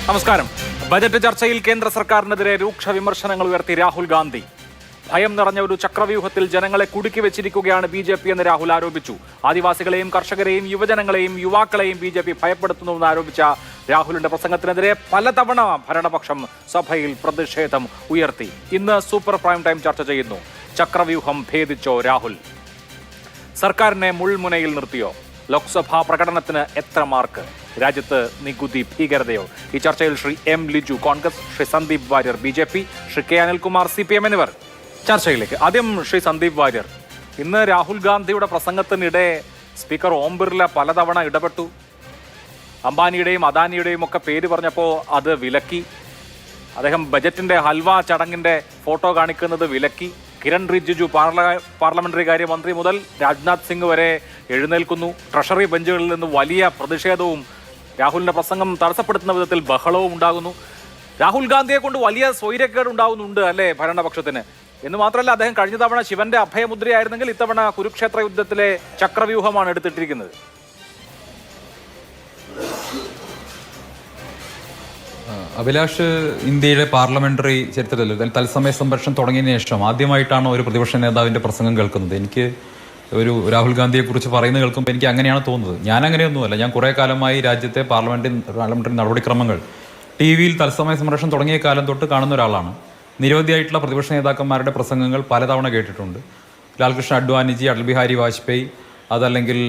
നമസ്കാരം. ബജറ്റ് ചർച്ചയിൽ കേന്ദ്ര സർക്കാരിനെതിരെ രൂക്ഷ വിമർശനങ്ങൾ ഉയർത്തി രാഹുൽ ഗാന്ധി. ഭയം നിറഞ്ഞ ഒരു ചക്രവ്യൂഹത്തിൽ ജനങ്ങളെ കുടുക്കി വെച്ചിരിക്കുകയാണ് BJP എന്ന് രാഹുൽ ആരോപിച്ചു. ആദിവാസികളെയും കർഷകരെയും യുവജനങ്ങളെയും യുവാക്കളെയും BJP ഭയപ്പെടുത്തുന്നുവെന്ന് ആരോപിച്ച രാഹുലിന്റെ പ്രസംഗത്തിനെതിരെ പലതവണ ഭരണപക്ഷം സഭയിൽ പ്രതിഷേധം ഉയർത്തി. ഇന്ന് സൂപ്പർ പ്രൈം ടൈം ചർച്ച ചെയ്യുന്നു. ചക്രവ്യൂഹം ഭേദിച്ചോ രാഹുൽ? സർക്കാരിനെ മുൾമുനയിൽ നിർത്തിയോ? ലോക്സഭാ പ്രകടനത്തിന് എത്ര മാർക്ക്? രാജ്യത്ത് നികുതി ഭീകരതയോ? ഈ ചർച്ചയിൽ Shri M. Liju Congress, Shri Sandeep Warrier BJP, Shri K. Anilkumar CPM എന്നിവർ. ചർച്ചയിലേക്ക് ആദ്യം ശ്രീ സന്ദീപ് വാര്യർ. ഇന്ന് രാഹുൽ ഗാന്ധിയുടെ പ്രസംഗത്തിനിടെ സ്പീക്കർ ഓം ബിർല പലതവണ ഇടപെട്ടു. അംബാനിയുടെയും അദാനിയുടെയും ഒക്കെ പേര് പറഞ്ഞപ്പോൾ അത് വിലക്കി. അദ്ദേഹം ബജറ്റിന്റെ ഹൽവ ചടങ്ങിന്റെ ഫോട്ടോ കാണിക്കുന്നത് വിലക്കി. കിരൺ റിജിജു പാർലമെന്ററി കാര്യമന്ത്രി മുതൽ രാജ്നാഥ് സിംഗ് വരെ എഴുന്നേൽക്കുന്നു. ട്രഷറി ബെഞ്ചുകളിൽ നിന്ന് വലിയ പ്രതിഷേധവും രാഹുലിന്റെ പ്രസംഗം തടസ്സപ്പെടുത്തുന്ന വിധത്തിൽ ബഹളവും ഉണ്ടാകുന്നു. രാഹുൽ ഗാന്ധിയെ കൊണ്ട് വലിയ സ്വൈര്യക്കേട് ഉണ്ടാകുന്നുണ്ട് അല്ലേ ഭരണപക്ഷത്തിന്? എന്ന് മാത്രമല്ല, അദ്ദേഹം കഴിഞ്ഞ തവണ ശിവന്റെ അഭയമുദ്രയായിരുന്നെങ്കിൽ ഇത്തവണ കുരുക്ഷേത്ര യുദ്ധത്തിലെ ചക്രവ്യൂഹമാണ് എടുത്തിട്ടിരിക്കുന്നത്. അഭിലാഷ്, ഇന്ത്യയുടെ പാർലമെന്ററി ചരിത്രത്തിൽ തത്സമയ സംഭാഷണം തുടങ്ങിയതിനു ശേഷം ആദ്യമായിട്ടാണ് ഒരു പ്രതിപക്ഷ നേതാവിന്റെ പ്രസംഗം കേൾക്കുന്നത്. എനിക്ക് ഒരു രാഹുൽ ഗാന്ധിയെ കുറിച്ച് പറയുന്നത് കേൾക്കുമ്പോൾ എനിക്ക് അങ്ങനെയാണ് തോന്നുന്നത്. ഞാൻ അങ്ങനെയൊന്നുമല്ല. ഞാൻ കുറേ കാലമായി രാജ്യത്തെ പാർലമെന്ററി നടപടിക്രമങ്ങൾ TV-യിൽ തത്സമയ സംപ്രേഷണം തുടങ്ങിയ കാലം തൊട്ട് കാണുന്ന ഒരാളാണ്. നിരവധിയായിട്ടുള്ള പ്രതിപക്ഷ നേതാക്കന്മാരുടെ പ്രസംഗങ്ങൾ പലതവണ കേട്ടിട്ടുണ്ട്. ലാൽകൃഷ്ണ അഡ്വാനിജി, അടൽ ബിഹാരി വാജ്പേയി, അതല്ലെങ്കിൽ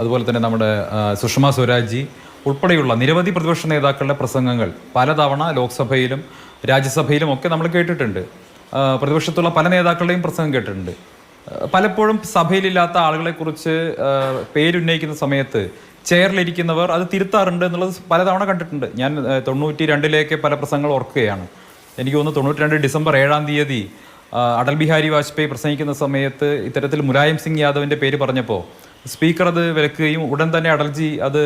അതുപോലെ തന്നെ നമ്മുടെ സുഷമ സ്വരാജ് ഉൾപ്പെടെയുള്ള നിരവധി പ്രതിപക്ഷ നേതാക്കളുടെ പ്രസംഗങ്ങൾ പലതവണ ലോക്സഭയിലും രാജ്യസഭയിലും ഒക്കെ നമ്മൾ കേട്ടിട്ടുണ്ട്. പ്രതിപക്ഷത്തുള്ള പല നേതാക്കളുടെയും പ്രസംഗം കേട്ടിട്ടുണ്ട്. പലപ്പോഴും സഭയിലില്ലാത്ത ആളുകളെക്കുറിച്ച് പേരുന്നയിക്കുന്ന സമയത്ത് ചെയറിലിരിക്കുന്നവർ അത് തിരുത്താറുണ്ട് എന്നുള്ളത് പലതവണ കണ്ടിട്ടുണ്ട്. ഞാൻ 92 പല പ്രസംഗങ്ങൾ ഓർക്കുകയാണ്. എനിക്ക് തോന്നുന്നു 92 ഡിസംബർ 7 അടൽ ബിഹാരി വാജ്പേയി പ്രസംഗിക്കുന്ന സമയത്ത് ഇത്തരത്തിൽ മുലായം സിംഗ് യാദവിൻ്റെ പേര് പറഞ്ഞപ്പോൾ സ്പീക്കർ അത് വിലക്കുകയും ഉടൻ തന്നെ അടൽജി അത്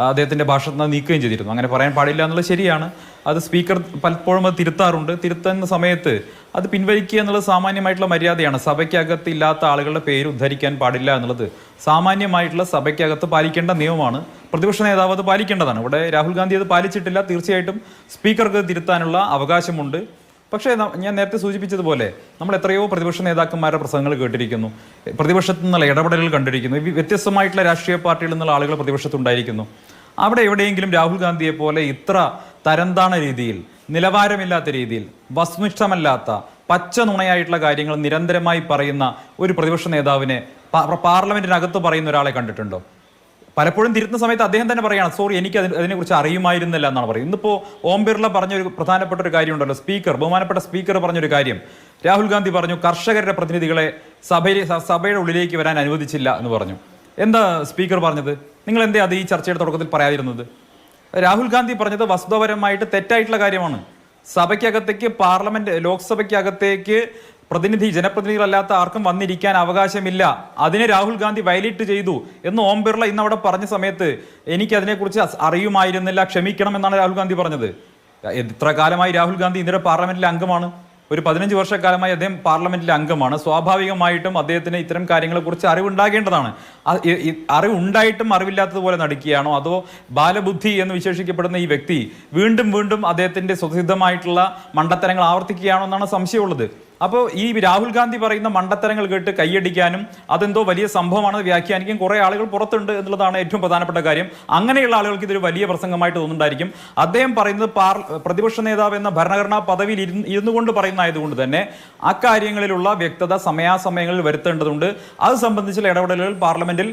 അദ്ദേഹത്തിൻ്റെ ഭാഷയിൽ നിന്ന് നീക്കുകയും ചെയ്തിരുന്നു. അങ്ങനെ പറയാൻ പാടില്ല എന്നുള്ളത് ശരിയാണ്. അത് സ്പീക്കർ പലപ്പോഴും അത് തിരുത്താറുണ്ട്. തിരുത്തുന്ന സമയത്ത് അത് പിൻവലിക്കുക എന്നുള്ളത് സാമാന്യമായിട്ടുള്ള മര്യാദയാണ്. സഭയ്ക്കകത്ത് ഇല്ലാത്ത ആളുകളുടെ പേര് ഉദ്ധരിക്കാൻ പാടില്ല എന്നുള്ളത് സാമാന്യമായിട്ടുള്ള സഭയ്ക്കകത്ത് പാലിക്കേണ്ട നിയമമാണ്. പ്രതിപക്ഷ നേതാവ് അത് പാലിക്കേണ്ടതാണ്. ഇവിടെ രാഹുൽ ഗാന്ധി അത് പാലിച്ചിട്ടില്ല. തീർച്ചയായിട്ടും സ്പീക്കർക്ക് തിരുത്താനുള്ള അവകാശമുണ്ട്. പക്ഷേ ഞാൻ നേരത്തെ സൂചിപ്പിച്ചതുപോലെ നമ്മൾ എത്രയോ പ്രതിപക്ഷ നേതാക്കന്മാരുടെ പ്രസംഗങ്ങൾ കേട്ടിരിക്കുന്നു. പ്രതിപക്ഷത്തു നിന്നുള്ള ഇടപെടലുകൾ കണ്ടിരിക്കുന്നു. വ്യത്യസ്തമായിട്ടുള്ള രാഷ്ട്രീയ പാർട്ടികളിൽ നിന്നുള്ള ആളുകൾ പ്രതിപക്ഷത്തുണ്ടായിരിക്കുന്നു. അവിടെ എവിടെയെങ്കിലും രാഹുൽ ഗാന്ധിയെ പോലെ ഇത്ര തരംതാണ രീതിയിൽ, നിലവാരമില്ലാത്ത രീതിയിൽ, വസ്തുനിഷ്ഠമല്ലാത്ത പച്ച നുണയായിട്ടുള്ള കാര്യങ്ങൾ നിരന്തരമായി പറയുന്ന ഒരു പ്രതിപക്ഷ നേതാവിനെ പാർലമെന്റിനകത്ത് പറയുന്ന ഒരാളെ കണ്ടിട്ടുണ്ടോ? പലപ്പോഴും തിരുത്തുന്ന സമയത്ത് അദ്ദേഹം തന്നെ പറയുകയാണ്, സോറി, എനിക്ക് അതിനെക്കുറിച്ച് അറിയുമായിരുന്നില്ല എന്നാണ് പറയുന്നത്. ഇന്നിപ്പോൾ ഓം ബിർള പറഞ്ഞൊരു പ്രധാനപ്പെട്ട ഒരു കാര്യമുണ്ടല്ലോ, ബഹുമാനപ്പെട്ട സ്പീക്കർ പറഞ്ഞൊരു കാര്യം. രാഹുൽ ഗാന്ധി പറഞ്ഞു കർഷകരുടെ പ്രതിനിധികളെ സഭയുടെ ഉള്ളിലേക്ക് വരാൻ അനുവദിച്ചില്ല എന്ന് പറഞ്ഞു. എന്താ സ്പീക്കർ പറഞ്ഞത്? നിങ്ങൾ എന്തേ അത് ഈ ചർച്ചയുടെ തുടക്കത്തിൽ പറയാതിരുന്നത്? രാഹുൽ ഗാന്ധി പറഞ്ഞത് വസ്തുതാപരമായിട്ട് തെറ്റായിട്ടുള്ള കാര്യമാണ്. സഭയ്ക്കകത്തേക്ക് ലോക്സഭയ്ക്കകത്തേക്ക് ജനപ്രതിനിധികളല്ലാത്ത ആർക്കും വന്നിരിക്കാൻ അവകാശമില്ല. അതിനെ രാഹുൽ ഗാന്ധി വയലേറ്റ് ചെയ്തു എന്ന് ഓം ബിർള ഇന്ന് അവിടെ പറഞ്ഞ സമയത്ത് എനിക്ക് അതിനെക്കുറിച്ച് അറിയുമായിരുന്നില്ല, ക്ഷമിക്കണം എന്നാണ് രാഹുൽ ഗാന്ധി പറഞ്ഞത്. എത്ര കാലമായി രാഹുൽ ഗാന്ധി ഇന്ത്യയുടെ പാർലമെന്റിലെ അംഗമാണ്? ഒരു 15 വർഷക്കാലമായി അദ്ദേഹം പാർലമെന്റിലെ അംഗമാണ്. സ്വാഭാവികമായിട്ടും അദ്ദേഹത്തിന് ഇത്തരം കാര്യങ്ങളെക്കുറിച്ച് അറിവുണ്ടാകേണ്ടതാണ്. അറിവുണ്ടായിട്ടും അറിവില്ലാത്തതുപോലെ നടിക്കുകയാണോ, അതോ ബാലബുദ്ധി എന്ന് വിശേഷിക്കപ്പെടുന്ന ഈ വ്യക്തി വീണ്ടും വീണ്ടും അദ്ദേഹത്തിന്റെ സ്വസിദ്ധമായിട്ടുള്ള മണ്ടത്തരങ്ങൾ ആവർത്തിക്കുകയാണോ എന്നാണ് സംശയമുള്ളത്. അപ്പോൾ ഈ രാഹുൽ ഗാന്ധി പറയുന്ന മണ്ടത്തരങ്ങൾ കേട്ട് കൈയടിക്കാനും അതെന്തോ വലിയ സംഭവമാണെന്ന് വ്യാഖ്യാനിക്കും കുറേ ആളുകൾ പുറത്തുണ്ട് എന്നുള്ളതാണ് ഏറ്റവും പ്രധാനപ്പെട്ട കാര്യം. അങ്ങനെയുള്ള ആളുകൾക്ക് ഇതൊരു വലിയ പ്രസംഗമായിട്ട് തോന്നുന്നുണ്ടായിരിക്കും. അദ്ദേഹം പറയുന്നത് പ്രതിപക്ഷ നേതാവ് എന്ന ഭരണഘടനാ പദവിയിൽ ഇരുന്നു കൊണ്ട് പറയുന്നതായതുകൊണ്ട് തന്നെ അക്കാര്യങ്ങളിലുള്ള വ്യക്തത സമയാസമയങ്ങളിൽ വരുത്തേണ്ടതുണ്ട്. അത് സംബന്ധിച്ചുള്ള ഇടപെടലുകൾ പാർലമെന്റിൽ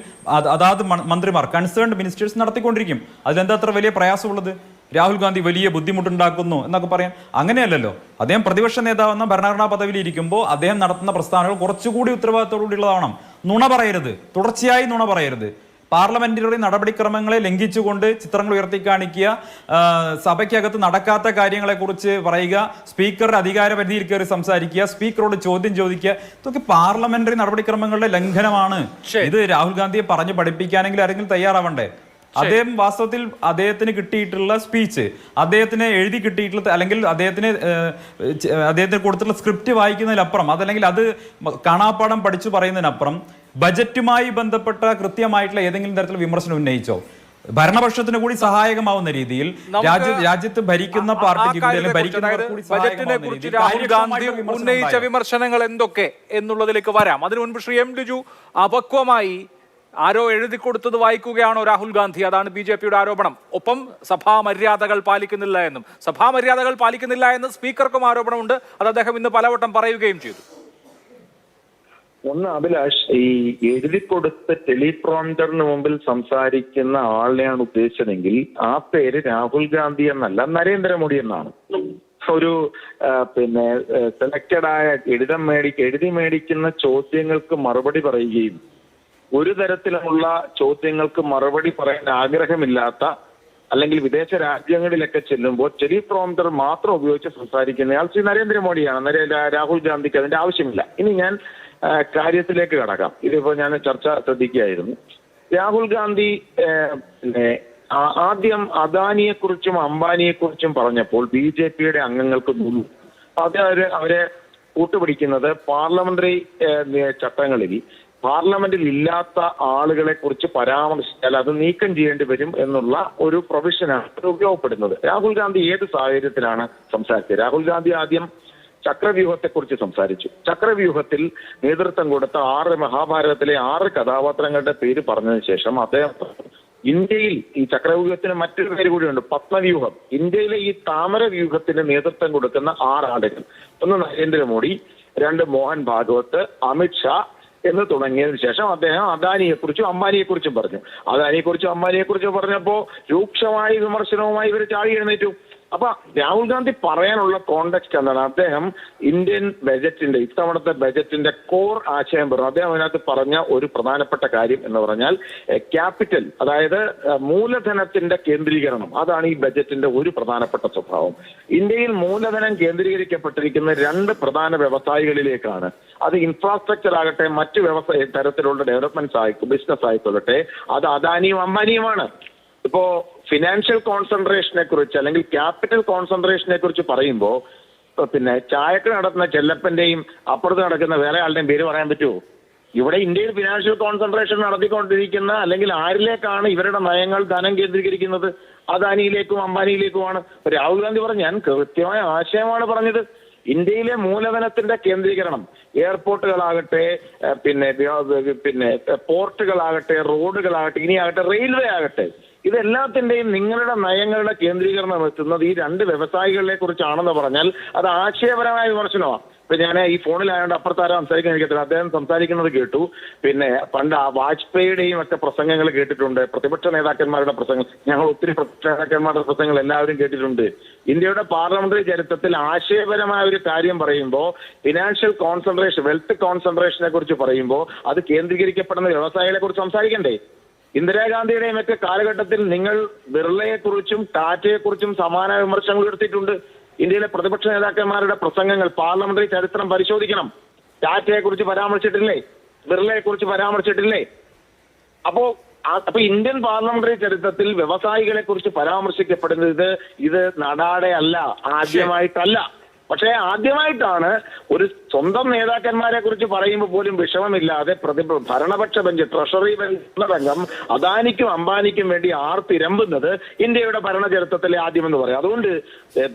അതാത് മന്ത്രിമാർ, കൺസേൺഡ് മിനിസ്റ്റേഴ്സ് നടത്തിക്കൊണ്ടിരിക്കും. അതിലെന്താ അത്ര വലിയ പ്രയാസമുള്ളത്? രാഹുൽ ഗാന്ധി വലിയ ബുദ്ധിമുട്ടുണ്ടാക്കുന്നു എന്നൊക്കെ പറയാൻ അങ്ങനെയല്ലല്ലോ. അദ്ദേഹം പ്രതിപക്ഷ നേതാവെന്ന ഭരണഘടനാ പദവിയിൽ ഇരിക്കുമ്പോൾ അദ്ദേഹം നടത്തുന്ന പ്രസ്താവനകൾ കുറച്ചുകൂടി ഉത്തരവാദിത്തോടുകൂടിയുള്ളതാവണം. നുണ പറയരുത്, തുടർച്ചയായി നുണ പറയരുത്. പാർലമെന്ററി നടപടിക്രമങ്ങളെ ലംഘിച്ചുകൊണ്ട് ചിത്രങ്ങൾ ഉയർത്തി കാണിക്കുക, സഭയ്ക്കകത്ത് നടക്കാത്ത കാര്യങ്ങളെക്കുറിച്ച് പറയുക, സ്പീക്കറുടെ അധികാര പരിധിയിൽ കയറി സംസാരിക്കുക, സ്പീക്കറോട് ചോദ്യം ചോദിക്കുക, ഇതൊക്കെ പാർലമെന്ററി നടപടിക്രമങ്ങളുടെ ലംഘനമാണ്. ഇത് രാഹുൽ ഗാന്ധിയെ പറഞ്ഞു പഠിപ്പിക്കാനെങ്കിൽ ആരെങ്കിലും തയ്യാറാവണ്ടേ? അദ്ദേഹം വാസ്തവത്തിൽ അദ്ദേഹത്തിന് കിട്ടിയിട്ടുള്ള സ്പീച്ച്, അദ്ദേഹത്തിന് എഴുതി കിട്ടിയിട്ടുള്ള അല്ലെങ്കിൽ അദ്ദേഹത്തിന് കൊടുത്തിട്ടുള്ള സ്ക്രിപ്റ്റ് വായിക്കുന്നതിനപ്പുറം, അതല്ലെങ്കിൽ അത് കാണാപ്പാഠം പഠിച്ചു പറയുന്നതിനപ്പുറം ബജറ്റുമായി ബന്ധപ്പെട്ട കൃത്യമായിട്ടുള്ള ഏതെങ്കിലും തരത്തിലുള്ള വിമർശനം ഉന്നയിച്ചോ? ഭരണപക്ഷത്തിന് കൂടി സഹായകമാവുന്ന രീതിയിൽ രാജ്യത്ത് ഭരിക്കുന്ന പാർട്ടിക്ക് ബജറ്റിനെ കുറിച്ച് രാഹുൽ ഗാന്ധി ഉന്നയിച്ച വിമർശനങ്ങൾ എന്തൊക്കെ എന്നുള്ളതിലേക്ക് വരാം. അതിനു മുൻപ് ശ്രീ എം ലിജു, അപക്വമായി ആരോ എഴുതി കൊടുത്തത് വായിക്കുകയാണോ രാഹുൽ ഗാന്ധി? അതാണ് BJPയുടെ ആരോപണം. ഒപ്പം സഭാ മര്യാദകൾ പാലിക്കുന്നില്ല എന്നും. സഭാ മര്യാദകൾ പാലിക്കുന്നില്ല എന്ന് സ്പീക്കർക്കും ആരോപണമുണ്ട്. അത് അദ്ദേഹം ഇന്ന് പലവട്ടം പറയുകയും ചെയ്തു. ഒന്ന് അഭിലാഷ്, ഈ എഴുതി കൊടുത്ത് ടെലിപ്രോംപ്റ്ററിന് മുമ്പിൽ സംസാരിക്കുന്ന ആളിനെയാണ് ഉദ്ദേശിച്ചതെങ്കിൽ ആ പേര് രാഹുൽ ഗാന്ധി എന്നല്ല, നരേന്ദ്രമോദി എന്നാണ്. ഒരു സെലക്റ്റഡായ എഴുതി മേടിക്കുന്ന ചോദ്യങ്ങൾക്ക് മറുപടി പറയുകയും ഒരു തരത്തിലുള്ള ചോദ്യങ്ങൾക്ക് മറുപടി പറയാൻ ആഗ്രഹമില്ലാത്ത, അല്ലെങ്കിൽ വിദേശ രാജ്യങ്ങളിലൊക്കെ ചെല്ലുമ്പോൾ ടെലിപ്രോംപ്റ്റർ മാത്രം ഉപയോഗിച്ച് സംസാരിക്കുന്നയാൾ ശ്രീ നരേന്ദ്രമോദിയാണ്. രാഹുൽ ഗാന്ധിക്ക് അതിന്റെ ആവശ്യമില്ല. ഇനി ഞാൻ കാര്യത്തിലേക്ക് കടക്കാം. ഇതിപ്പോ ഞാൻ ചർച്ച ശ്രദ്ധിക്കുകയായിരുന്നു. രാഹുൽ ഗാന്ധി ആദ്യം അദാനിയെക്കുറിച്ചും അംബാനിയെക്കുറിച്ചും പറഞ്ഞപ്പോൾ BJPയുടെ അംഗങ്ങൾക്ക് തോന്നി അവരെ കൂട്ടുപിടിക്കുന്നത് പാർലമെന്ററി ചട്ടങ്ങളിൽ പാർലമെന്റിൽ ഇല്ലാത്ത ആളുകളെ കുറിച്ച് പരാമർശിച്ചാൽ അത് നീക്കം ചെയ്യേണ്ടി വരും എന്നുള്ള ഒരു പ്രൊവിഷനാണ് ഉപയോഗപ്പെടുന്നത്. രാഹുൽ ഗാന്ധി ഏത് സാഹചര്യത്തിലാണ് സംസാരിച്ചത്? രാഹുൽ ഗാന്ധി ആദ്യം ചക്രവ്യൂഹത്തെക്കുറിച്ച് സംസാരിച്ചു. ചക്രവ്യൂഹത്തിൽ നേതൃത്വം കൊടുത്ത മഹാഭാരതത്തിലെ 6 കഥാപാത്രങ്ങളുടെ പേര് പറഞ്ഞതിന് ശേഷം അദ്ദേഹം ഇന്ത്യയിൽ ഈ ചക്രവ്യൂഹത്തിന് മറ്റൊരു പേര് കൂടിയുണ്ട്, പത്മവ്യൂഹം. ഇന്ത്യയിലെ ഈ താമര വ്യൂഹത്തിന് നേതൃത്വം കൊടുക്കുന്ന 6 ആളുകൾ, ഒന്ന് നരേന്ദ്രമോദി, 2 മോഹൻ ഭാഗവത്, അമിത്ഷാ എന്ന് തുടങ്ങിയതിനു ശേഷം അദ്ദേഹം അദാനിയെക്കുറിച്ചും അംബാനിയെക്കുറിച്ചും പറഞ്ഞു. അദാനിയെക്കുറിച്ചും അംബാനിയെക്കുറിച്ചും പറഞ്ഞപ്പോൾ രൂക്ഷമായ വിമർശനവുമായി ഇവർ ചാടി എഴുന്നേറ്റു. അപ്പൊ രാഹുൽ ഗാന്ധി പറയാനുള്ള കോണ്ടെക്സ്റ്റ് എന്താണ്? അദ്ദേഹം ഇന്ത്യൻ ബജറ്റിന്റെ ഇത്തവണത്തെ ബജറ്റിന്റെ കോർ ആശയം പറഞ്ഞു. അദ്ദേഹം അതിനകത്ത് പറഞ്ഞ ഒരു പ്രധാനപ്പെട്ട കാര്യം എന്ന് പറഞ്ഞാൽ ക്യാപിറ്റൽ, അതായത് മൂലധനത്തിന്റെ കേന്ദ്രീകരണം. അതാണ് ഈ ബജറ്റിന്റെ ഒരു പ്രധാനപ്പെട്ട സ്വഭാവം. ഇന്ത്യയിൽ മൂലധനം കേന്ദ്രീകരിക്കപ്പെട്ടിരിക്കുന്ന 2 പ്രധാന വ്യവസായികളിലേക്കാണ്. അത് ഇൻഫ്രാസ്ട്രക്ചർ ആകട്ടെ, മറ്റു തരത്തിലുള്ള ഡെവലപ്മെന്റ്സ് ബിസിനസ് ആയിക്കൊള്ളട്ടെ, അത് അദാനിയും അംബാനിയുമാണ്. ഇപ്പോ ഫിനാൻഷ്യൽ കോൺസെൻട്രേഷനെ കുറിച്ച് അല്ലെങ്കിൽ ക്യാപിറ്റൽ കോൺസെൻട്രേഷനെ കുറിച്ച് പറയുമ്പോൾ ചായക്ക് നടത്തുന്ന ചെല്ലപ്പന്റെയും അപ്പുറത്ത് നടക്കുന്ന വേറെ ആളുടെയും പേര് പറയാൻ പറ്റുമോ? ഇവിടെ ഇന്ത്യയിൽ ഫിനാൻഷ്യൽ കോൺസെൻട്രേഷൻ നടത്തിക്കൊണ്ടിരിക്കുന്ന അല്ലെങ്കിൽ ആരിലേക്കാണ് ഇവരുടെ നയങ്ങൾ ധനം കേന്ദ്രീകരിക്കുന്നത്? അദാനിയിലേക്കും അംബാനിയിലേക്കുമാണ്. രാഹുൽ ഗാന്ധി പറഞ്ഞു, ഞാൻ കൃത്യമായ ആശയമാണ് പറഞ്ഞത്. ഇന്ത്യയിലെ മൂലധനത്തിന്റെ കേന്ദ്രീകരണം, എയർപോർട്ടുകളാകട്ടെ, പോർട്ടുകളാകട്ടെ, റോഡുകളാകട്ടെ, ഇനിയാകട്ടെ റെയിൽവേ ആകട്ടെ, ഇതെല്ലാത്തിന്റെയും നിങ്ങളുടെ നയങ്ങളുടെ കേന്ദ്രീകരണം എത്തുന്നത് ഈ 2 വ്യവസായികളെ കുറിച്ചാണെന്ന് പറഞ്ഞാൽ അത് ആശയപരമായ വിമർശനമാണ്. ഇപ്പൊ ഞാൻ ഈ ഫോണിലായതുകൊണ്ട് അപ്പുറത്താരം സംസാരിക്കാൻ എനിക്കത്തില്ല. അദ്ദേഹം സംസാരിക്കുന്നത് കേട്ടു. പണ്ട് വാജ്പേയിയുടെയും ഒക്കെ പ്രസംഗങ്ങൾ കേട്ടിട്ടുണ്ട്, പ്രതിപക്ഷ നേതാക്കന്മാരുടെ പ്രസംഗങ്ങൾ. ഞങ്ങൾ ഒത്തിരി പ്രതിപക്ഷ നേതാക്കന്മാരുടെ പ്രസംഗങ്ങൾ എല്ലാവരും കേട്ടിട്ടുണ്ട്. ഇന്ത്യയുടെ പാർലമെന്ററി ചരിത്രത്തിൽ ആശയപരമായ ഒരു കാര്യം പറയുമ്പോൾ, ഫിനാൻഷ്യൽ കോൺസെൻട്രേഷൻ, വെൽത്ത് കോൺസെൻട്രേഷനെ കുറിച്ച് പറയുമ്പോൾ അത് കേന്ദ്രീകരിക്കപ്പെടുന്ന വ്യവസായികളെ കുറിച്ച് സംസാരിക്കണ്ടേ? ഇന്ദിരാഗാന്ധിയുടെയും ഒക്കെ കാലഘട്ടത്തിൽ നിങ്ങൾ ബിർളയെക്കുറിച്ചും ടാറ്റയെക്കുറിച്ചും സമാന വിമർശനങ്ങൾ എടുത്തിട്ടുണ്ട്. ഇന്ത്യയിലെ പ്രതിപക്ഷ നേതാക്കന്മാരുടെ പ്രസംഗങ്ങൾ പാർലമെന്ററി ചരിത്രം പരിശോധിക്കണം. ടാറ്റയെ കുറിച്ച് പരാമർശിച്ചിട്ടില്ലേ? ബിർളയെ കുറിച്ച് പരാമർശിച്ചിട്ടില്ലേ? അപ്പോ ഇന്ത്യൻ പാർലമെന്ററി ചരിത്രത്തിൽ വ്യവസായികളെ കുറിച്ച് പരാമർശിക്കപ്പെടുന്നത് ഇത് നടാടെ അല്ല, ആദ്യമായിട്ടല്ല. പക്ഷേ ആദ്യമായിട്ടാണ് ഒരു സ്വന്തം നേതാക്കന്മാരെ കുറിച്ച് പറയുമ്പോൾ പോലും വിഷമമില്ലാതെ ഭരണപക്ഷ ബെഞ്ച്, ട്രഷറി ബെഞ്ച് അദാനിക്കും അംബാനിക്കും വേണ്ടി ആർത്തിരമ്പുന്നത് ഇന്ത്യയുടെ ഭരണചരിത്രത്തിലെ ആദ്യമെന്ന് പറയാം. അതുകൊണ്ട്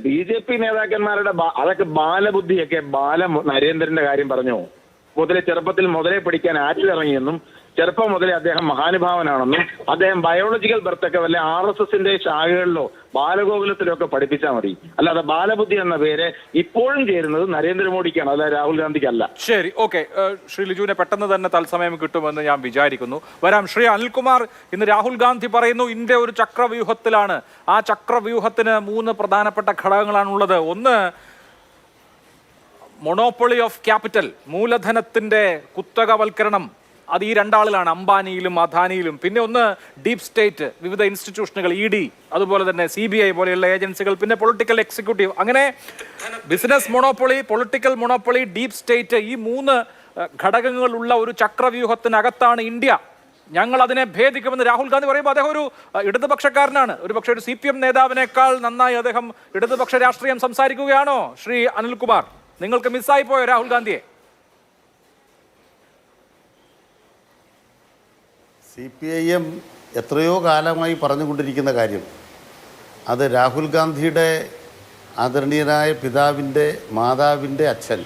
BJP നേതാക്കന്മാരുടെ അതൊക്കെ ബാലബുദ്ധിയൊക്കെ നരേന്ദ്രന്റെ കാര്യം പറഞ്ഞോ? ചെറുപ്പത്തിൽ മുതലേ പഠിക്കാൻ ആറ്റിലിറങ്ങിയെന്നും ചെറുപ്പം മുതലേ അദ്ദേഹം മഹാനുഭാവനാണെന്നും അദ്ദേഹം ബയോളജിക്കൽ ബർത്തൊക്കെ വല്ല RSSന്റെ ശാഖകളിലോ ബാലഗോകുലത്തിലോ ഒക്കെ പഠിപ്പിച്ചാൽ മതി. അല്ലാതെ ബാലബുദ്ധി എന്ന പേര് ഇപ്പോഴും ചേരുന്നത് നരേന്ദ്രമോദിക്കാണ്, അല്ല രാഹുൽ ഗാന്ധിക്കല്ല. ശരി, ഓക്കെ. ശ്രീ ലിജുവിനെ പെട്ടെന്ന് തന്നെ തത്സമയം കിട്ടുമെന്ന് ഞാൻ വിചാരിക്കുന്നു. വരാം. ശ്രീ അനിൽകുമാർ, ഇന്ന് രാഹുൽ ഗാന്ധി പറയുന്നു ഇന്ത്യ ഒരു ചക്രവ്യൂഹത്തിലാണ്. ആ ചക്രവ്യൂഹത്തിന് 3 പ്രധാനപ്പെട്ട ഘടകങ്ങളാണുള്ളത്. ഒന്ന്, മൊണോപ്പൊളി ഓഫ് ക്യാപിറ്റൽ, മൂലധനത്തിന്റെ കുത്തകവൽക്കരണം. അത് ഈ 2 ആളുകളാണ്, അംബാനിയിലും അദാനിയിലും. പിന്നെ ഒന്ന് ഡീപ് സ്റ്റേറ്റ്, വിവിധ ഇൻസ്റ്റിറ്റ്യൂഷനുകൾ, ED, അതുപോലെ തന്നെ CBI പോലെയുള്ള ഏജൻസികൾ, പിന്നെ പൊളിറ്റിക്കൽ എക്സിക്യൂട്ടീവ്. അങ്ങനെ business monopoly, political monopoly, deep state, ഈ 3 ഘടകങ്ങളുള്ള ഒരു ചക്രവ്യൂഹത്തിനകത്താണ് ഇന്ത്യ. ഞങ്ങൾ അതിനെ ഭേദിക്കുമെന്ന് രാഹുൽ ഗാന്ധി പറയുമ്പോൾ അദ്ദേഹം ഒരു ഇടതുപക്ഷക്കാരനാണ്. ഒരു പക്ഷേ ഒരു CPM നേതാവിനേക്കാൾ നന്നായി അദ്ദേഹം ഇടതുപക്ഷ രാഷ്ട്രീയം സംസാരിക്കുകയാണോ? ശ്രീ അനിൽകുമാർ, നിങ്ങൾക്ക് മിസ്സായി പോയോ രാഹുൽ ഗാന്ധിയെ? CPIM എത്രയോ കാലമായി പറഞ്ഞുകൊണ്ടിരിക്കുന്ന കാര്യം, അത് രാഹുൽ ഗാന്ധിയുടെ ആദരണീയനായ പിതാവിൻ്റെ മാതാവിൻ്റെ അച്ഛൻ,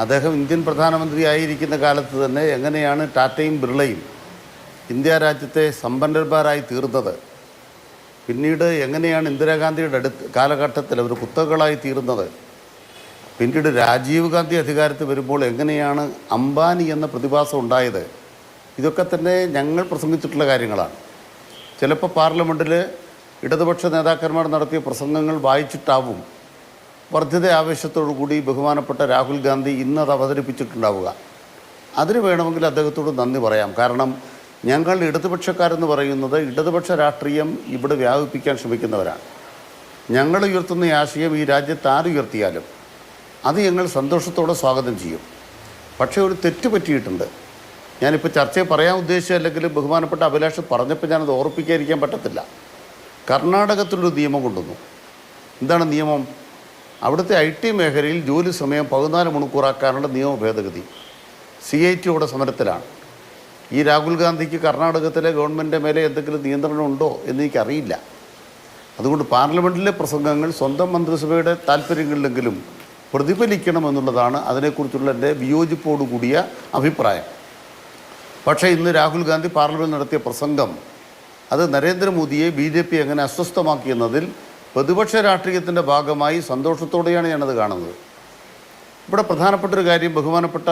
അദ്ദേഹം ഇന്ത്യൻ പ്രധാനമന്ത്രി ആയിരിക്കുന്ന കാലത്ത് തന്നെ എങ്ങനെയാണ് ടാറ്റയും ബിർളയും ഇന്ത്യ രാജ്യത്തെ സമ്പന്നന്മാരായി തീർന്നത്, പിന്നീട് എങ്ങനെയാണ് ഇന്ദിരാഗാന്ധിയുടെ കാലഘട്ടത്തിൽ അവർ കുത്തകളായി തീർന്നത്, പിന്നീട് രാജീവ് ഗാന്ധി അധികാരത്തിൽ വരുമ്പോൾ എങ്ങനെയാണ് അംബാനി എന്ന പ്രതിഭാസം ഉണ്ടായത്, ഇതൊക്കെ തന്നെ ഞങ്ങൾ പ്രസംഗിച്ചിട്ടുള്ള കാര്യങ്ങളാണ്. ചിലപ്പോൾ പാർലമെൻറ്റിൽ ഇടതുപക്ഷ നേതാക്കന്മാർ നടത്തിയ പ്രസംഗങ്ങൾ വായിച്ചിട്ടാവും വർദ്ധിത ആവേശത്തോടു കൂടി ബഹുമാനപ്പെട്ട രാഹുൽ ഗാന്ധി ഇന്നത് അവതരിപ്പിച്ചിട്ടുണ്ടാവുക. അതിന് വേണമെങ്കിൽ അദ്ദേഹത്തോട് നന്ദി പറയാം. കാരണം ഞങ്ങൾ ഇടതുപക്ഷക്കാരെന്ന് പറയുന്നത് ഇടതുപക്ഷ രാഷ്ട്രീയം ഇവിടെ വ്യാപിപ്പിക്കാൻ ശ്രമിക്കുന്നവരാണ്. ഞങ്ങൾ ഉയർത്തുന്ന ഈ ആശയം ഈ രാജ്യത്ത് ആരുയർത്തിയാലും അത് ഞങ്ങൾ സന്തോഷത്തോടെ സ്വാഗതം ചെയ്യും. പക്ഷേ ഒരു തെറ്റ് പറ്റിയിട്ടുണ്ട്. ഞാനിപ്പോൾ ചർച്ചയിൽ പറയാൻ ഉദ്ദേശിച്ചല്ലെങ്കിൽ ബഹുമാനപ്പെട്ട അഭിലാഷ് പറഞ്ഞപ്പോൾ ഞാനത് ഓർപ്പിക്കാതിരിക്കാൻ പറ്റത്തില്ല. കർണാടകത്തിലൊരു നിയമം കൊണ്ടുവന്നു. എന്താണ് നിയമം? അവിടുത്തെ IT മേഖലയിൽ ജോലി സമയം 14 മണിക്കൂറാക്കാനുള്ള നിയമ ഭേദഗതി. CITയുടെ സമരത്തിലാണ്. ഈ രാഹുൽ ഗാന്ധിക്ക് കർണാടകത്തിലെ ഗവൺമെൻറ്റിൻ്റെ മേലെ എന്തെങ്കിലും നിയന്ത്രണം ഉണ്ടോ എന്ന് എനിക്കറിയില്ല. അതുകൊണ്ട് പാർലമെൻറ്റിലെ പ്രസംഗങ്ങൾ സ്വന്തം മന്ത്രിസഭയുടെ താല്പര്യങ്ങളിലെങ്കിലും പ്രതിഫലിക്കണമെന്നുള്ളതാണ് അതിനെക്കുറിച്ചുള്ള എൻ്റെ വിയോജിപ്പോടുകൂടിയ അഭിപ്രായം. പക്ഷേ ഇന്ന് രാഹുൽ ഗാന്ധി പാർലമെൻറ്റിൽ നടത്തിയ പ്രസംഗം അത് നരേന്ദ്രമോദിയെ BJP എങ്ങനെ അസ്വസ്ഥമാക്കിയെന്നതിൽ പ്രതിപക്ഷ രാഷ്ട്രീയത്തിൻ്റെ ഭാഗമായി സന്തോഷത്തോടെയാണ് ഞാനത് കാണുന്നത്. ഇവിടെ പ്രധാനപ്പെട്ടൊരു കാര്യം ബഹുമാനപ്പെട്ട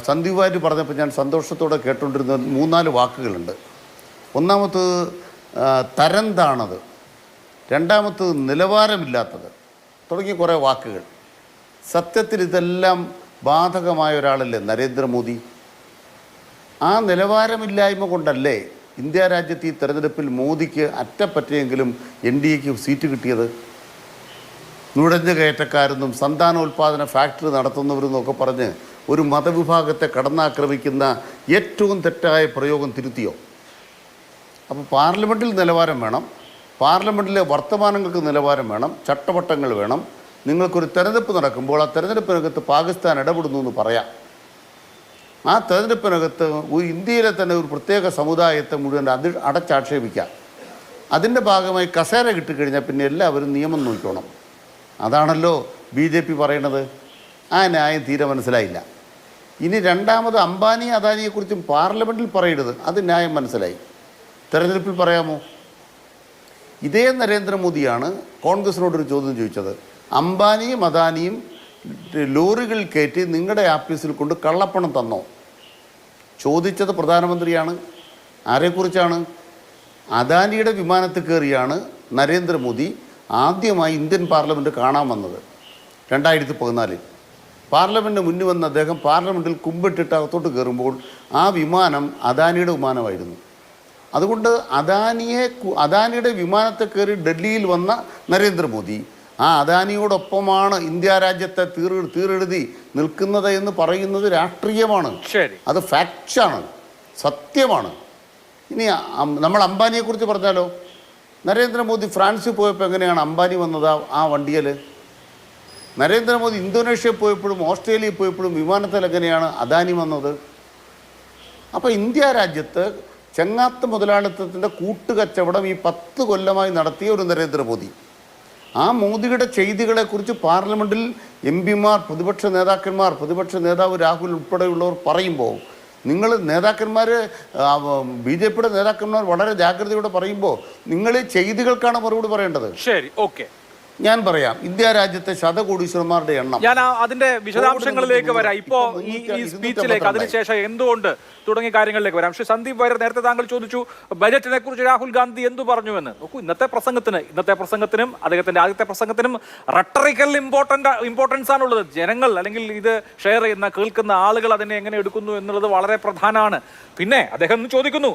സന്ദീപ് വാര്യർ പറഞ്ഞപ്പോൾ ഞാൻ സന്തോഷത്തോടെ കേട്ടുകൊണ്ടിരുന്ന 3-4 വാക്കുകളുണ്ട്. ഒന്നാമത്തത് തരം താണത്, രണ്ടാമത്തത് നിലവാരമില്ലാത്തത് തുടങ്ങിയ കുറേ വാക്കുകൾ. സത്യത്തിൽ ഇതെല്ലാം ബാധകമായ ഒരാളല്ലേ നരേന്ദ്രമോദി? ആ നിലവാരമില്ലായ്മ കൊണ്ടല്ലേ ഇന്ത്യ രാജ്യത്ത് ഈ തെരഞ്ഞെടുപ്പിൽ മോദിക്ക് അറ്റപ്പറ്റയെങ്കിലും NDAക്ക് സീറ്റ് കിട്ടിയത്? നുഴഞ്ഞ കയറ്റക്കാരെന്നും സന്താനോൽപാദന ഫാക്ടറി നടത്തുന്നവരെന്നൊക്കെ പറഞ്ഞ് ഒരു മതവിഭാഗത്തെ കടന്നാക്രമിക്കുന്ന ഏറ്റവും തെറ്റായ പ്രയോഗം തിരുത്തിയോ? അപ്പോൾ പാർലമെൻറ്റിൽ നിലവാരം വേണം, പാർലമെൻറ്റിലെ വർത്തമാനങ്ങൾക്ക് നിലവാരം വേണം, ചട്ടവട്ടങ്ങൾ വേണം. നിങ്ങൾക്കൊരു തെരഞ്ഞെടുപ്പ് നടക്കുമ്പോൾ ആ തെരഞ്ഞെടുപ്പിനകത്ത് പാകിസ്ഥാൻ ഇടപെടുന്നു എന്ന് പറയാം. ആ തെരഞ്ഞെടുപ്പിനകത്ത് ഇന്ത്യയിലെ തന്നെ ഒരു പ്രത്യേക സമുദായത്തെ മുഴുവൻ അടച്ചാക്ഷേപിക്കാം. അതിൻ്റെ ഭാഗമായി കസേര കിട്ടിക്കഴിഞ്ഞാൽ പിന്നെ എല്ലാവരും നിയമം നോക്കണം. അതാണല്ലോ BJP പറയണത്. ആ ന്യായം തീരെ മനസ്സിലായില്ല. ഇനി രണ്ടാമത് അംബാനി അദാനിയെക്കുറിച്ചും പാർലമെൻറ്റിൽ പറയരുത്, അത് ന്യായം മനസ്സിലായി. തെരഞ്ഞെടുപ്പിൽ പറയാമോ? ഇതേ നരേന്ദ്രമോദിയാണ് കോൺഗ്രസിനോടൊരു ചോദ്യം ചോദിച്ചത്. അംബാനിയും അദാനിയും ലോറികൾ കയറ്റി നിങ്ങളുടെ ആഫീസിൽ കൊണ്ട് കള്ളപ്പണം തന്നോ? ചോദിച്ചത് പ്രധാനമന്ത്രിയാണ്. ആരെക്കുറിച്ചാണ്? അദാനിയുടെ വിമാനത്തിൽ കയറിയാണ് നരേന്ദ്രമോദി ആദ്യമായി ഇന്ത്യൻ പാർലമെൻറ്റ് കാണാൻ വന്നത് 2014. പാർലമെൻറ്റിന് മുന്നിൽ വന്ന അദ്ദേഹം പാർലമെൻറ്റിൽ കുമ്പിട്ടിട്ട് അകത്തോട്ട് കയറുമ്പോൾ ആ വിമാനം അദാനിയുടെ വിമാനമായിരുന്നു. അതുകൊണ്ട് അദാനിയുടെ വിമാനത്തെ കയറി ഡൽഹിയിൽ വന്ന നരേന്ദ്രമോദി ആ അദാനിയോടൊപ്പമാണ് ഇന്ത്യ രാജ്യത്തെ തീരെഴുതി നിൽക്കുന്നത് എന്ന് പറയുന്നത് രാഷ്ട്രീയമാണ്. അത് ഫാക്റ്റാണ്, സത്യമാണ്. ഇനി നമ്മൾ അംബാനിയെക്കുറിച്ച് പറഞ്ഞാലോ? നരേന്ദ്രമോദി ഫ്രാൻസിൽ പോയപ്പോൾ എങ്ങനെയാണ് അംബാനി വന്നത് ആ വണ്ടിയിൽ? നരേന്ദ്രമോദി ഇന്തോനേഷ്യയിൽ പോയപ്പോഴും ഓസ്ട്രേലിയയിൽ പോയപ്പോഴും വിമാനത്തിൽ എങ്ങനെയാണ് അദാനി വന്നത്? അപ്പോൾ ഇന്ത്യ രാജ്യത്ത് ചെങ്ങാത്ത മുതലാളിത്തത്തിൻ്റെ കൂട്ടുകച്ചവടം ഈ 10 കൊല്ലമായി നടത്തിയ ഒരു നരേന്ദ്രമോദി, ആ മോദിയുടെ ചെയ്തികളെക്കുറിച്ച് പാർലമെൻറ്റിൽ MPമാർ, പ്രതിപക്ഷ നേതാവ് രാഹുൽ ഉൾപ്പെടെയുള്ളവർ പറയുമ്പോൾ നിങ്ങൾ നേതാക്കന്മാർ, BJPയുടെ നേതാക്കന്മാർ വളരെ ജാഗ്രതയോടെ പറയുമ്പോൾ നിങ്ങൾ ഈ ചെയ്തികൾക്കാണ് മറുപടി പറയേണ്ടത്. ശരി, ഓക്കെ, ഞാൻ പറയാം. ഇന്ത്യ രാജ്യത്തെ ശതകോടീശ്വരന്മാരുടെ എണ്ണം ഞാൻ അതിന്റെ വിശദാംശങ്ങളിലേക്ക് വരാം. ഇപ്പോ ഈ സ്പീച്ചിലേക്ക് അതിനുശേഷം എന്തുകൊണ്ട് തുടങ്ങിയ കാര്യങ്ങളിലേക്ക് വരാം. പക്ഷേ സന്ദീപ് വാര്യർ, നേരത്തെ താങ്കൾ ചോദിച്ചു ബജറ്റിനെ കുറിച്ച് രാഹുൽ ഗാന്ധി എന്തു പറഞ്ഞുവെന്ന്. നോക്കൂ, ഇന്നത്തെ പ്രസംഗത്തിനും അദ്ദേഹത്തിന്റെ ആദ്യത്തെ പ്രസംഗത്തിനും റട്ടറിക്കൽ ഇമ്പോർട്ടൻസ് ആണുള്ളത്. ജനങ്ങൾ അല്ലെങ്കിൽ ഇത് ഷെയർ ചെയ്യുന്ന കേൾക്കുന്ന ആളുകൾ അതിനെ എങ്ങനെ എടുക്കുന്നു എന്നുള്ളത് വളരെ പ്രധാനമാണ്. പിന്നെ അദ്ദേഹം ചോദിക്കുന്നു,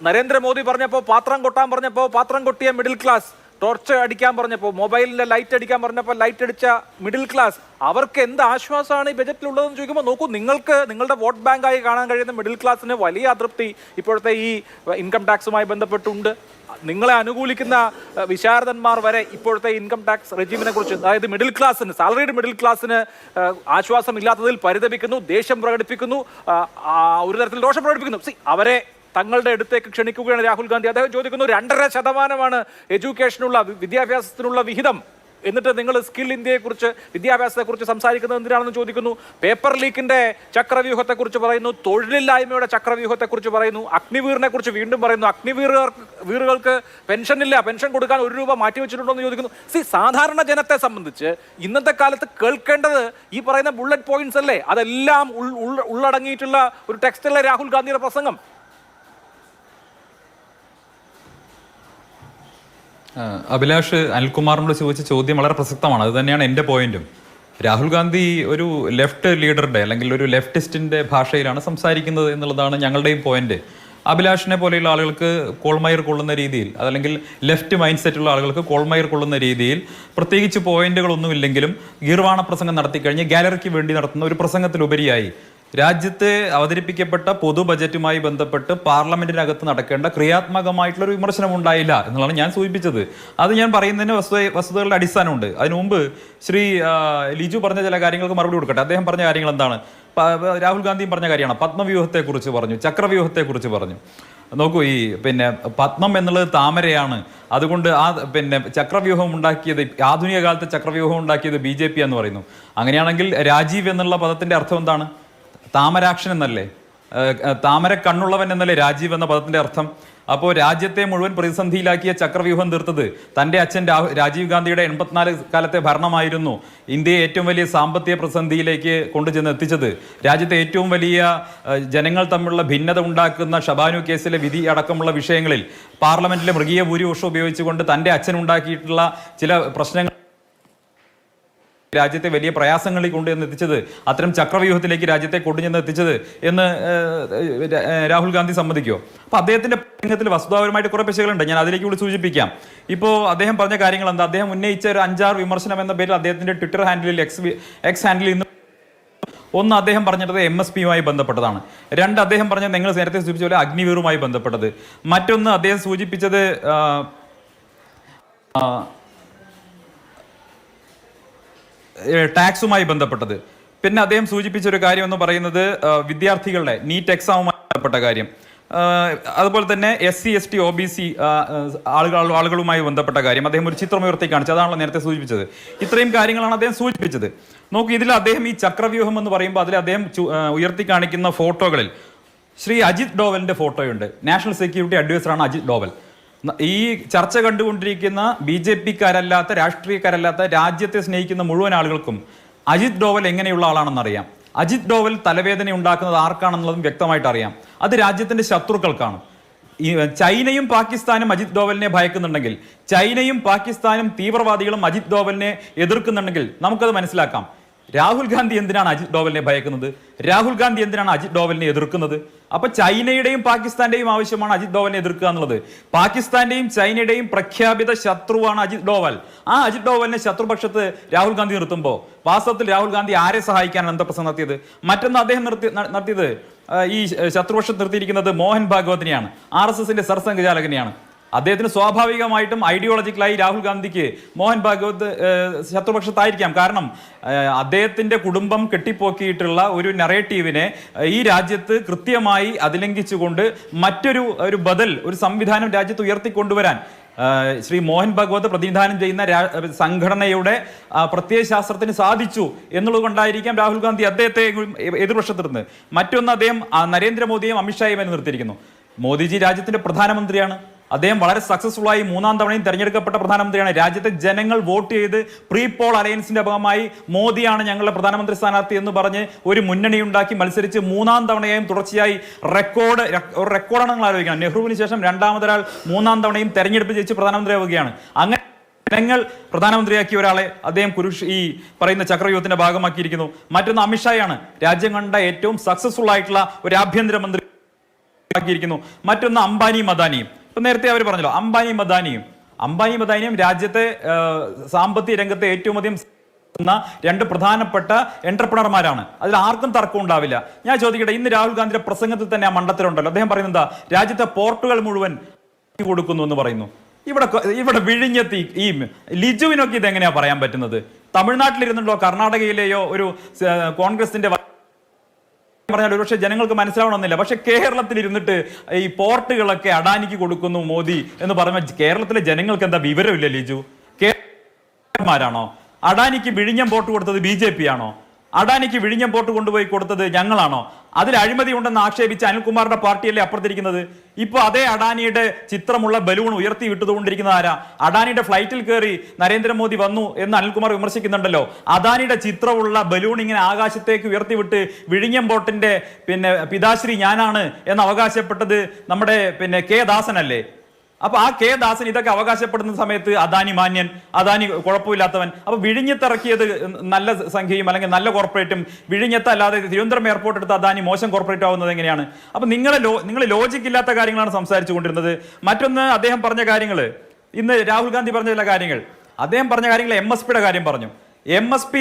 നരേന്ദ്രമോദി പറഞ്ഞപ്പോൾ പാത്രം കൊട്ടാൻ പറഞ്ഞപ്പോൾ പാത്രം കൊട്ടിയ മിഡിൽ ക്ലാസ്, ടോർച്ച് അടിക്കാൻ പറഞ്ഞപ്പോൾ, മൊബൈലിന്റെ ലൈറ്റ് അടിക്കാൻ പറഞ്ഞപ്പോൾ ലൈറ്റ് അടിച്ച മിഡിൽ ക്ലാസ്, അവർക്ക് എന്ത് ആശ്വാസമാണ് ഈ ബജറ്റിലുള്ളതെന്ന് ചോദിക്കുമ്പോൾ നോക്കൂ, നിങ്ങൾക്ക് നിങ്ങളുടെ വോട്ട് ബാങ്കായി കാണാൻ കഴിയുന്ന മിഡിൽ ക്ലാസ്സിന് വലിയ അതൃപ്തി ഇപ്പോഴത്തെ ഈ ഇൻകം ടാക്സുമായി ബന്ധപ്പെട്ടുണ്ട്. നിങ്ങളെ അനുകൂലിക്കുന്ന വിശാരദന്മാർ വരെ ഇപ്പോഴത്തെ ഇൻകം ടാക്സ് റെജിമിനെ കുറിച്ച്, അതായത് മിഡിൽ ക്ലാസ്സിന്, സാലറീഡ് മിഡിൽ ക്ലാസ്സിന് ആശ്വാസം ഇല്ലാത്തതിൽ പരിതപിക്കുന്നു, ദേഷ്യം പ്രകടിപ്പിക്കുന്നു, ഒരു തരത്തിൽ രോഷം പ്രകടിപ്പിക്കുന്നു. അവരെ തങ്ങളുടെ അടുത്തേക്ക് ക്ഷണിക്കുകയാണ് രാഹുൽ ഗാന്ധി. അദ്ദേഹം ചോദിക്കുന്നു 2.5% എഡ്യൂക്കേഷനുള്ള വിദ്യാഭ്യാസത്തിനുള്ള വിഹിതം, എന്നിട്ട് നിങ്ങൾ സ്കിൽ ഇന്ത്യയെക്കുറിച്ച് വിദ്യാഭ്യാസത്തെക്കുറിച്ച് സംസാരിക്കുന്നത് എന്തിനാണെന്ന് ചോദിക്കുന്നു. പേപ്പർ ലീക്കിന്റെ ചക്രവ്യൂഹത്തെക്കുറിച്ച് പറയുന്നു, തൊഴിലില്ലായ്മയുടെ ചക്രവ്യൂഹത്തെക്കുറിച്ച് പറയുന്നു, അഗ്നിവീറിനെ കുറിച്ച് വീണ്ടും പറയുന്നു, വീറുകൾക്ക് പെൻഷനില്ല, പെൻഷൻ കൊടുക്കാൻ 1 രൂപ മാറ്റിവെച്ചിട്ടുണ്ടോ എന്ന് ചോദിക്കുന്നു. സാധാരണ ജനത്തെ സംബന്ധിച്ച് ഇന്നത്തെ കാലത്ത് കേൾക്കേണ്ടത് ഈ പറയുന്ന ബുള്ളറ്റ് പോയിന്റ്സ് അല്ലേ? അതെല്ലാം ഉള്ളടങ്ങിയിട്ടുള്ള ഒരു ടെക്സ്റ്റല്ലേ രാഹുൽ ഗാന്ധിയുടെ പ്രസംഗം? അഭിലാഷ് അനിൽകുമാറിനോട് ചോദിച്ച ചോദ്യം വളരെ പ്രസക്തമാണ്. അത് തന്നെയാണ് എൻ്റെ പോയിന്റും. രാഹുൽ ഗാന്ധി ഒരു ലെഫ്റ്റ് ലീഡറുടെ അല്ലെങ്കിൽ ഒരു ലെഫ്റ്റിസ്റ്റിന്റെ ഭാഷയിലാണ് സംസാരിക്കുന്നത് എന്നുള്ളതാണ് ഞങ്ങളുടെയും പോയിന്റ്. അഭിലാഷിനെ പോലെയുള്ള ആളുകൾക്ക് കോൾമയർ കൊള്ളുന്ന രീതിയിൽ, അതല്ലെങ്കിൽ ലെഫ്റ്റ് മൈൻഡ് സെറ്റുള്ള ആളുകൾക്ക് കോൾമയർ കൊള്ളുന്ന രീതിയിൽ പ്രത്യേകിച്ച് പോയിന്റുകളൊന്നുമില്ലെങ്കിലും ഗീർവാണ പ്രസംഗം നടത്തിക്കഴിഞ്ഞ് ഗാലറിക്ക് വേണ്ടി നടത്തുന്ന ഒരു പ്രസംഗത്തിലുപരിയായി രാജ്യത്തെ അവതരിപ്പിക്കപ്പെട്ട പൊതു ബജറ്റുമായി ബന്ധപ്പെട്ട് പാർലമെന്റിനകത്ത് നടക്കേണ്ട ക്രിയാത്മകമായിട്ടുള്ള ഒരു വിമർശനം ഉണ്ടായില്ല എന്നുള്ളതാണ് ഞാൻ സൂചിപ്പിച്ചത്. അത് ഞാൻ പറയുന്നതിന് വസ്തുതകളുടെ അടിസ്ഥാനമുണ്ട്. അതിനു മുമ്പ് ശ്രീ ലിജു പറഞ്ഞ ചില കാര്യങ്ങൾക്ക് മറുപടി കൊടുക്കട്ടെ. അദ്ദേഹം പറഞ്ഞ കാര്യങ്ങൾ എന്താണ്? രാഹുൽ ഗാന്ധിയും പറഞ്ഞ കാര്യമാണ്. പത്മവ്യൂഹത്തെക്കുറിച്ച് പറഞ്ഞു, ചക്രവ്യൂഹത്തെക്കുറിച്ച് പറഞ്ഞു. നോക്കൂ, ഈ പത്മം എന്നുള്ളത് താമരയാണ്, അതുകൊണ്ട് ചക്രവ്യൂഹം ഉണ്ടാക്കിയത്, ആധുനിക കാലത്തെ ചക്രവ്യൂഹം ഉണ്ടാക്കിയത് BJP എന്ന് പറയുന്നു. അങ്ങനെയാണെങ്കിൽ രാജീവ് എന്നുള്ള പദത്തിന്റെ അർത്ഥം എന്താണ്? താമരാക്ഷൻ എന്നല്ലേ? താമര കണ്ണുള്ളവൻ എന്നല്ലേ രാജീവ് എന്ന പദത്തിന്റെ അർത്ഥം? അപ്പോൾ രാജ്യത്തെ മുഴുവൻ പ്രതിസന്ധിയിലാക്കിയ ചക്രവ്യൂഹം തീർത്തത് തൻ്റെ അച്ഛൻ രാജീവ് ഗാന്ധിയുടെ 84 കാലത്തെ ഭരണമായിരുന്നു. ഇന്ത്യയെ ഏറ്റവും വലിയ സാമ്പത്തിക പ്രതിസന്ധിയിലേക്ക് കൊണ്ടുചെന്ന് എത്തിച്ചത്. രാജ്യത്തെ ഏറ്റവും വലിയ ജനങ്ങൾ തമ്മിലുള്ള ഭിന്നത ഉണ്ടാക്കുന്ന ഷബാനു കേസിലെ വിധി അടക്കമുള്ള വിഷയങ്ങളിൽ പാർലമെന്റിലെ മൃഗീയ ഭൂരിപക്ഷം ഉപയോഗിച്ചുകൊണ്ട് തൻ്റെ അച്ഛൻ ഉണ്ടാക്കിയിട്ടുള്ള ചില പ്രശ്നങ്ങൾ രാജ്യത്തെ വലിയ പ്രയാസങ്ങളിൽ കൊണ്ടുവന്ന് എത്തിച്ചത്, അത്തരം ചക്രവ്യൂഹത്തിലേക്ക് രാജ്യത്തെ കൊണ്ടുചെന്ന് എത്തിച്ചത് എന്ന് രാഹുൽ ഗാന്ധി സമ്മതിക്കുമോ? അപ്പൊ അദ്ദേഹത്തിന്റെ രംഗത്തിൽ വസ്തുതാപരമായിട്ട് കുറെ പിശകുകളുണ്ട്. ഞാൻ അതിലേക്ക് കൂടി സൂചിപ്പിക്കാം. ഇപ്പോൾ അദ്ദേഹം പറഞ്ഞ കാര്യങ്ങൾ എന്താ? അദ്ദേഹം ഉന്നയിച്ച ഒരു 5-6 വിമർശനം എന്ന പേരിൽ അദ്ദേഹത്തിന്റെ ട്വിറ്റർ ഹാൻഡിലിൽ എക്സ് ഹാൻഡിലിൽ ഇന്ന് ഒന്ന്, അദ്ദേഹം പറഞ്ഞത് MSPയുമായി ബന്ധപ്പെട്ടതാണ്. 2, അദ്ദേഹം പറഞ്ഞത് നിങ്ങൾ നേരത്തെ സൂചിപ്പിച്ച പോലെ അഗ്നിവീറുമായി ബന്ധപ്പെട്ടത്. മറ്റൊന്ന് അദ്ദേഹം സൂചിപ്പിച്ചത് ടാക്സുമായി ബന്ധപ്പെട്ടത്. പിന്നെ അദ്ദേഹം സൂചിപ്പിച്ച ഒരു കാര്യം എന്ന് പറയുന്നത് വിദ്യാർത്ഥികളുടെ നീറ്റ് എക്സാമുമായി ബന്ധപ്പെട്ട കാര്യം, അതുപോലെ തന്നെ SC ST OBC ആളുകളുമായി ബന്ധപ്പെട്ട കാര്യം അദ്ദേഹം ഒരു ചിത്രം ഉയർത്തി കാണിച്ചു. അതാണല്ലോ നേരത്തെ സൂചിപ്പിച്ചത്. ഇത്രയും കാര്യങ്ങളാണ് അദ്ദേഹം സൂചിപ്പിച്ചത്. നോക്കൂ, ഇതിൽ അദ്ദേഹം ഈ ചക്രവ്യൂഹം എന്ന് പറയുമ്പോൾ അതിൽ അദ്ദേഹം ഉയർത്തി കാണിക്കുന്ന ഫോട്ടോകളിൽ ശ്രീ അജിത് ഡോവലിന്റെ ഫോട്ടോയുണ്ട്. നാഷണൽ സെക്യൂരിറ്റി അഡ്വൈസറാണ് അജിത് ഡോവൽ. ഈ ചർച്ച കണ്ടുകൊണ്ടിരിക്കുന്ന BJPക്കാരല്ലാത്ത, രാഷ്ട്രീയക്കാരല്ലാത്ത, രാജ്യത്തെ സ്നേഹിക്കുന്ന മുഴുവൻ ആളുകൾക്കും അജിത് ഡോവൽ എങ്ങനെയുള്ള ആളാണെന്നറിയാം. അജിത് ഡോവൽ തലവേദന ഉണ്ടാക്കുന്നത് ആർക്കാണെന്നുള്ളതും വ്യക്തമായിട്ട് അറിയാം. അത് രാജ്യത്തിന്റെ ശത്രുക്കൾക്കാണ്. ഈ ചൈനയും പാകിസ്ഥാനും അജിത് ഡോവലിനെ ഭയക്കുന്നുണ്ടെങ്കിൽ, ചൈനയും പാകിസ്ഥാനും തീവ്രവാദികളും അജിത് ഡോവലിനെ എതിർക്കുന്നുണ്ടെങ്കിൽ നമുക്കത് മനസ്സിലാക്കാം. രാഹുൽ ഗാന്ധി എന്തിനാണ് അജിത് ഡോവലിനെ ഭയക്കുന്നത്? രാഹുൽ ഗാന്ധി എന്തിനാണ് അജിത് ഡോവലിനെ എതിർക്കുന്നത്? അപ്പൊ ചൈനയുടെയും പാകിസ്ഥാന്റെയും ആവശ്യമാണ് അജിത് ഡോവലിനെ എതിർക്കുക എന്നുള്ളത്. പാകിസ്ഥാന്റെയും ചൈനയുടെയും പ്രഖ്യാപിത ശത്രുവാണ് അജിത് ഡോവൽ. ആ അജിത് ഡോവലിനെ ശത്രുപക്ഷത്ത് രാഹുൽ ഗാന്ധി നിർത്തുമ്പോൾ വാസ്തവത്തിൽ രാഹുൽ ഗാന്ധി ആരെ സഹായിക്കാനാണ് എന്താ പ്രശ്നം നടത്തിയത്? മറ്റൊന്ന് അദ്ദേഹം നടത്തിയത് ഈ ശത്രുപക്ഷത്ത് നിർത്തിയിരിക്കുന്നത് മോഹൻ ഭാഗവതിനെയാണ്, RSSന്റെ സർസംഘചാലകനെയാണ്. അദ്ദേഹത്തിന് സ്വാഭാവികമായിട്ടും ഐഡിയോളജിക്കലായി രാഹുൽ ഗാന്ധിക്ക് മോഹൻ ഭാഗവത് ശത്രുപക്ഷത്തായിരിക്കാം. കാരണം അദ്ദേഹത്തിന്റെ കുടുംബം കെട്ടിപ്പോക്കിയിട്ടുള്ള ഒരു നറേറ്റീവിനെ ഈ രാജ്യത്ത് കൃത്യമായി അതിലംഘിച്ചുകൊണ്ട് ഒരു ബദൽ ഒരു സംവിധാനം രാജ്യത്ത് ഉയർത്തിക്കൊണ്ടുവരാൻ ശ്രീ മോഹൻ ഭാഗവത് പ്രതിനിധാനം ചെയ്യുന്ന സംഘടനയുടെ പ്രത്യയശാസ്ത്രത്തിന് സാധിച്ചു എന്നുള്ളത് കൊണ്ടായിരിക്കാം രാഹുൽ ഗാന്ധി അദ്ദേഹത്തെ എതിർപക്ഷത്തിരുന്നത്. മറ്റൊന്ന്, അദ്ദേഹം നരേന്ദ്രമോദിയെയും അമിത്ഷായും നിർത്തിയിരിക്കുന്നു. മോദിജി രാജ്യത്തിന്റെ പ്രധാനമന്ത്രിയാണ്. അദ്ദേഹം വളരെ സക്സസ്ഫുൾ ആയി 3ാം തവണയും തെരഞ്ഞെടുക്കപ്പെട്ട പ്രധാനമന്ത്രിയാണ്. രാജ്യത്തെ ജനങ്ങൾ വോട്ട് ചെയ്ത് പ്രീ പോൾ അലയൻസിന്റെ ഭാഗമായി മോദിയാണ് ഞങ്ങളുടെ പ്രധാനമന്ത്രി സ്ഥാനാർത്ഥി എന്ന് പറഞ്ഞ് ഒരു മുന്നണി ഉണ്ടാക്കി മത്സരിച്ച് 3ാം തവണയായും തുടർച്ചയായി റെക്കോർഡാണ് നിങ്ങൾ ആലോചിക്കണം. നെഹ്റുവിന് ശേഷം 2ാമതൊരാൾ 3ാം തവണയും തെരഞ്ഞെടുപ്പ് ജയിച്ച് പ്രധാനമന്ത്രിയാവുകയാണ്. അങ്ങനെ ജനങ്ങൾ പ്രധാനമന്ത്രിയാക്കിയ ഒരാളെ അദ്ദേഹം ഈ പറയുന്ന ചക്രവ്യൂഹത്തിന്റെ ഭാഗമാക്കിയിരിക്കുന്നു. മറ്റൊന്ന് അമിത്ഷായാണ്. രാജ്യം കണ്ട ഏറ്റവും സക്സസ്ഫുൾ ആയിട്ടുള്ള ഒരു ആഭ്യന്തരമന്ത്രി ആക്കിയിരിക്കുന്നു. മറ്റൊന്ന് അംബാനിയും അദാനിയും. ഇപ്പൊ നേരത്തെ അവർ പറഞ്ഞല്ലോ, അംബാനി മദാനിയും രാജ്യത്തെ സാമ്പത്തിക രംഗത്തെ ഏറ്റവും അധികം 2 പ്രധാനപ്പെട്ട എന്റർപ്രണർമാരാണ്. അതിൽ ആർക്കും തർക്കം ഉണ്ടാവില്ല. ഞാൻ ചോദിക്കട്ടെ, ഇന്ന് രാഹുൽ ഗാന്ധിയുടെ പ്രസംഗത്തിൽ തന്നെ ആ മണ്ടത്തിലുണ്ടല്ലോ. അദ്ദേഹം പറയുന്നത് എന്താ? രാജ്യത്തെ പോർട്ടുകൾ മുഴുവൻ കൊടുക്കുന്നു എന്ന് പറയുന്നു. ഇവിടെ വിഴിഞ്ഞെത്തി ഈ ലിജുവിനൊക്കെ ഇതെങ്ങനെയാ പറയാൻ പറ്റുന്നത്? തമിഴ്നാട്ടിലിരുന്നുണ്ടോ കർണാടകയിലെയോ ഒരു കോൺഗ്രസിന്റെ പറഞ്ഞാൽ ഒരുപക്ഷെ ജനങ്ങൾക്ക് മനസ്സിലാവണമെന്നില്ല. പക്ഷെ കേരളത്തിൽ ഇരുന്നിട്ട് ഈ പോർട്ടുകളൊക്കെ അഡാനിക്ക് കൊടുക്കുന്നു മോദി എന്ന് പറയുമ്പോൾ കേരളത്തിലെ ജനങ്ങൾക്ക് എന്താ വിവരമില്ല ലിജു? കേരളമാരാണോ? അഡാനിക്ക് വിഴിഞ്ഞം പോർട്ട് കൊടുത്തത് BJP ആണോ? അഡാനിക്ക് വിഴിഞ്ഞം പോർട്ട് കൊണ്ടുപോയി കൊടുത്തത് ഞങ്ങളാണോ? അതിൽ അഴിമതി ഉണ്ടെന്ന് ആക്ഷേപിച്ച് അനിൽകുമാറിന്റെ പാർട്ടിയല്ലേ അപ്പുറത്തിരിക്കുന്നത്? ഇപ്പൊ അതേ അഡാനിയുടെ ചിത്രമുള്ള ബലൂൺ ഉയർത്തി വിട്ടുകൊണ്ടിരിക്കുന്നത് ആരാ? അഡാനിയുടെ ഫ്ലൈറ്റിൽ കയറി നരേന്ദ്രമോദി വന്നു എന്ന് അനിൽകുമാർ വിമർശിക്കുന്നുണ്ടല്ലോ. അദാനിയുടെ ചിത്രമുള്ള ബലൂൺ ഇങ്ങനെ ആകാശത്തേക്ക് ഉയർത്തിവിട്ട് വിഴിഞ്ഞം പോർട്ടിന്റെ പിതാശ്രീ ഞാനാണ് എന്ന് അവകാശപ്പെട്ടത് നമ്മുടെ കെ ദാസനല്ലേ? അപ്പൊ ആ കെ ദാസൻ ഇതൊക്കെ അവകാശപ്പെടുന്ന സമയത്ത് അദാനി മാന്യൻ, അദാനി കുഴപ്പമില്ലാത്തവൻ. അപ്പൊ വിഴിഞ്ഞത്തിറക്കിയത് നല്ല സംഖ്യയും അല്ലെങ്കിൽ നല്ല കോർപ്പറേറ്റും, വിഴിഞ്ഞത്ത് അല്ലാതെ തിരുവനന്തപുരം എയർപോർട്ട് എടുത്ത് അദാനി മോശം കോർപ്പറേറ്റ് ആവുന്നത് എങ്ങനെയാണ്? അപ്പൊ നിങ്ങൾ ലോജിക്ക് ഇല്ലാത്ത കാര്യങ്ങളാണ് സംസാരിച്ചു കൊണ്ടിരുന്നത്. മറ്റൊന്ന്, അദ്ദേഹം പറഞ്ഞ കാര്യങ്ങൾ, ഇന്ന് രാഹുൽ ഗാന്ധി പറഞ്ഞ ചില കാര്യങ്ങൾ, അദ്ദേഹം പറഞ്ഞ കാര്യങ്ങൾ MSPയുടെ കാര്യം പറഞ്ഞു. MSP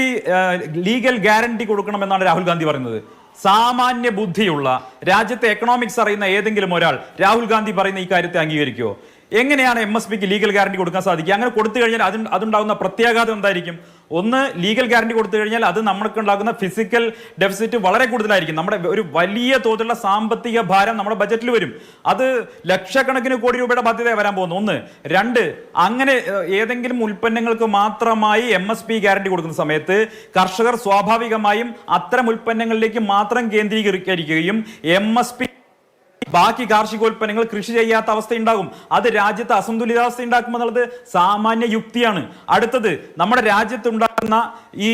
ലീഗൽ ഗ്യാരണ്ടി കൊടുക്കണമെന്നാണ് രാഹുൽ ഗാന്ധി പറയുന്നത്. സാമാന്യ ബുദ്ധിയുള്ള രാജ്യത്തെ എക്കണോമിക്സ് അറിയുന്ന ഏതെങ്കിലും ഒരാൾ രാഹുൽ ഗാന്ധി പറയുന്ന ഈ കാര്യത്തെ അംഗീകരിക്കുമോ? എങ്ങനെയാണ് MSPക്ക് ലീഗൽ ഗ്യാരണ്ടി കൊടുക്കാൻ സാധിക്കുക? അങ്ങനെ കൊടുത്തു കഴിഞ്ഞാൽ അതുണ്ടാകുന്ന പ്രത്യാഘാതം എന്തായിരിക്കും? ഒന്ന്, ലീഗൽ ഗ്യാരണ്ടി കൊടുത്തു കഴിഞ്ഞാൽ അത് നമ്മൾക്ക് ഉണ്ടാകുന്ന ഫിസിക്കൽ ഡെഫിസിറ്റ് വളരെ കൂടുതലായിരിക്കും. നമ്മുടെ ഒരു വലിയ തോതിലുള്ള സാമ്പത്തിക ഭാരം നമ്മുടെ ബജറ്റിൽ വരും. അത് ലക്ഷക്കണക്കിന് കോടി രൂപയുടെ ബാധ്യത വരാൻ പോകുന്നു. ഒന്ന്. രണ്ട്, അങ്ങനെ ഏതെങ്കിലും ഉൽപ്പന്നങ്ങൾക്ക് മാത്രമായി MSP ഗ്യാരണ്ടി കൊടുക്കുന്ന സമയത്ത് കർഷകർ സ്വാഭാവികമായും അത്തരം ഉൽപ്പന്നങ്ങളിലേക്ക് മാത്രം കേന്ദ്രീകരിക്കുകയും MSP ബാക്കി കാർഷികോൽപ്പന്നങ്ങൾ കൃഷി ചെയ്യാത്ത അവസ്ഥ ഉണ്ടാകും. അത് രാജ്യത്ത് അസന്തുലിതാവസ്ഥ ഉണ്ടാക്കുമെന്നുള്ളത് സാമാന്യ യുക്തിയാണ്. അടുത്തത്, നമ്മുടെ രാജ്യത്തുണ്ടാക്കുന്ന ഈ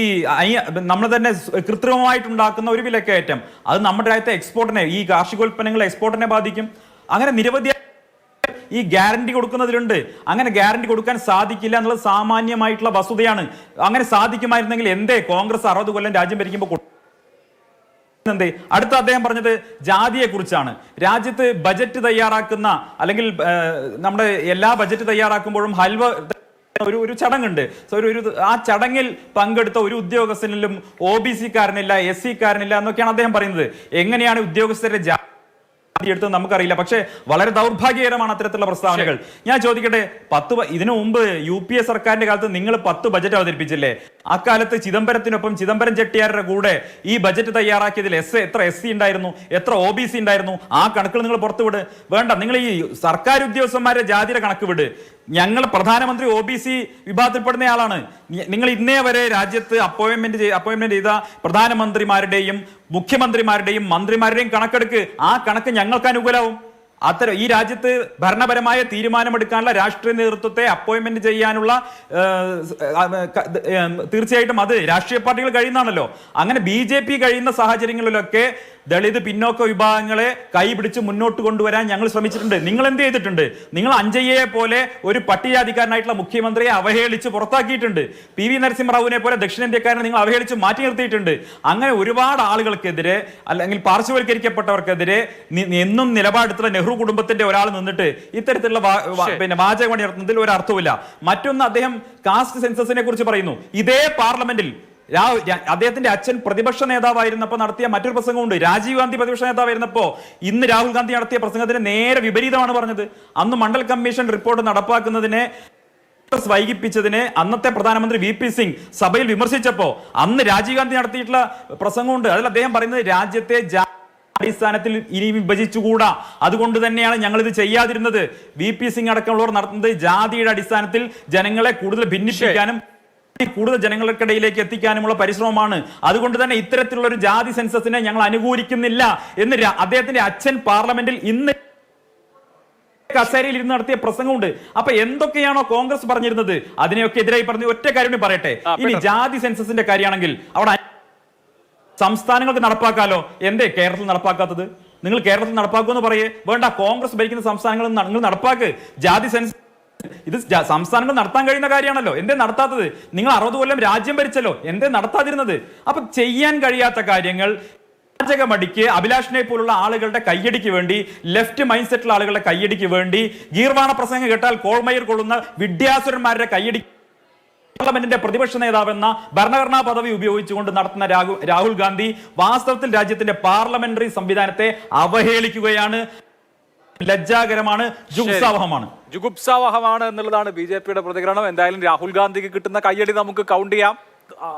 നമ്മൾ തന്നെ കൃത്രിമമായിട്ടുണ്ടാക്കുന്ന ഒരു വിലക്കയറ്റം അത് നമ്മുടെ രാജ്യത്തെ എക്സ്പോർട്ടിനെ, ഈ കാർഷികോൽപ്പന്നങ്ങളെ എക്സ്പോർട്ടിനെ ബാധിക്കും. അങ്ങനെ നിരവധി ഈ ഗ്യാരണ്ടി കൊടുക്കുന്നതിലുണ്ട്. അങ്ങനെ ഗ്യാരണ്ടി കൊടുക്കാൻ സാധിക്കില്ല എന്നുള്ളത് സാമാന്യമായിട്ടുള്ള വസ്തുതയാണ്. അങ്ങനെ സാധിക്കുമായിരുന്നെങ്കിൽ എന്തേ കോൺഗ്രസ് 60 കൊല്ലം രാജ്യം ഭരിക്കുമ്പോൾ? അടുത്ത അദ്ദേഹം പറഞ്ഞത് ജാതിയെ കുറിച്ചാണ്. രാജ്യത്ത് ബജറ്റ് തയ്യാറാക്കുന്ന അല്ലെങ്കിൽ നമ്മുടെ എല്ലാ ബജറ്റ് തയ്യാറാക്കുമ്പോഴും ഹൽവ ഒരു ചടങ്ങുണ്ട്. ആ ചടങ്ങിൽ പങ്കെടുത്ത ഒരു ഉദ്യോഗസ്ഥനിലും OBC കാരനില്ല, SC കാരനില്ല എന്നൊക്കെയാണ് അദ്ദേഹം പറയുന്നത്. എങ്ങനെയാണ് ഉദ്യോഗസ്ഥരെ എടുത്തത് നമുക്കറിയില്ല. പക്ഷേ വളരെ ദൗർഭാഗ്യകരമാണ് അത്തരത്തിലുള്ള പ്രസ്താവനകൾ. ഞാൻ ചോദിക്കട്ടെ, ഇതിനു മുമ്പ് UPA സർക്കാരിന്റെ കാലത്ത് നിങ്ങൾ 10 ബജറ്റ് അവതരിപ്പിച്ചില്ലേ? അക്കാലത്ത് ചിദംബരത്തിനൊപ്പം ചിദംബരം ചെട്ടിയാരുടെ കൂടെ ഈ ബജറ്റ് തയ്യാറാക്കിയതിൽ എത്ര SC ഉണ്ടായിരുന്നു, എത്ര OBC ഉണ്ടായിരുന്നു? ആ കണക്കുകൾ നിങ്ങൾ പുറത്തുവിട്. വേണ്ട, നിങ്ങൾ ഈ സർക്കാർ ഉദ്യോഗസ്ഥന്മാരുടെ ജാതിയുടെ കണക്ക് വിട്. ഞങ്ങൾ പ്രധാനമന്ത്രി OBC വിഭാഗത്തിൽപ്പെടുന്നയാളാണ്. നിങ്ങൾ ഇന്നേ വരെ രാജ്യത്ത് അപ്പോയിന്റ്മെന്റ് ചെയ്ത പ്രധാനമന്ത്രിമാരുടെയും മുഖ്യമന്ത്രിമാരുടെയും മന്ത്രിമാരുടെയും കണക്കെടുക്ക്. ആ കണക്ക് ഞങ്ങൾക്ക് അനുകൂലമാവും. അത്തരം ഈ രാജ്യത്ത് ഭരണപരമായ തീരുമാനമെടുക്കാനുള്ള രാഷ്ട്രീയ നേതൃത്വത്തെ അപ്പോയിന്റ്മെന്റ് ചെയ്യാനുള്ള തീർച്ചയായിട്ടും അത് രാഷ്ട്രീയ പാർട്ടികൾ കഴിയുന്നതാണല്ലോ. അങ്ങനെ BJP കഴിയുന്ന സാഹചര്യങ്ങളിലൊക്കെ ദളിത് പിന്നോക്ക വിഭാഗങ്ങളെ കൈപിടിച്ച് മുന്നോട്ട് കൊണ്ടുവരാൻ ഞങ്ങൾ ശ്രമിച്ചിട്ടുണ്ട്. നിങ്ങൾ എന്ത് ചെയ്തിട്ടുണ്ട്? നിങ്ങൾ അഞ്ജയ്യയെ പോലെ ഒരു പട്ടികജാതിക്കാരനായിട്ടുള്ള മുഖ്യമന്ത്രിയെ അവഹേളിച്ച് പുറത്താക്കിയിട്ടുണ്ട്. PV നരസിംഹറാവുവിനെ പോലെ ദക്ഷിണേന്ത്യക്കാരനെ നിങ്ങൾ അവഹേളിച്ച് മാറ്റി നിർത്തിയിട്ടുണ്ട്. അങ്ങനെ ഒരുപാട് ആളുകൾക്കെതിരെ അല്ലെങ്കിൽ പാർശ്വവൽക്കരിക്കപ്പെട്ടവർക്കെതിരെ എന്നും നിലപാടെടുത്തുള്ള നെഹ്റു കുടുംബത്തിന്റെ ഒരാൾ നിന്നിട്ട് ഇത്തരത്തിലുള്ള വാചകമണി നടത്തുന്നതിൽ ഒരു അർത്ഥമില്ല. മറ്റൊന്ന്, അദ്ദേഹം കാസ്റ്റ് സെൻസസിനെ കുറിച്ച് പറയുന്നു. ഇതേ പാർലമെന്റിൽ അദ്ദേഹത്തിന്റെ അച്ഛൻ പ്രതിപക്ഷ നേതാവായിരുന്നപ്പോൾ നടത്തിയ മറ്റൊരു പ്രസംഗമുണ്ട്. രാജീവ് ഗാന്ധി പ്രതിപക്ഷ നേതാവായിരുന്നപ്പോൾ ഇന്ന് രാഹുൽ ഗാന്ധി നടത്തിയ പ്രസംഗത്തിന് നേരെ വിപരീതമാണ് പറഞ്ഞത്. അന്ന് മണ്ഡൽ കമ്മീഷൻ റിപ്പോർട്ട് നടപ്പാക്കുന്നതിനെ വൈകിപ്പിച്ചതിനെ അന്നത്തെ പ്രധാനമന്ത്രി VP സിംഗ് സഭയിൽ വിമർശിച്ചപ്പോൾ അന്ന് രാജീവ് ഗാന്ധി നടത്തിയിട്ടുള്ള പ്രസംഗമുണ്ട്. അതിൽ അദ്ദേഹം പറയുന്നത് രാജ്യത്തെ അടിസ്ഥാനത്തിൽ ഇനി വിഭജിച്ചുകൂടാ, അതുകൊണ്ട് തന്നെയാണ് ഞങ്ങൾ ഇത് ചെയ്യാതിരുന്നത്. VP സിംഗ് അടക്കമുള്ളവർ നടത്തുന്നത് ജാതിയുടെ അടിസ്ഥാനത്തിൽ ജനങ്ങളെ കൂടുതൽ ഭിന്നിപ്പിക്കാനും കൂടുതൽ ജനങ്ങൾക്കിടയിലേക്ക് എത്തിക്കാനുമുള്ള പരിശ്രമമാണ്. അതുകൊണ്ട് തന്നെ ഇത്തരത്തിലുള്ള ഒരു ജാതി സെൻസസിനെ ഞങ്ങൾ അനുകൂലിക്കുന്നില്ല എന്ന് അദ്ദേഹത്തിന്റെ അച്ഛൻ പാർലമെന്റിൽ ഇന്ന് കസേരയിൽ ഇരുന്ന് നടത്തിയ പ്രസംഗമുണ്ട്. അപ്പൊ എന്തൊക്കെയാണോ കോൺഗ്രസ് പറഞ്ഞിരുന്നത് അതിനെയൊക്കെ എതിരായി പറഞ്ഞ ഒറ്റ കാര്യം പറയട്ടെ. ഇനി ജാതി സെൻസസിന്റെ കാര്യമാണെങ്കിൽ അവിടെ സംസ്ഥാനങ്ങൾക്ക് നടപ്പാക്കാലോ. എന്തേ കേരളത്തിൽ നടപ്പാക്കാത്തത്? നിങ്ങൾ കേരളത്തിൽ നടപ്പാക്കുമെന്ന് പറയേ വേണ്ട, കോൺഗ്രസ് ഭരിക്കുന്ന സംസ്ഥാനങ്ങളിൽ നിങ്ങൾ നടപ്പാക്ക് ജാതി സെൻസസ്. ഇത് സംസ്ഥാനങ്ങൾ നടത്താൻ കഴിയുന്ന കാര്യമാണല്ലോ, എന്തേ നടത്താത്തത്? നിങ്ങൾ 60 കൊല്ലം രാജ്യം ഭരിച്ചല്ലോ, എന്തേ നടത്താതിരുന്നത്? അപ്പൊ ചെയ്യാൻ കഴിയാത്ത കാര്യങ്ങൾ ാചകമടിക്ക് അഭിലാഷിനെ പോലുള്ള ആളുകളുടെ കയ്യടിക്ക് വേണ്ടി, ലെഫ്റ്റ് മൈൻഡ് സെറ്റുള്ള ആളുകളുടെ കയ്യടിക്ക് വേണ്ടി, ഗീർവാണ പ്രസംഗം കേട്ടാൽ കോൾമയർ കൊള്ളുന്ന വിദ്യാസുരന്മാരുടെ കയ്യടി പാർലമെന്റിന്റെ പ്രതിപക്ഷ നേതാവെന്ന ഭരണഘടനാ പദവി ഉപയോഗിച്ചുകൊണ്ട് നടത്തുന്ന രാഹുൽ ഗാന്ധി വാസ്തവത്തിൽ രാജ്യത്തിന്റെ പാർലമെന്ററി സംവിധാനത്തെ അവഹേളിക്കുകയാണ്. ലജ്ജാകരമാണ്, ജുഗുപ്സാവഹമാണ് എന്നുള്ളതാണ് BJPയുടെ പ്രതികരണം. എന്തായാലും രാഹുൽ ഗാന്ധിക്ക് കിട്ടുന്ന കയ്യടി നമുക്ക് കൗണ്ട് ചെയ്യാം.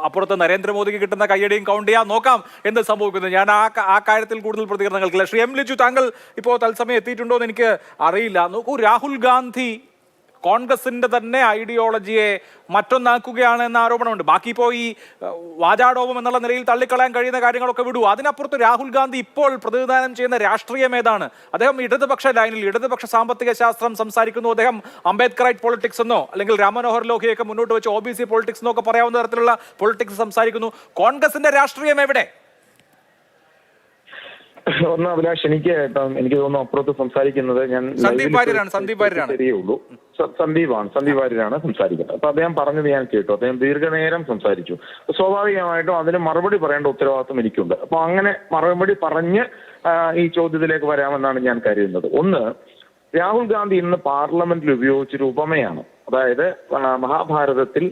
അപ്പുറത്ത് നരേന്ദ്രമോദിക്ക് കിട്ടുന്ന കയ്യടിയും കൗണ്ട് ചെയ്യാൻ നോക്കാം എന്ത് സംഭവിക്കുന്നത്. ഞാൻ ആ കാര്യത്തിൽ കൂടുതൽ പ്രതികരണങ്ങൾക്കില്ല. ശ്രീ എം ലിജു, താങ്കൾ ഇപ്പോൾ തത്സമയം എത്തിയിട്ടുണ്ടോ എന്ന് എനിക്ക് അറിയില്ല. നോക്കൂ, രാഹുൽ ഗാന്ധി കോൺഗ്രസിന്റെ തന്നെ ഐഡിയോളജിയെ മറ്റൊന്നാക്കുകയാണ് എന്ന ആരോപണമുണ്ട്. ബാക്കി ഇപ്പോൾ ഈ വാചാടോപം എന്നുള്ള നിലയിൽ തള്ളിക്കളയാൻ കഴിയുന്ന കാര്യങ്ങളൊക്കെ വിടൂ. അതിനപ്പുറത്ത് രാഹുൽ ഗാന്ധി ഇപ്പോൾ പ്രതിനിധാനം ചെയ്യുന്ന രാഷ്ട്രീയം ഏതാണ്? അദ്ദേഹം ഇടതുപക്ഷ ലൈനിൽ ഇടതുപക്ഷ സാമ്പത്തിക ശാസ്ത്രം സംസാരിക്കുന്നു. അദ്ദേഹം അംബേദ്കറൈറ്റ് പൊളിറ്റിക്സ് എന്നോ അല്ലെങ്കിൽ രാമമനോഹർ ലോഹിയൊക്കെ മുന്നോട്ട് വെച്ച് OBC പൊളിറ്റിക്സ് എന്നൊക്കെ പറയാവുന്ന തരത്തിലുള്ള പൊളിറ്റിക്സ് സംസാരിക്കുന്നു. കോൺഗ്രസിന്റെ രാഷ്ട്രീയം എവിടെ? ഒന്ന് അഭിലാഷ്, എനിക്ക് തോന്നുന്നു അപ്പുറത്ത് സംസാരിക്കുന്നത് ഞാൻ സന്ദീപ് വാര്യരാണ്. ശരിയുള്ളൂ. സന്ദീപ് വാര്യരാണ് സംസാരിക്കുന്നത്. അപ്പൊ അദ്ദേഹം പറഞ്ഞത് ഞാൻ കേട്ടു. അദ്ദേഹം ദീർഘനേരം സംസാരിച്ചു. സ്വാഭാവികമായിട്ടും അതിന് മറുപടി പറയേണ്ട ഉത്തരവാദിത്വം എനിക്കുണ്ട്. അപ്പൊ അങ്ങനെ മറുപടി പറഞ്ഞ് ഈ ചോദ്യത്തിലേക്ക് വരാമെന്നാണ് ഞാൻ കരുതുന്നത്. ഒന്ന്, രാഹുൽ ഗാന്ധി ഇന്ന് പാർലമെന്റിൽ ഉപയോഗിച്ചൊരു ഉപമയാണ്. അതായത് മഹാഭാരതത്തിൽ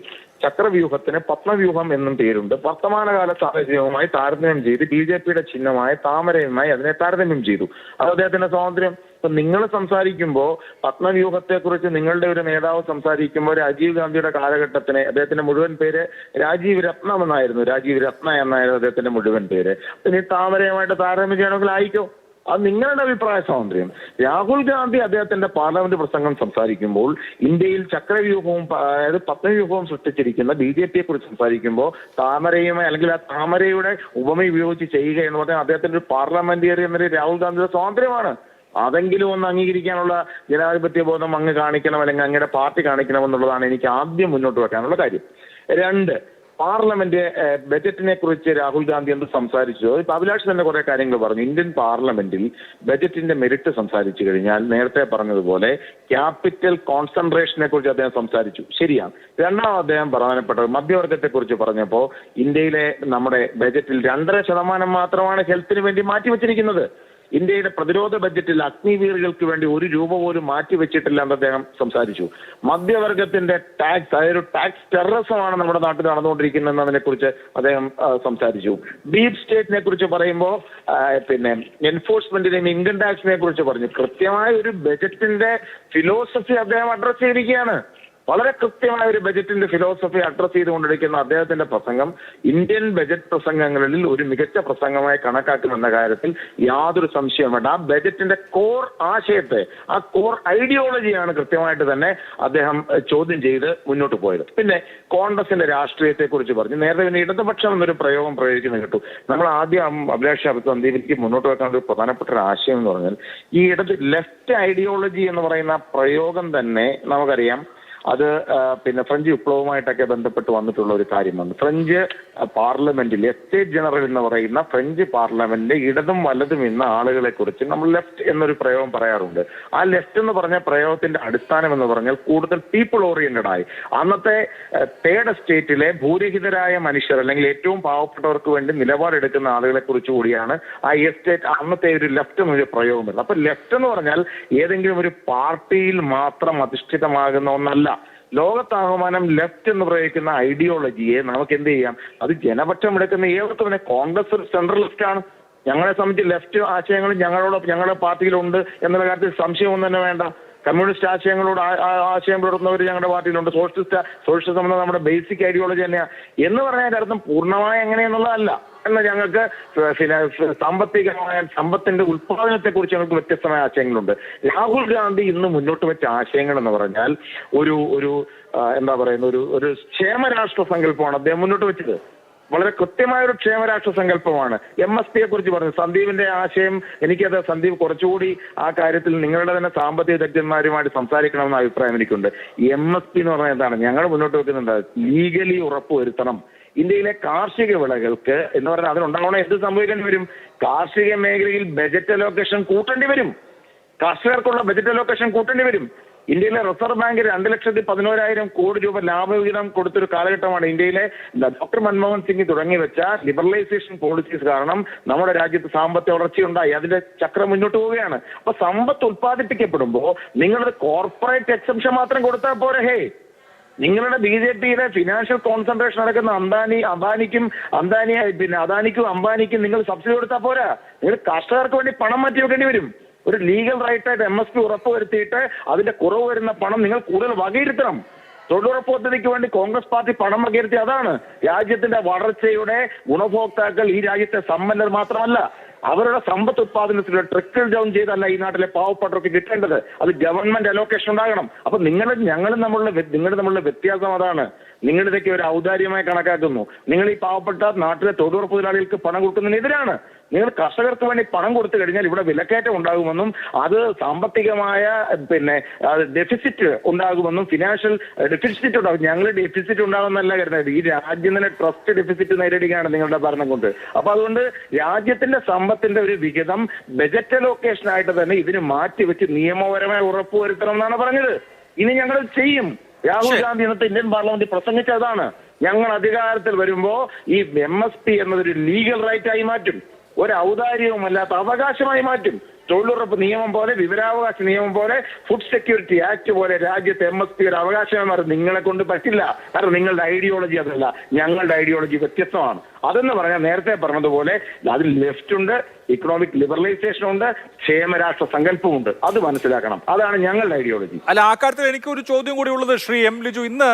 ചക്രവ്യൂഹത്തിന് പത്മവ്യൂഹം എന്നും പേരുണ്ട്. വർത്തമാനകാല സാഹചര്യവുമായി താരതമ്യം ചെയ്ത് BJPയുടെ ചിഹ്നമായ താമരയുമായി അതിനെ താരതമ്യം ചെയ്തു. അത് അദ്ദേഹത്തിന്റെ സ്വാതന്ത്ര്യം. ഇപ്പൊ നിങ്ങൾ സംസാരിക്കുമ്പോൾ പത്മവ്യൂഹത്തെക്കുറിച്ച് നിങ്ങളുടെ ഒരു നേതാവ് സംസാരിക്കുമ്പോൾ രാജീവ് ഗാന്ധിയുടെ കാലഘട്ടത്തിന് അദ്ദേഹത്തിന്റെ മുഴുവൻ പേര് രാജീവ് രത്നം എന്നായിരുന്നു. രാജീവ് രത്ന എന്നായിരുന്നു അദ്ദേഹത്തിന്റെ മുഴുവൻ പേര്. പിന്നെ താമരയുമായിട്ട് താരതമ്യം ചെയ്യണമെങ്കിൽ ആയിക്കോ, അത് നിങ്ങളുടെ അഭിപ്രായ സ്വാതന്ത്ര്യം. രാഹുൽ ഗാന്ധി അദ്ദേഹത്തിന്റെ പാർലമെന്റ് പ്രസംഗം സംസാരിക്കുമ്പോൾ ഇന്ത്യയിൽ ചക്രവ്യൂഹവും അതായത് പത്മവ്യൂഹവും സൃഷ്ടിച്ചിരിക്കുന്ന BJPയെ കുറിച്ച് സംസാരിക്കുമ്പോൾ താമരയുമായി അല്ലെങ്കിൽ ആ താമരയുടെ ഉപമ ഉപയോഗിച്ച് ചെയ്യുക എന്ന് പറഞ്ഞാൽ അദ്ദേഹത്തിന്റെ ഒരു പാർലമെന്റേറിയൻ എന്നൊരു രാഹുൽ ഗാന്ധിയുടെ സ്വാതന്ത്ര്യമാണ്. അതെങ്കിലും ഒന്ന് അംഗീകരിക്കാനുള്ള ജനാധിപത്യ ബോധം അങ്ങ് കാണിക്കണം, അല്ലെങ്കിൽ അങ്ങയുടെ പാർട്ടി കാണിക്കണം എന്നുള്ളതാണ് എനിക്ക് ആദ്യം മുന്നോട്ട് വെക്കാനുള്ള കാര്യം. രണ്ട്, പാർലമെന്റ് ബജറ്റിനെ കുറിച്ച് രാഹുൽ ഗാന്ധി എന്ത് സംസാരിച്ചു? ഇപ്പൊ അഭിലാഷ് തന്നെ കുറെ കാര്യങ്ങൾ പറഞ്ഞു. ഇന്ത്യൻ പാർലമെന്റിൽ ബജറ്റിന്റെ മെറിറ്റ് സംസാരിച്ചു കഴിഞ്ഞാൽ നേരത്തെ പറഞ്ഞതുപോലെ ക്യാപിറ്റൽ കോൺസെൻട്രേഷനെ കുറിച്ച് അദ്ദേഹം സംസാരിച്ചു. ശരിയാണ്. രണ്ടാമത് അദ്ദേഹം പ്രധാനപ്പെട്ടത് മധ്യവർഗത്തെ കുറിച്ച് പറഞ്ഞപ്പോൾ ഇന്ത്യയിലെ നമ്മുടെ ബജറ്റിൽ 2.5% മാത്രമാണ് ഹെൽത്തിന് വേണ്ടി മാറ്റിവെച്ചിരിക്കുന്നത്. ഇന്ത്യയുടെ പ്രതിരോധ ബജറ്റിൽ അഗ്നിവീറുകൾക്ക് വേണ്ടി 1 രൂപ പോലും മാറ്റിവെച്ചിട്ടില്ല എന്ന് അദ്ദേഹം സംസാരിച്ചു. മധ്യവർഗത്തിന്റെ ടാക്സ്, അതൊരു ടാക്സ് ടെററിസമാണ് നമ്മുടെ നാട്ടിൽ നടന്നുകൊണ്ടിരിക്കുന്നതിനെ കുറിച്ച് അദ്ദേഹം സംസാരിച്ചു. ഡീപ് സ്റ്റേറ്റിനെ കുറിച്ച് പറയുമ്പോൾ പിന്നെ എൻഫോഴ്സ്മെന്റിനെയും ഇൻകം ടാക്സിനെ കുറിച്ച് പറഞ്ഞു. കൃത്യമായ ഒരു ബജറ്റിന്റെ ഫിലോസഫി അദ്ദേഹം അഡ്രസ് ചെയ്തിരിക്കുകയാണ്. വളരെ കൃത്യമായ ഒരു ബജറ്റിന്റെ ഫിലോസഫി അഡ്രസ് ചെയ്തുകൊണ്ടിരിക്കുന്ന അദ്ദേഹത്തിന്റെ പ്രസംഗം ഇന്ത്യൻ ബജറ്റ് പ്രസംഗങ്ങളിൽ ഒരു മികച്ച പ്രസംഗമായി കണക്കാക്കുമെന്ന കാര്യത്തിൽ യാതൊരു സംശയവും വേണ്ട. ആ ബജറ്റിന്റെ കോർ ആശയത്തെ, ആ കോർ ഐഡിയോളജിയാണ് കൃത്യമായിട്ട് തന്നെ അദ്ദേഹം ചോദ്യം ചെയ്ത് മുന്നോട്ട് പോയത്. പിന്നെ കോൺഗ്രസിന്റെ രാഷ്ട്രീയത്തെ കുറിച്ച് പറഞ്ഞു. നേരത്തെ പിന്നെ ഇടതുപക്ഷം എന്നൊരു പ്രയോഗം പ്രയോഗിക്കുന്നത് കേട്ടു. നമ്മൾ ആദ്യം അഭിലാഷ് സന്ദീപിലേക്ക് മുന്നോട്ട് വെക്കാൻ ഒരു പ്രധാനപ്പെട്ട ഒരു ആശയം എന്ന് പറഞ്ഞാൽ ഈ ലെഫ്റ്റ് ഐഡിയോളജി എന്ന് പറയുന്ന പ്രയോഗം തന്നെ നമുക്കറിയാം അത് പിന്നെ ഫ്രഞ്ച് വിപ്ലവവുമായിട്ടൊക്കെ ബന്ധപ്പെട്ട് വന്നിട്ടുള്ള ഒരു കാര്യമാണ്. ഫ്രഞ്ച് പാർലമെന്റിൽ എസ്റ്റേറ്റ് ജനറൽ എന്ന് പറയുന്ന ഫ്രഞ്ച് പാർലമെന്റിലെ ഇടതും വലതും എന്ന ആളുകളെ കുറിച്ച് നമ്മൾ ലെഫ്റ്റ് എന്നൊരു പ്രയോഗം പറയാറുണ്ട്. ആ ലെഫ്റ്റ് എന്ന് പറഞ്ഞ പ്രയോഗത്തിന്റെ അടിസ്ഥാനം എന്ന് പറഞ്ഞാൽ കൂടുതൽ പീപ്പിൾ ഓറിയന്റഡ് ആയി അന്നത്തെ തേർഡ് എസ്റ്റേറ്റിലെ ഭൂരഹിതരായ മനുഷ്യർ അല്ലെങ്കിൽ ഏറ്റവും പാവപ്പെട്ടവർക്ക് വേണ്ടി നിലപാടെടുക്കുന്ന ആളുകളെ കുറിച്ച് കൂടിയാണ് ആ എസ്റ്റേറ്റ് അന്നത്തെ ഒരു ലെഫ്റ്റ് എന്നൊരു പ്രയോഗം വരുന്നത്. അപ്പൊ ലെഫ്റ്റ് എന്ന് പറഞ്ഞാൽ ഏതെങ്കിലും ഒരു പാർട്ടിയിൽ മാത്രം അധിഷ്ഠിതമാകുന്ന ഒന്നല്ല. ലോകത്താകമാനം ലെഫ്റ്റ് എന്ന് പ്രയോഗിക്കുന്ന ഐഡിയോളജിയെ നമുക്ക് എന്ത് ചെയ്യാം, അത് ജനപക്ഷം എടുക്കുന്ന ഏവർക്കും തന്നെ കോൺഗ്രസ് ഒരു സെൻട്രൽ ലെഫ്റ്റ് ആണ്. ഞങ്ങളെ സംബന്ധിച്ച് ലെഫ്റ്റ് ആശയങ്ങൾ ഞങ്ങളുടെ പാർട്ടിയിലുണ്ട് എന്നുള്ള കാര്യത്തിൽ സംശയമൊന്നും തന്നെ വേണ്ട. കമ്മ്യൂണിസ്റ്റ് ആശയങ്ങളോട് ആശയം പുലർത്തുന്നവർ ഞങ്ങളുടെ പാർട്ടിയിലുണ്ട്. സോഷ്യലിസം എന്നത് നമ്മുടെ ബേസിക് ഐഡിയോളജി തന്നെയാണ്. എന്ന് പറഞ്ഞാൽ അർത്ഥം പൂർണ്ണമായി എങ്ങനെയെന്നുള്ളതല്ല. എന്നാൽ ഞങ്ങൾക്ക് സാമ്പത്തികമായ സമ്പത്തിന്റെ ഉത്പാദനത്തെ കുറിച്ച് ഞങ്ങൾക്ക് വ്യത്യസ്തമായ ആശയങ്ങളുണ്ട്. രാഹുൽ ഗാന്ധി ഇന്ന് മുന്നോട്ട് വെച്ച ആശയങ്ങൾ എന്ന് പറഞ്ഞാൽ ഒരു എന്താ പറയുന്ന ഒരു ക്ഷേമരാഷ്ട്ര സങ്കല്പമാണ് അദ്ദേഹം മുന്നോട്ട് വെച്ചത്. വളരെ കൃത്യമായ ഒരു ക്ഷേമരാഷ്ട്ര സങ്കല്പമാണ്. MSPയെ കുറിച്ച് പറഞ്ഞു. സന്ദീപിന്റെ ആശയം എനിക്കത് സന്ദീപ് കുറച്ചുകൂടി ആ കാര്യത്തിൽ നിങ്ങളുടെ തന്നെ സാമ്പത്തിക വിദഗ്ധന്മാരുമായിട്ട് സംസാരിക്കണമെന്ന അഭിപ്രായം എനിക്കുണ്ട്. MSP എന്ന് പറഞ്ഞാൽ എന്താണ്? ഞങ്ങൾ മുന്നോട്ട് വെക്കുന്നുണ്ട് ലീഗലി ഉറപ്പുവരുത്തണം. ഇന്ത്യയിലെ കാർഷിക വിളകൾക്ക് എന്ന് പറഞ്ഞാൽ അതിനുണ്ടാവണം എന്ത് സംഭവിക്കേണ്ടി വരും? കാർഷിക മേഖലയിൽ ബജറ്റ് അലോക്കേഷൻ കൂട്ടേണ്ടി വരും. കർഷകർക്കുള്ള ബജറ്റ് അലോക്കേഷൻ കൂട്ടേണ്ടി വരും. ഇന്ത്യയിലെ റിസർവ് ബാങ്ക് 2,11,000 കോടി രൂപ ലാഭവിഹിതം കൊടുത്തൊരു കാലഘട്ടമാണ്. ഇന്ത്യയിലെ ഡോക്ടർ മൻമോഹൻ സിംഗ് തുടങ്ങി വെച്ച ലിബറലൈസേഷൻ പോളിസീസ് കാരണം നമ്മുടെ രാജ്യത്ത് സാമ്പത്തിക വളർച്ചയുണ്ടായി. അതിന്റെ ചക്രം മുന്നോട്ട് പോവുകയാണ്. അപ്പൊ സമ്പത്ത് ഉത്പാദിപ്പിക്കപ്പെടുമ്പോൾ നിങ്ങളുടെ കോർപ്പറേറ്റ് എക്സംഷൻ മാത്രം കൊടുത്താൽ പോരെ. നിങ്ങളുടെ BJPയുടെ ഫിനാൻഷ്യൽ കോൺസെൻട്രേഷൻ നടക്കുന്ന അദാനിക്കും അംബാനിക്കും നിങ്ങൾ സബ്സിഡി കൊടുത്താൽ പോരാ. നിങ്ങൾ കർഷകർക്ക് വേണ്ടി പണം മാറ്റി വെക്കേണ്ടി വരും. ഒരു ലീഗൽ റൈറ്റായിട്ട് MSP ഉറപ്പുവരുത്തിയിട്ട് അതിന്റെ കുറവ് വരുന്ന പണം നിങ്ങൾ കൂടുതൽ വകയിരുത്തണം. തൊഴിലുറപ്പ് പദ്ധതിക്ക് വേണ്ടി കോൺഗ്രസ് പാർട്ടി പണം വകയിരുത്തി. അതാണ് രാജ്യത്തിന്റെ വളർച്ചയുടെ ഗുണഭോക്താക്കൾ ഈ രാജ്യത്തെ സമ്പന്നർ മാത്രമല്ല, അവരുടെ സമ്പത്ത് ഉത്പാദനത്തിലൂടെ ട്രിക്കിൾ ഡൗൺ ചെയ്തല്ല ഈ നാട്ടിലെ പാവപ്പെട്ടവർക്ക് കിട്ടേണ്ടത്. അത് ഗവൺമെന്റ് അലോക്കേഷൻ ഉണ്ടാകണം. അപ്പൊ നിങ്ങളും തമ്മിലുള്ള വ്യത്യാസം അതാണ്. നിങ്ങളിതൊക്കെ ഒരു ഔദാര്യമായി കണക്കാക്കുന്നു. നിങ്ങൾ ഈ പാവപ്പെട്ട നാട്ടിലെ തൊഴിലുറപ്പ് തൊഴിലാളികൾക്ക് പണം കൊടുക്കുന്നതിനെതിരാണ്. നിങ്ങൾ കർഷകർക്ക് വേണ്ടി പണം കൊടുത്തു കഴിഞ്ഞാൽ ഇവിടെ വിലക്കയറ്റം ഉണ്ടാകുമെന്നും അത് സാമ്പത്തികമായ ഡെഫിസിറ്റ് ഉണ്ടാകുമെന്നും ഫിനാൻഷ്യൽ ഡെഫിസിറ്റ് ഉണ്ടാകും. ഞങ്ങൾ ഡെഫിസിറ്റ് ഉണ്ടാകുമെന്നല്ല കരുതുന്നത്. ഈ രാജ്യം തന്നെ ട്രസ്റ്റ് ഡെഫിസിറ്റ് നേരിടുകയാണ് നിങ്ങളുടെ ഭരണം കൊണ്ട്. അപ്പൊ അതുകൊണ്ട് രാജ്യത്തിന്റെ സമ്പത്തിന്റെ ഒരു വിഹിതം ബജറ്റ് അലോക്കേഷനായിട്ട് തന്നെ ഇതിന് മാറ്റിവെച്ച് നിയമപരമായി ഉറപ്പുവരുത്തണം എന്നാണ് പറഞ്ഞത്. ഇനി ഞങ്ങൾ ചെയ്യും. രാഹുൽ ഗാന്ധി ഇന്നത്തെ ഇന്ത്യൻ പാർലമെന്റിൽ പ്രസംഗിച്ചതാണ്. ഞങ്ങൾ അധികാരത്തിൽ വരുമ്പോ ഈ MSP എന്നതൊരു ലീഗൽ റൈറ്റ് ആയി മാറ്റും, ഒരു ഔദാര്യവുമല്ലാത്ത അവകാശമായി മാറ്റും. തൊഴിലുറപ്പ് നിയമം പോലെ, വിവരാവകാശ നിയമം പോലെ, ഫുഡ് സെക്യൂരിറ്റി ആക്ട് പോലെ രാജ്യത്തെ MSP ഒരു അവകാശമായി മാറും. നിങ്ങളെ കൊണ്ട് പറ്റില്ല. കാരണം നിങ്ങളുടെ ഐഡിയോളജി അതല്ല, ഞങ്ങളുടെ ഐഡിയോളജി വ്യത്യസ്തമാണ്. അതെന്ന് പറഞ്ഞാൽ നേരത്തെ പറഞ്ഞതുപോലെ അതിൽ ലെഫ്റ്റ് ഉണ്ട്, ഇക്കണോമിക് ലിബറലൈസേഷൻ ഉണ്ട്, ക്ഷേമരാഷ്ട്ര സങ്കല്പമുണ്ട്. അത് മനസ്സിലാക്കണം. അതാണ് ഞങ്ങളുടെ ഐഡിയോളജി. അല്ല, ആ കാര്യത്തിൽ എനിക്കൊരു ചോദ്യം കൂടി ഉള്ളത് ശ്രീ എം ലിജു, ഇന്ന്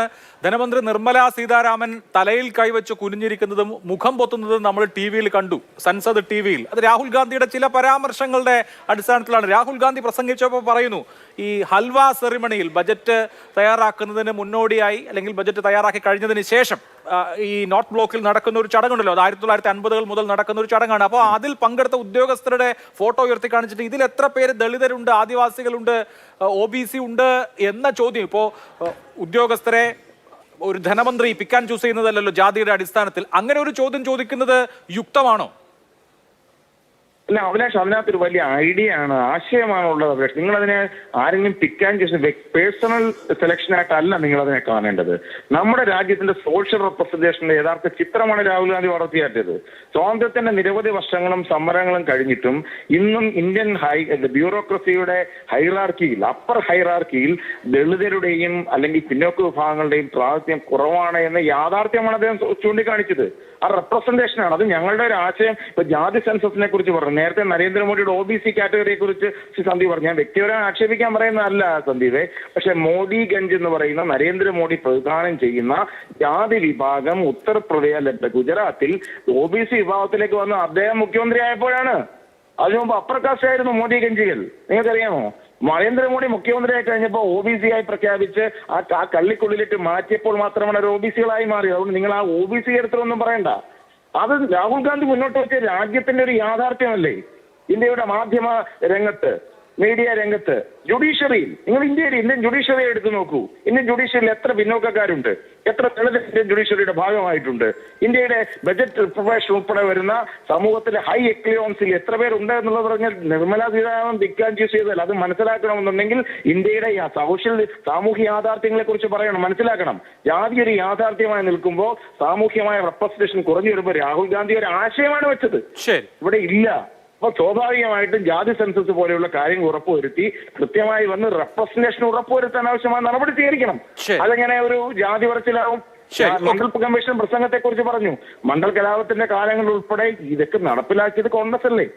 ധനമന്ത്രി നിർമ്മല സീതാരാമൻ തലയിൽ കൈവച്ച് കുനിഞ്ഞിരിക്കുന്നതും മുഖം പൊത്തുന്നതും നമ്മൾ TV-യിൽ കണ്ടു, സൻസദ് TV-യിൽ. അത് രാഹുൽ ഗാന്ധിയുടെ ചില പരാമർശങ്ങളുടെ അടിസ്ഥാനത്തിലാണ്. രാഹുൽ ഗാന്ധി പ്രസംഗിച്ചപ്പോൾ പറയുന്നു, ഈ ഹൽവ സെറിമണിയിൽ ബജറ്റ് തയ്യാറാക്കുന്നതിന് മുന്നോടിയായി അല്ലെങ്കിൽ ബജറ്റ് തയ്യാറാക്കി കഴിഞ്ഞതിന് ശേഷം ഈ നോർത്ത് ബ്ലോക്കിൽ നടക്കുന്ന ഒരു ചടങ്ങുണ്ടല്ലോ, അത് 1950-കൾ മുതൽ നടക്കുന്ന ഒരു ചടങ്ങാണ്. അപ്പോൾ അതിൽ പങ്കെടുത്ത ഉദ്യോഗസ്ഥരുടെ ഫോട്ടോ ഉയർത്തി കാണിച്ചിട്ട് ഇതിൽ എത്ര പേര് ദളിതരുണ്ട്, ആദിവാസികളുണ്ട്, OBC ഉണ്ട് എന്ന ചോദ്യം. ഇപ്പോൾ ഉദ്യോഗസ്ഥരെ ഒരു ധനമന്ത്രി പിക്ക് ആൻഡ് ചൂസ് ചെയ്യുന്നതല്ലല്ലോ ജാതിയുടെ അടിസ്ഥാനത്തിൽ. അങ്ങനെ ഒരു ചോദ്യം ചോദിക്കുന്നത് യുക്തമാണോ? അല്ല അഭിലാഷ്, അതിനകത്തൊരു വലിയ ഐഡിയ ആണ്, ആശയമാണുള്ളത് അഭിലാഷ്. നിങ്ങളതിനെ ആരെങ്കിലും പിക്ക് ആൻഡ് ചൂസ് പേഴ്സണൽ സെലക്ഷൻ ആയിട്ടല്ല നിങ്ങളതിനെ കാണേണ്ടത്. നമ്മുടെ രാജ്യത്തിന്റെ സോഷ്യൽ റെപ്രസെന്റേഷന്റെ യഥാർത്ഥ ചിത്രമാണ് രാഹുൽ ഗാന്ധി വളർത്തിയാറ്റത്. സ്വാതന്ത്ര്യത്തിന്റെ നിരവധി വർഷങ്ങളും സമരങ്ങളും കഴിഞ്ഞിട്ടും ഇന്നും ഇന്ത്യൻ ബ്യൂറോക്രസിയുടെ ഹൈറാർക്കിയിൽ, അപ്പർ ഹൈറാർക്കിയിൽ ദളിതരുടെയും അല്ലെങ്കിൽ പിന്നോക്ക വിഭാഗങ്ങളുടെയും പ്രാതിനിധ്യം കുറവാണ് എന്ന യാഥാർത്ഥ്യമാണ് അദ്ദേഹം ചൂണ്ടിക്കാണിച്ചത്. ആ റെപ്രസെന്റേഷനാണ് അത്. ഞങ്ങളുടെ ഒരു ആശയം. ഇപ്പൊ ജാതി സെൻസസിനെ കുറിച്ച് പറഞ്ഞു, നേരത്തെ നരേന്ദ്രമോദിയുടെ OBC കാറ്റഗറിയെ കുറിച്ച് സന്ദീപ് പറഞ്ഞു. ഞാൻ വ്യക്തിപരമായി ആക്ഷേപിക്കാൻ പറയുന്നതല്ല സന്ദീപെ, പക്ഷെ മോഡിഗഞ്ച് എന്ന് പറയുന്ന നരേന്ദ്രമോദി പ്രതിദാനം ചെയ്യുന്ന ജാതി വിഭാഗം ഉത്തർപ്രദേശ്, ഗുജറാത്തിൽ OBC വിഭാഗത്തിലേക്ക് വന്ന് അദ്ദേഹം മുഖ്യമന്ത്രി ആയപ്പോഴാണ്. അതിനു മുമ്പ് അപ്പർ കാസ്റ്റ് ആയിരുന്നു മോഡിഗഞ്ചികൾ. നിങ്ങൾക്കറിയാമോ? നരേന്ദ്രമോദി മുഖ്യമന്ത്രിയായി കഴിഞ്ഞപ്പോൾ OBC ആയി പ്രഖ്യാപിച്ച് ആ കള്ളിക്കുള്ളിലിട്ട് മാറ്റിയപ്പോൾ മാത്രമാണ് ഒരു OBC-കളായി മാറിയത്. അതുകൊണ്ട് നിങ്ങൾ ആ OBC ചരിത്രമൊന്നും പറയണ്ട. അത് രാഹുൽ ഗാന്ധി മുന്നോട്ട് വെച്ച രാജ്യത്തിന്റെ ഒരു യാഥാർത്ഥ്യമല്ലേ? ഇന്ത്യയുടെ മാധ്യമ രംഗത്ത്, മീഡിയ രംഗത്ത്, ജുഡീഷ്യറിയിൽ, നിങ്ങൾ ഇന്ത്യൻ ജുഡീഷ്യറിയെ എടുത്തു നോക്കൂ. ഇന്ത്യൻ ജുഡീഷ്യറിയിൽ എത്ര ഭിന്നോക്കക്കാരുണ്ട്, എത്ര ദളിതർ ഇന്ത്യൻ ജുഡീഷ്യറിയുടെ ഭാഗമായിട്ടുണ്ട്. ഇന്ത്യയുടെ ബജറ്റ് പ്രിപ്പറേഷൻ ഉൾപ്പെടെ വരുന്ന സമൂഹത്തിലെ ഹൈ എക്ലിയോൺസിൽ എത്ര പേരുണ്ട് എന്നുള്ളത് പറഞ്ഞാൽ Nirmala Sitharaman pick and choose ചെയ്തല്ല. അത് മനസ്സിലാക്കണമെന്നുണ്ടെങ്കിൽ ഇന്ത്യയുടെ സാമൂഹ്യ യാഥാർത്ഥ്യങ്ങളെ കുറിച്ച് പറയണം, മനസ്സിലാക്കണം. ജാതി ഒരു യാഥാർത്ഥ്യമായി നിൽക്കുമ്പോൾ സാമൂഹ്യമായ റെപ്രസെന്റേഷൻ കുറഞ്ഞു വരുമ്പോൾ രാഹുൽ ഗാന്ധി ഒരു ആശയമാണ് വെച്ചത്, ഇവിടെ ഇല്ല. അപ്പൊ സ്വാഭാവികമായിട്ടും ജാതി സെൻസസ് പോലെയുള്ള കാര്യങ്ങൾ ഉറപ്പുവരുത്തി കൃത്യമായി വന്ന് റെപ്രസെന്റേഷൻ ഉറപ്പുവരുത്താൻ ആവശ്യമായ നടപടി സ്വീകരിക്കണം. അതെങ്ങനെ ഒരു ജാതി പറച്ചിലാവും? മണ്ഡൽ കമ്മീഷൻ പ്രസംഗത്തെ കുറിച്ച് പറഞ്ഞു. മണ്ഡൽ കലാപത്തിന്റെ കാലങ്ങളിൽ ഉൾപ്പെടെ ഇതൊക്കെ നടപ്പിലാക്കിയത് കോൺഗ്രസ് അല്ലേ?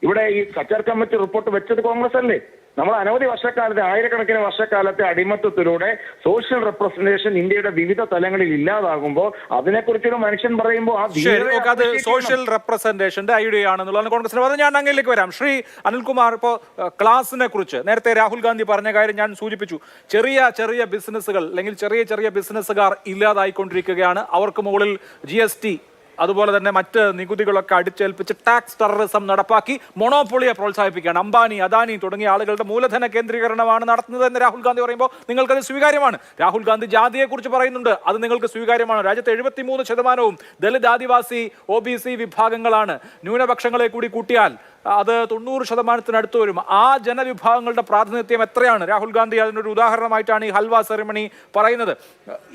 ഇവിടെ ഈ കച്ചാർ കമ്മിറ്റി റിപ്പോർട്ട് വെച്ചത് കോൺഗ്രസ് അല്ലേ? നമ്മൾ അനവധി വർഷക്കാലത്തെ, ആയിരക്കണക്കിന് വർഷക്കാലത്തെ അടിമത്തത്തിലൂടെ സോഷ്യൽ റെപ്രസെന്റേഷൻ ഇന്ത്യയുടെ വിവിധ തലങ്ങളിൽ ഇല്ലാതാകുമ്പോൾ അതിനെക്കുറിച്ചൊരു മനുഷ്യൻ പറയുമ്പോൾ അത് സോഷ്യൽ റെപ്രസെന്റേഷന്റെ ഐഡിയ ആണെന്നുള്ളതാണ് കോൺഗ്രസിന് പറഞ്ഞത്. ഞാൻ അങ്ങനെയൊക്കെ വരാം. ശ്രീ അനിൽകുമാർ, ഇപ്പോൾ ക്ലാസിനെ കുറിച്ച് നേരത്തെ രാഹുൽ ഗാന്ധി പറഞ്ഞ കാര്യം ഞാൻ സൂചിപ്പിച്ചു. ചെറിയ ബിസിനസ്സുകൾ അല്ലെങ്കിൽ ചെറിയ ബിസിനസ്സുകാർ ഇല്ലാതായിക്കൊണ്ടിരിക്കുകയാണ്. അവർക്ക് മുകളിൽ GST അതുപോലെ തന്നെ മറ്റ് നികുതികളൊക്കെ അടിച്ചേൽപ്പിച്ച് ടാക്സ് ടെററിസം നടപ്പാക്കി മൊണോപ്പൊളിയെ പ്രോത്സാഹിപ്പിക്കുകയാണ്. അംബാനി, അദാനി തുടങ്ങിയ ആളുകളുടെ മൂലധന കേന്ദ്രീകരണമാണ് നടത്തുന്നത് എന്ന് രാഹുൽ ഗാന്ധി പറയുമ്പോൾ നിങ്ങൾക്കത് സ്വീകാര്യമാണ്. രാഹുൽ ഗാന്ധി ജാതിയെക്കുറിച്ച് പറയുന്നുണ്ട്, അത് നിങ്ങൾക്ക് സ്വീകാര്യമാണ്. രാജ്യത്തെ 73% ദളിത്, ആദിവാസി, OBC വിഭാഗങ്ങളാണ്. ന്യൂനപക്ഷങ്ങളെ കൂടി കൂട്ടിയാൽ അത് 90% വരും. ആ ജനവിഭാഗങ്ങളുടെ പ്രാതിനിധ്യം എത്രയാണ്? രാഹുൽ ഗാന്ധി അതിനൊരു ഉദാഹരണമായിട്ടാണ് ഈ ഹൽവ സെറിമണി പറയുന്നത്.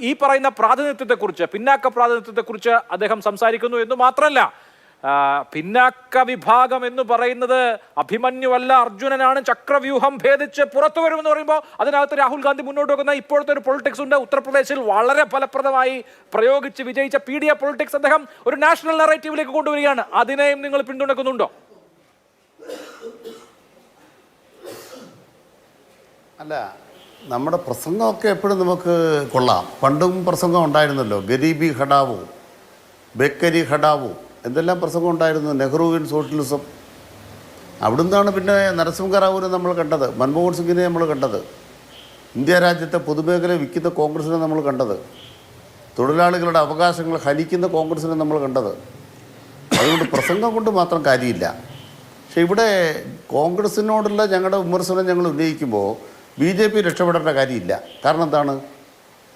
ഈ പറയുന്ന പ്രാതിനിധ്യത്തെക്കുറിച്ച്, പിന്നാക്ക പ്രാതിനിധ്യത്തെക്കുറിച്ച് അദ്ദേഹം സംസാരിക്കുന്നു എന്ന് മാത്രമല്ല, പിന്നാക്ക വിഭാഗം എന്ന് പറയുന്നത് അഭിമന്യുവല്ല, അർജുനനാണ്. ചക്രവ്യൂഹം ഭേദിച്ച് പുറത്തു വരുമെന്ന് പറയുമ്പോൾ അതിനകത്ത് രാഹുൽ ഗാന്ധി മുന്നോട്ട് വെക്കുന്ന ഇപ്പോഴത്തെ ഒരു പൊളിറ്റിക്സ് ഉണ്ട്. ഉത്തർപ്രദേശിൽ വളരെ ഫലപ്രദമായി പ്രയോഗിച്ച് വിജയിച്ച PDA പൊളിറ്റിക്സ് അദ്ദേഹം ഒരു നാഷണൽ നറേറ്റീവിലേക്ക് കൊണ്ടുവരികയാണ്. അതിനെയും നിങ്ങൾ പിന്തുണക്കുന്നുണ്ടോ? അല്ല, നമ്മുടെ പ്രസംഗമൊക്കെ എപ്പോഴും നമുക്ക് കൊള്ളാം. പണ്ടും പ്രസംഗം ഉണ്ടായിരുന്നല്ലോ, ഗരീബി ഹടാവോ, ബേക്കരി ഹടാവോ, എന്തെല്ലാം പ്രസംഗം ഉണ്ടായിരുന്നു. നെഹ്റുവിൻ സോഷ്യലിസം. അവിടുന്നാണ് പിന്നെ നരസിംഹറാവുവിനെ നമ്മൾ കണ്ടത്, മൻമോഹൻ സിംഗിനെ നമ്മൾ കണ്ടത്, ഇന്ത്യ രാജ്യത്തെ പൊതുമേഖല വിൽക്കുന്ന കോൺഗ്രസിനെ നമ്മൾ കണ്ടത്, തൊഴിലാളികളുടെ അവകാശങ്ങൾ ഹനിക്കുന്ന കോൺഗ്രസിനെ നമ്മൾ കണ്ടത്. അതുകൊണ്ട് പ്രസംഗം കൊണ്ട് മാത്രം കാര്യമില്ല. പക്ഷെ ഇവിടെ കോൺഗ്രസിനോടുള്ള ഞങ്ങളുടെ വിമർശനം ഞങ്ങൾ ഉന്നയിക്കുമ്പോൾ BJP രക്ഷപ്പെടേണ്ട കാര്യമില്ല. കാരണം എന്താണ്?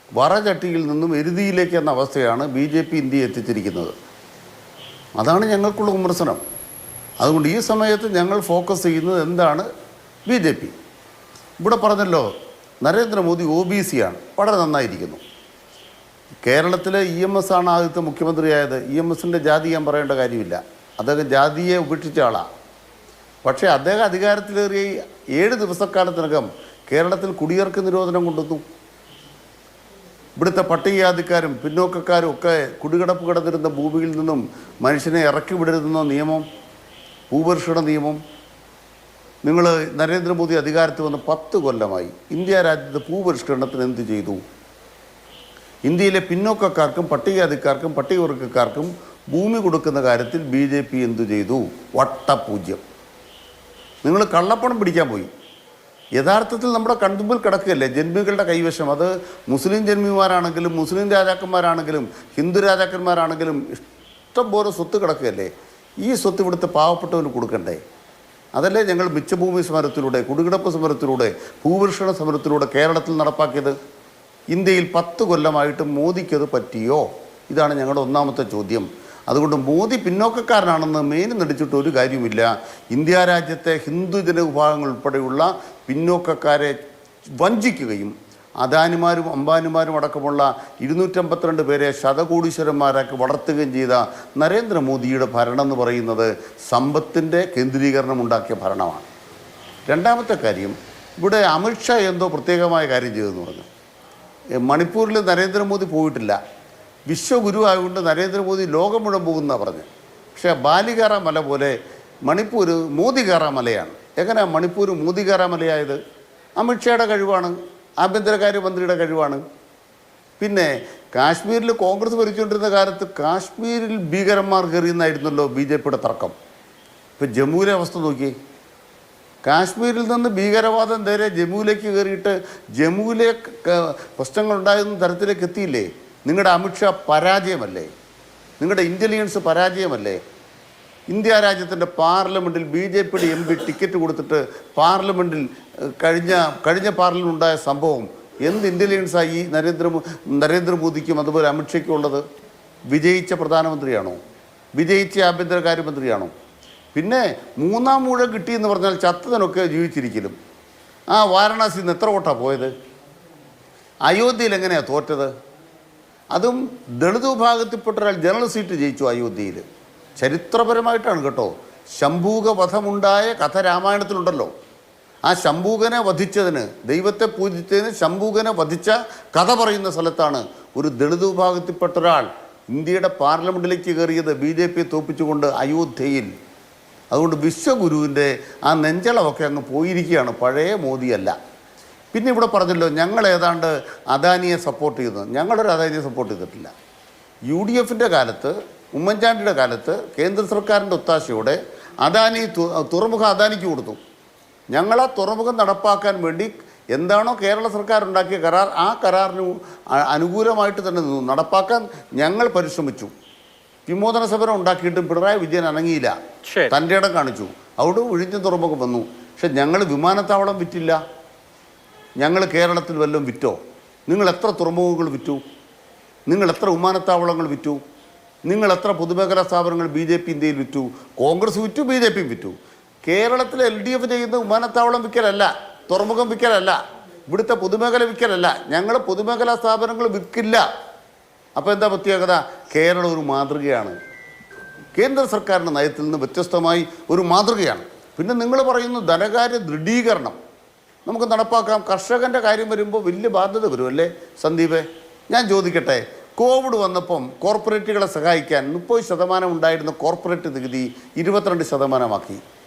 വറചട്ടിയിൽ നിന്നും എരുതിയിലേക്ക് എന്ന അവസ്ഥയാണ് BJP ഇന്ത്യയെ എത്തിച്ചിരിക്കുന്നത്. അതാണ് ഞങ്ങൾക്കുള്ള വിമർശനം. അതുകൊണ്ട് ഈ സമയത്ത് ഞങ്ങൾ ഫോക്കസ് ചെയ്യുന്നത് എന്താണ്? BJP. ഇവിടെ പറഞ്ഞല്ലോ, നരേന്ദ്രമോദി OBC ആണ്, വളരെ നന്നായിരിക്കുന്നു. കേരളത്തിലെ EMS ആണ് ആദ്യത്തെ മുഖ്യമന്ത്രിയായത്. EMSൻ്റെ ജാതി ഞാൻ പറയേണ്ട കാര്യമില്ല, അദ്ദേഹം ജാതിയെ ഉപേക്ഷിച്ച ആളാണ്. പക്ഷേ അദ്ദേഹം അധികാരത്തിലേറിയ 7 ദിവസക്കാലത്തിനകം കേരളത്തിൽ കുടിയിറക്ക് നിരോധനം കൊണ്ടുവന്നു. ഇവിടുത്തെ പട്ടികജാതിക്കാരും പിന്നോക്കക്കാരും ഒക്കെ കുടികിടപ്പ് കിടന്നിരുന്ന ഭൂമിയിൽ നിന്നും മനുഷ്യനെ ഇറക്കി വിടരുതെന്ന നിയമം, ഭൂപരിഷ്കരണ നിയമം. നിങ്ങൾ നരേന്ദ്രമോദി അധികാരത്തിൽ വന്ന് 10 കൊല്ലമായി. ഇന്ത്യ രാജ്യത്ത് ഭൂപരിഷ്കരണത്തിന് എന്ത് ചെയ്തു? ഇന്ത്യയിലെ പിന്നോക്കക്കാർക്കും പട്ടികജാതിക്കാർക്കും പട്ടികവർഗക്കാർക്കും ഭൂമി കൊടുക്കുന്ന കാര്യത്തിൽ BJP എന്തു ചെയ്തു? വട്ടപൂജ്യം. നിങ്ങൾ കള്ളപ്പണം പിടിക്കാൻ പോയി. യഥാർത്ഥത്തിൽ നമ്മുടെ കൺമുമ്പിൽ കിടക്കുകയല്ലേ ജന്മികളുടെ കൈവശം. അത് മുസ്ലിം ജന്മിമാരാണെങ്കിലും മുസ്ലിം രാജാക്കന്മാരാണെങ്കിലും ഹിന്ദു രാജാക്കന്മാരാണെങ്കിലും ഇഷ്ടം പോലെ സ്വത്ത് കിടക്കുകയല്ലേ. ഈ സ്വത്ത് ഇവിടുത്തെ പാവപ്പെട്ടവന് കൊടുക്കണ്ടേ? അതല്ലേ ഞങ്ങൾ മിച്ചഭൂമി സമരത്തിലൂടെ, കുടികിടപ്പ് സമരത്തിലൂടെ, ഭൂപരിഷ്കരണ സമരത്തിലൂടെ കേരളത്തിൽ നടപ്പാക്കിയത്. ഇന്ത്യയിൽ 10 കൊല്ലമായിട്ട് മോദിക്കത് പറ്റിയോ? ഇതാണ് ഞങ്ങളുടെ ഒന്നാമത്തെ ചോദ്യം. അതുകൊണ്ട് മോദി പിന്നോക്കക്കാരനാണെന്ന് മെയിൻ നടിച്ചിട്ട് ഒരു കാര്യമില്ല. ഇന്ത്യ രാജ്യത്തെ ഹിന്ദു ജനവിഭാഗങ്ങൾ ഉൾപ്പെടെയുള്ള പിന്നോക്കക്കാരെ വഞ്ചിക്കുകയും അദാനിമാരും അംബാനിമാരും അടക്കമുള്ള 252 പേരെ ശതകോടീശ്വരന്മാരാക്കി വളർത്തുകയും ചെയ്ത നരേന്ദ്രമോദിയുടെ ഭരണം എന്ന് പറയുന്നത് സമ്പത്തിൻ്റെ കേന്ദ്രീകരണം ഉണ്ടാക്കിയ ഭരണമാണ്. രണ്ടാമത്തെ കാര്യം, ഇവിടെ അമിത്ഷാ എന്തോ പ്രത്യേകമായ കാര്യം ചെയ്തെന്ന് പറഞ്ഞു. മണിപ്പൂരിൽ നരേന്ദ്രമോദി പോയിട്ടില്ല. വിശ്വഗുരു ആയതുകൊണ്ട് നരേന്ദ്രമോദി ലോകം മുഴുവൻ പോകുന്നതാണ് പറഞ്ഞത്. പക്ഷേ ബാലികാറ മല പോലെ മണിപ്പൂർ മോദികാറ മലയാണ്. എങ്ങനെയാണ് മണിപ്പൂർ മോദികാറ മലയായത്? അമിത്ഷായുടെ കഴിവാണ്, ആഭ്യന്തരകാര്യമന്ത്രിയുടെ കഴിവാണ്. പിന്നെ കാശ്മീരിൽ കോൺഗ്രസ് ഭരിച്ചുകൊണ്ടിരുന്ന കാലത്ത് കാശ്മീരിൽ ഭീകരന്മാർ കയറിയെന്നായിരുന്നല്ലോ BJPയുടെ തർക്കം. ഇപ്പം ജമ്മുവിലെ അവസ്ഥ നോക്കി. കാശ്മീരിൽ നിന്ന് ഭീകരവാദം നേരെ ജമ്മുവിലേക്ക് കയറിയിട്ട് ജമ്മുവിലെ പ്രശ്നങ്ങളുണ്ടാകുന്ന തരത്തിലേക്ക് എത്തിയില്ലേ? നിങ്ങളുടെ അമിത്ഷാ പരാജയമല്ലേ? നിങ്ങളുടെ ഇൻ്റലിജൻസ് പരാജയമല്ലേ? ഇന്ത്യ രാജ്യത്തിൻ്റെ പാർലമെൻറ്റിൽ BJPയുടെ MP ടിക്കറ്റ് കൊടുത്തിട്ട് പാർലമെൻറ്റിൽ കഴിഞ്ഞ പാർലമെൻറ്റിൽ ഉണ്ടായ സംഭവം എന്ത് ഇൻ്റലിജൻസായി ഈ നരേന്ദ്രമോദിക്കും അതുപോലെ അമിത്ഷയ്ക്കും ഉള്ളത്? വിജയിച്ച പ്രധാനമന്ത്രിയാണോ? വിജയിച്ച ആഭ്യന്തരകാര്യമന്ത്രിയാണോ? പിന്നെ 3-ാം ഊഴം കിട്ടിയെന്ന് പറഞ്ഞാൽ ചത്തതിനൊക്കെ ജീവിച്ചിരിക്കലും. വാരണാസിയിൽ നിന്ന് എത്ര വോട്ടാണ് പോയത്? അയോധ്യയിൽ എങ്ങനെയാണ് തോറ്റത്? അതും ദളിത് വിഭാഗത്തിൽപ്പെട്ട ഒരാൾ ജനറൽ സീറ്റ് ജയിച്ചു അയോധ്യയിൽ. ചരിത്രപരമായിട്ടാണ് കേട്ടോ. ശംഭൂക വധമുണ്ടായ കഥ രാമായണത്തിലുണ്ടല്ലോ. ആ ശംഭൂകനെ വധിച്ചതിന്, ദൈവത്തെ പൂജിച്ചതിന് ശംഭൂകനെ വധിച്ച കഥ പറയുന്ന സ്ഥലത്താണ് ഒരു ദളിത് വിഭാഗത്തിൽപ്പെട്ട ഒരാൾ ഇന്ത്യയുടെ പാർലമെൻറ്റിലേക്ക് കയറിയത് BJP തോപ്പിച്ചുകൊണ്ട് അയോധ്യയിൽ. അതുകൊണ്ട് വിശ്വഗുരുവിൻ്റെ ആ നെഞ്ചളവൊക്കെ അങ്ങ് പോയിരിക്കുകയാണ്, പഴയ മോദിയല്ല. പിന്നെ ഇവിടെ പറഞ്ഞല്ലോ ഞങ്ങൾ ഏതാണ്ട് അദാനിയെ സപ്പോർട്ട് ചെയ്യുന്നു. ഞങ്ങളൊരു അദാനിയെ സപ്പോർട്ട് ചെയ്തിട്ടില്ല. UDFൻ്റെ കാലത്ത്, ഉമ്മൻചാണ്ടിയുടെ കാലത്ത് കേന്ദ്ര സർക്കാരിൻ്റെ ഒത്താശയോടെ തുറമുഖം അദാനിക്ക് കൊടുത്തു. ഞങ്ങൾ ആ തുറമുഖം നടപ്പാക്കാൻ വേണ്ടി എന്താണോ കേരള സർക്കാർ ഉണ്ടാക്കിയ കരാർ, ആ കരാറിന് അനുകൂലമായിട്ട് തന്നെ നിന്നു. നടപ്പാക്കാൻ ഞങ്ങൾ പരിശ്രമിച്ചു. വിമോചന സമരം ഉണ്ടാക്കിയിട്ടും പിണറായി വിജയൻ അനങ്ങിയില്ല, തൻ്റെ ഇടം കാണിച്ചു. അവിടെ വിഴിഞ്ഞം തുറമുഖം വന്നു. പക്ഷെ ഞങ്ങൾ വിമാനത്താവളം വിറ്റില്ല. ഞങ്ങൾ കേരളത്തിൽ വല്ലതും വിറ്റോ? നിങ്ങൾ എത്ര തുറമുഖങ്ങൾ വിറ്റു? നിങ്ങൾ എത്ര വിമാനത്താവളങ്ങൾ വിറ്റു? നിങ്ങൾ എത്ര പൊതുമേഖലാ സ്ഥാപനങ്ങൾ BJP ഇന്ത്യയിൽ വിറ്റു? കോൺഗ്രസ് വിറ്റു, BJP വിറ്റു. കേരളത്തിലെ LDF ചെയ്യുന്ന വിമാനത്താവളം വിൽക്കലല്ല, തുറമുഖം വിൽക്കലല്ല, ഇവിടുത്തെ പൊതുമേഖല വിൽക്കലല്ല. ഞങ്ങൾ പൊതുമേഖലാ സ്ഥാപനങ്ങൾ വിൽക്കില്ല. അപ്പോൾ എന്താ പ്രത്യേകത? കേരളം ഒരു മാതൃകയാണ്. കേന്ദ്ര സർക്കാരിൻ്റെ നയത്തിൽ നിന്ന് വ്യത്യസ്തമായി ഒരു മാതൃകയാണ്. പിന്നെ നിങ്ങൾ പറയുന്നു ധനകാര്യ ദൃഢീകരണം നമുക്ക് നടപ്പാക്കാം. കർഷകൻ്റെ കാര്യം വരുമ്പോൾ വലിയ ബാധ്യത വരുമല്ലേ സന്ദീപേ? ഞാൻ ചോദിക്കട്ടെ, കോവിഡ് വന്നപ്പം കോർപ്പറേറ്റുകളെ സഹായിക്കാൻ 30% ഉണ്ടായിരുന്ന കോർപ്പറേറ്റ് നികുതി 22%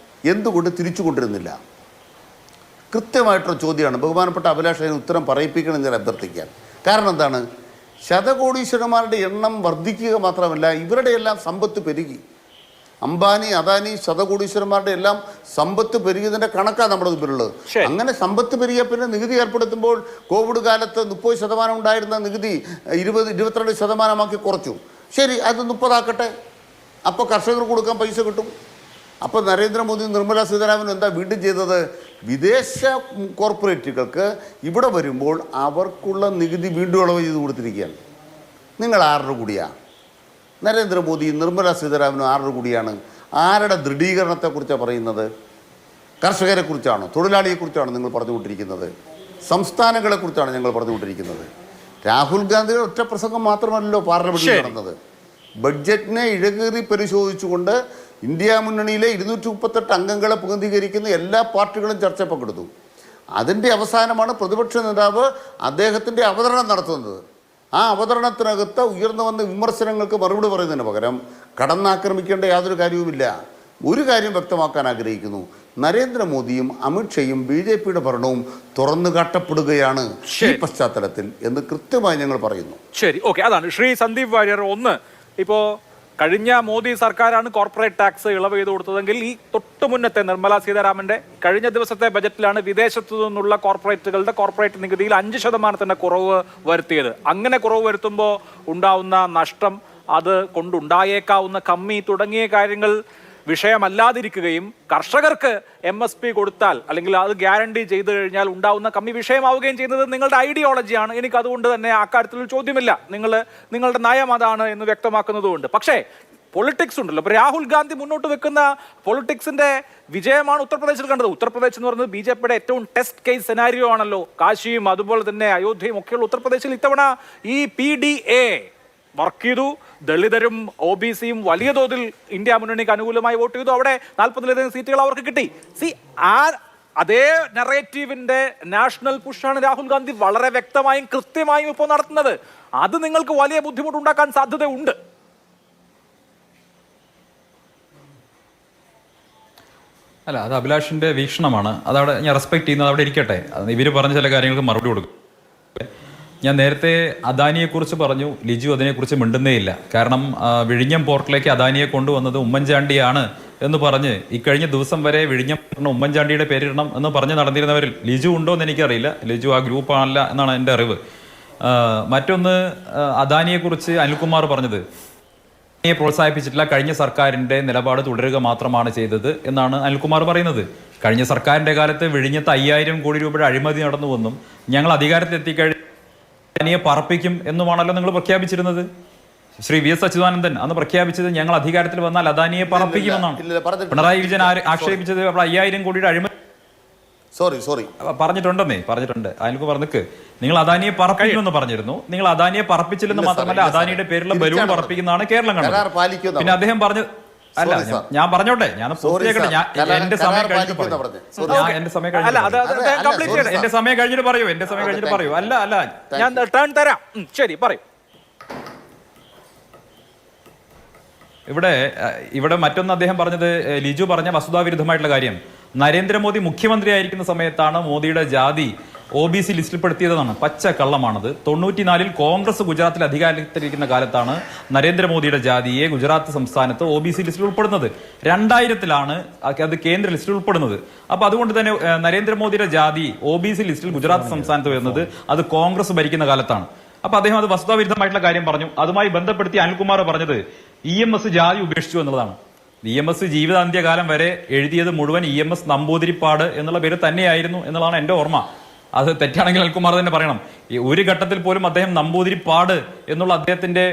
എന്തുകൊണ്ട് തിരിച്ചു കൊണ്ടിരുന്നില്ല? കൃത്യമായിട്ടുള്ള ചോദ്യമാണ്. ബഹുമാനപ്പെട്ട അഭിലാഷ് അതിന് ഉത്തരം പറയിപ്പിക്കണം ഞാൻ അഭ്യർത്ഥിക്കാൻ. കാരണം എന്താണ്? ശതകോടീശ്വരന്മാരുടെ എണ്ണം വർദ്ധിക്കുക മാത്രമല്ല, ഇവരുടെ എല്ലാം സമ്പത്ത് പെരുകി. അംബാനി, അദാനി, ശതകോടീശ്വരന്മാരുടെ എല്ലാം സമ്പത്ത് പെരുകിയതിൻ്റെ കണക്കാണ് നമ്മുടെ മുമ്പിലുള്ളത്. അങ്ങനെ സമ്പത്ത് പെരുകിയ പിന്നെ നികുതി ഏർപ്പെടുത്തുമ്പോൾ കോവിഡ് കാലത്ത് 30% ഉണ്ടായിരുന്ന നികുതി 22% കുറച്ചു. ശരി, അത് 30 ആക്കട്ടെ. അപ്പോൾ കർഷകർക്ക് കൊടുക്കാൻ പൈസ കിട്ടും. അപ്പോൾ നരേന്ദ്രമോദി നിർമ്മലാ സീതാരാമനും എന്താ വീണ്ടും ചെയ്തത്? വിദേശ കോർപ്പറേറ്റുകൾക്ക് ഇവിടെ വരുമ്പോൾ അവർക്കുള്ള നികുതി വീണ്ടും ഇളവ് ചെയ്ത് കൊടുത്തിരിക്കുകയാണ്. നിങ്ങൾ ആരുടെ കൂടിയാണ്? നരേന്ദ്രമോദി നിർമ്മലാ സീതാരാമനും ആരുടെ കൂടിയാണ്? ആരുടെ ദൃഢീകരണത്തെക്കുറിച്ചാണ് പറയുന്നത്? കർഷകരെക്കുറിച്ചാണോ? തൊഴിലാളിയെക്കുറിച്ചാണോ നിങ്ങൾ പറഞ്ഞുകൊണ്ടിരിക്കുന്നത്? സംസ്ഥാനങ്ങളെക്കുറിച്ചാണ് ഞങ്ങൾ പറഞ്ഞുകൊണ്ടിരിക്കുന്നത്. രാഹുൽ ഗാന്ധിയുടെ ഒറ്റ പ്രസംഗം മാത്രമല്ലല്ലോ പാർലമെന്റിൽ നടന്നത്. ബഡ്ജറ്റിനെ ഇഴകേറി പരിശോധിച്ചുകൊണ്ട് ഇന്ത്യ മുന്നണിയിലെ 238 അംഗങ്ങളെ പ്രതിനിധീകരിക്കുന്ന എല്ലാ പാർട്ടികളും ചർച്ച പങ്കെടുത്തു. അതിൻ്റെ അവസാനമാണ് പ്രതിപക്ഷ നേതാവ് അദ്ദേഹത്തിൻ്റെ അവതരണം നടത്തുന്നത്. ആ അവതരണത്തിനകത്ത് ഉയർന്നു വന്ന വിമർശനങ്ങൾക്ക് മറുപടി പറയുന്നതിന് പകരം കടന്നാക്രമിക്കേണ്ട യാതൊരു കാര്യവുമില്ല. ഒരു കാര്യം വ്യക്തമാക്കാൻ ആഗ്രഹിക്കുന്നു. നരേന്ദ്രമോദിയും അമിത്ഷയും BJPയുടെ ഭരണവും തുറന്നു കാട്ടപ്പെടുകയാണ് ഈ പശ്ചാത്തലത്തിൽ എന്ന് കൃത്യമായി ഞങ്ങൾ പറയുന്നു. ശരി, ഓക്കെ. അതാണ് ശ്രീ സന്ദീപ് വാര്യർ. ഒന്ന്, ഇപ്പോൾ കഴിഞ്ഞ മോദി സർക്കാരാണ് കോർപ്പറേറ്റ് ടാക്സ് ഇളവ് ചെയ്ത് കൊടുത്തതെങ്കിൽ ഈ തൊട്ടു മുന്നത്തെ നിർമ്മലാ സീതാരാമന്റെ കഴിഞ്ഞ ദിവസത്തെ ബജറ്റിലാണ് വിദേശത്തു നിന്നുള്ള കോർപ്പറേറ്റുകളുടെ കോർപ്പറേറ്റ് നികുതിയിൽ 5% കുറവ് വരുത്തിയത്. അങ്ങനെ കുറവ് വരുത്തുമ്പോൾ ഉണ്ടാവുന്ന നഷ്ടം, അത് കൊണ്ടുണ്ടായേക്കാവുന്ന കമ്മി തുടങ്ങിയ കാര്യങ്ങൾ വിഷയമല്ലാതിരിക്കുകയും കർഷകർക്ക് MSP കൊടുത്താൽ അല്ലെങ്കിൽ അത് ഗ്യാരണ്ടി ചെയ്തു കഴിഞ്ഞാൽ ഉണ്ടാവുന്ന കമ്മി വിഷയമാവുകയും ചെയ്യുന്നത് നിങ്ങളുടെ ഐഡിയോളജിയാണ്. എനിക്ക് അതുകൊണ്ട് തന്നെ അക്കാര്യത്തിൽ ചോദ്യമില്ല. നിങ്ങളുടെ നയം അതാണ് എന്ന് വ്യക്തമാക്കുന്നതുകൊണ്ട്. പക്ഷേ പൊളിറ്റിക്സ് ഉണ്ടല്ലോ. ഇപ്പോൾ രാഹുൽ ഗാന്ധി മുന്നോട്ട് വെക്കുന്ന പൊളിറ്റിക്സിന്റെ വിജയമാണ് ഉത്തർപ്രദേശിൽ കണ്ടത്. ഉത്തർപ്രദേശ് എന്ന് പറയുന്നത് BJPയുടെ ഏറ്റവും ടെസ്റ്റ് കേസ് സെനാരിയോ ആണല്ലോ. കാശിയും അതുപോലെ തന്നെ അയോധ്യയും ഒക്കെയുള്ള ഉത്തർപ്രദേശിൽ ഇത്തവണ ഈ PDA വർക്ക് ചെയ്തു. ദളിതരും OBCയും വലിയ തോതിൽ ഇന്ത്യ മുന്നണിക്ക് അനുകൂലമായി വോട്ട് ചെയ്തു. അവിടെ 40-ലധികം സീറ്റുകൾ അവർക്ക് കിട്ടി. അതേ നറേറ്റീവിന്റെ നാഷണൽ പുഷാണ് രാഹുൽ ഗാന്ധി വളരെ വ്യക്തമായും കൃത്യമായും ഇപ്പോൾ നടത്തുന്നത്. അത് നിങ്ങൾക്ക് വലിയ ബുദ്ധിമുട്ടുണ്ടാക്കാൻ സാധ്യതയുണ്ട്. അല്ല, അത് അഭിലാഷിന്റെ വീക്ഷണമാണ്. അതവിടെ ഞാൻ റെസ്പെക്ട് ചെയ്യുന്നത് അവിടെ ഇരിക്കട്ടെ. ഇവര് പറഞ്ഞ ചില കാര്യങ്ങൾക്ക് മറുപടി കൊടുക്കും. ഞാൻ നേരത്തെ അദാനിയെക്കുറിച്ച് പറഞ്ഞു, ലിജു അതിനെക്കുറിച്ച് മിണ്ടുന്നേയില്ല. കാരണം വിഴിഞ്ഞം പോർട്ടിലേക്ക് അദാനിയെ കൊണ്ടുവന്നത് ഉമ്മൻചാണ്ടിയാണ് എന്ന് പറഞ്ഞ് ഇക്കഴിഞ്ഞ ദിവസം വരെ വിഴിഞ്ഞം ഉമ്മൻചാണ്ടിയുടെ പേരിടണം എന്ന് പറഞ്ഞ് നടന്നിരുന്നവരിൽ ലിജു ഉണ്ടോ എന്ന് എനിക്കറിയില്ല. ലിജു ആ ഗ്രൂപ്പാണല്ല എന്നാണ് എൻ്റെ അറിവ്. മറ്റൊന്ന്, അദാനിയെക്കുറിച്ച് അനിൽകുമാർ പറഞ്ഞത് പ്രോത്സാഹിപ്പിച്ചിട്ടില്ല, കഴിഞ്ഞ സർക്കാരിൻ്റെ നിലപാട് തുടരുക മാത്രമാണ് ചെയ്തത് എന്നാണ് അനിൽകുമാർ പറയുന്നത്. കഴിഞ്ഞ സർക്കാരിൻ്റെ കാലത്ത് വിഴിഞ്ഞത്ത് 5000 കോടി രൂപയുടെ അഴിമതി നടന്നുവെന്നും ഞങ്ങൾ അധികാരത്തിലെത്തിക്കഴിഞ്ഞ അദാനിയെ പറപ്പിക്കും എന്നുമാണല്ലോ നിങ്ങൾ പ്രഖ്യാപിച്ചിരുന്നത്. ശ്രീ VS അച്യുതാനന്ദൻ അന്ന് പ്രഖ്യാപിച്ചത് ഞങ്ങൾ അധികാരത്തിൽ വന്നാൽ അദാനിയെ പറപ്പിക്കുമെന്നാണ്. പിണറായി വിജയൻ ആക്ഷേപിച്ചത് 5000 കോടിയുടെ അഴിമതി പറഞ്ഞിട്ടുണ്ട്. അതിനൊക്കെ പറഞ്ഞിക്ക് നിങ്ങൾ അദാനിയെ പറപ്പിക്കുമെന്ന് പറഞ്ഞിരുന്നു. നിങ്ങൾ അദാനിയെ പറപ്പിച്ചില്ലെന്ന് മാത്രമല്ല, അദാനിയുടെ പേരിലുള്ള ബലൂൺ പറപ്പിക്കുന്നതാണ് കേരളം കണ്ടത്. പിന്നെ അദ്ദേഹം പറഞ്ഞു, അല്ല ഞാൻ പറഞ്ഞോട്ടെ, ഞാൻ പൂർത്തിയാക്കട്ടെ. എന്റെ സമയം കഴിഞ്ഞിട്ട് പറയൂ. അല്ല ഞാൻ ടേൺ തരാം. ശരി, പറയൂ. ഇവിടെ മറ്റൊന്ന് അദ്ദേഹം പറഞ്ഞത്, ലിജു പറഞ്ഞ വസ്തുതാവിരുദ്ധമായിട്ടുള്ള കാര്യം, നരേന്ദ്രമോദി മുഖ്യമന്ത്രിയായിരിക്കുന്ന സമയത്താണ് മോദിയുടെ ജാതി OBC ലിസ്റ്റിൽപ്പെടുത്തിയതാണ്. പച്ച കള്ളമാണത്. 94-ൽ കോൺഗ്രസ് ഗുജറാത്തിൽ അധികാരത്തിലിരിക്കുന്ന കാലത്താണ് നരേന്ദ്രമോദിയുടെ ജാതിയെ ഗുജറാത്ത് സംസ്ഥാനത്ത് OBC ലിസ്റ്റിൽ ഉൾപ്പെടുന്നത്. 2000-ലാണ് അത് കേന്ദ്ര ലിസ്റ്റിൽ ഉൾപ്പെടുന്നത്. അപ്പൊ അതുകൊണ്ട് തന്നെ നരേന്ദ്രമോദിയുടെ ജാതി OBC ലിസ്റ്റിൽ ഗുജറാത്ത് സംസ്ഥാനത്ത് വരുന്നത് അത് കോൺഗ്രസ് ഭരിക്കുന്ന കാലത്താണ്. അപ്പൊ അദ്ദേഹം അത് വസ്തുതാവിരുദ്ധമായിട്ടുള്ള കാര്യം പറഞ്ഞു. അതുമായി ബന്ധപ്പെടുത്തി അനിൽകുമാർ പറഞ്ഞത് EMS ജാതി ഉപേക്ഷിച്ചു എന്നുള്ളതാണ്. EMS ജീവിതാന്ത്യകാലം വരെ എഴുതിയത് മുഴുവൻ EMS നമ്പൂതിരിപ്പാട് എന്നുള്ള പേര് തന്നെയായിരുന്നു എന്നുള്ളതാണ് എന്റെ ഓർമ്മ. അത് തെറ്റാണെങ്കിൽ അനിൽകുമാർ തന്നെ പറയണം. ഒരു ഘട്ടത്തിൽ പോലും അദ്ദേഹം നമ്പൂതിരിപ്പാട് എന്നുള്ള അദ്ദേഹത്തിന്റെ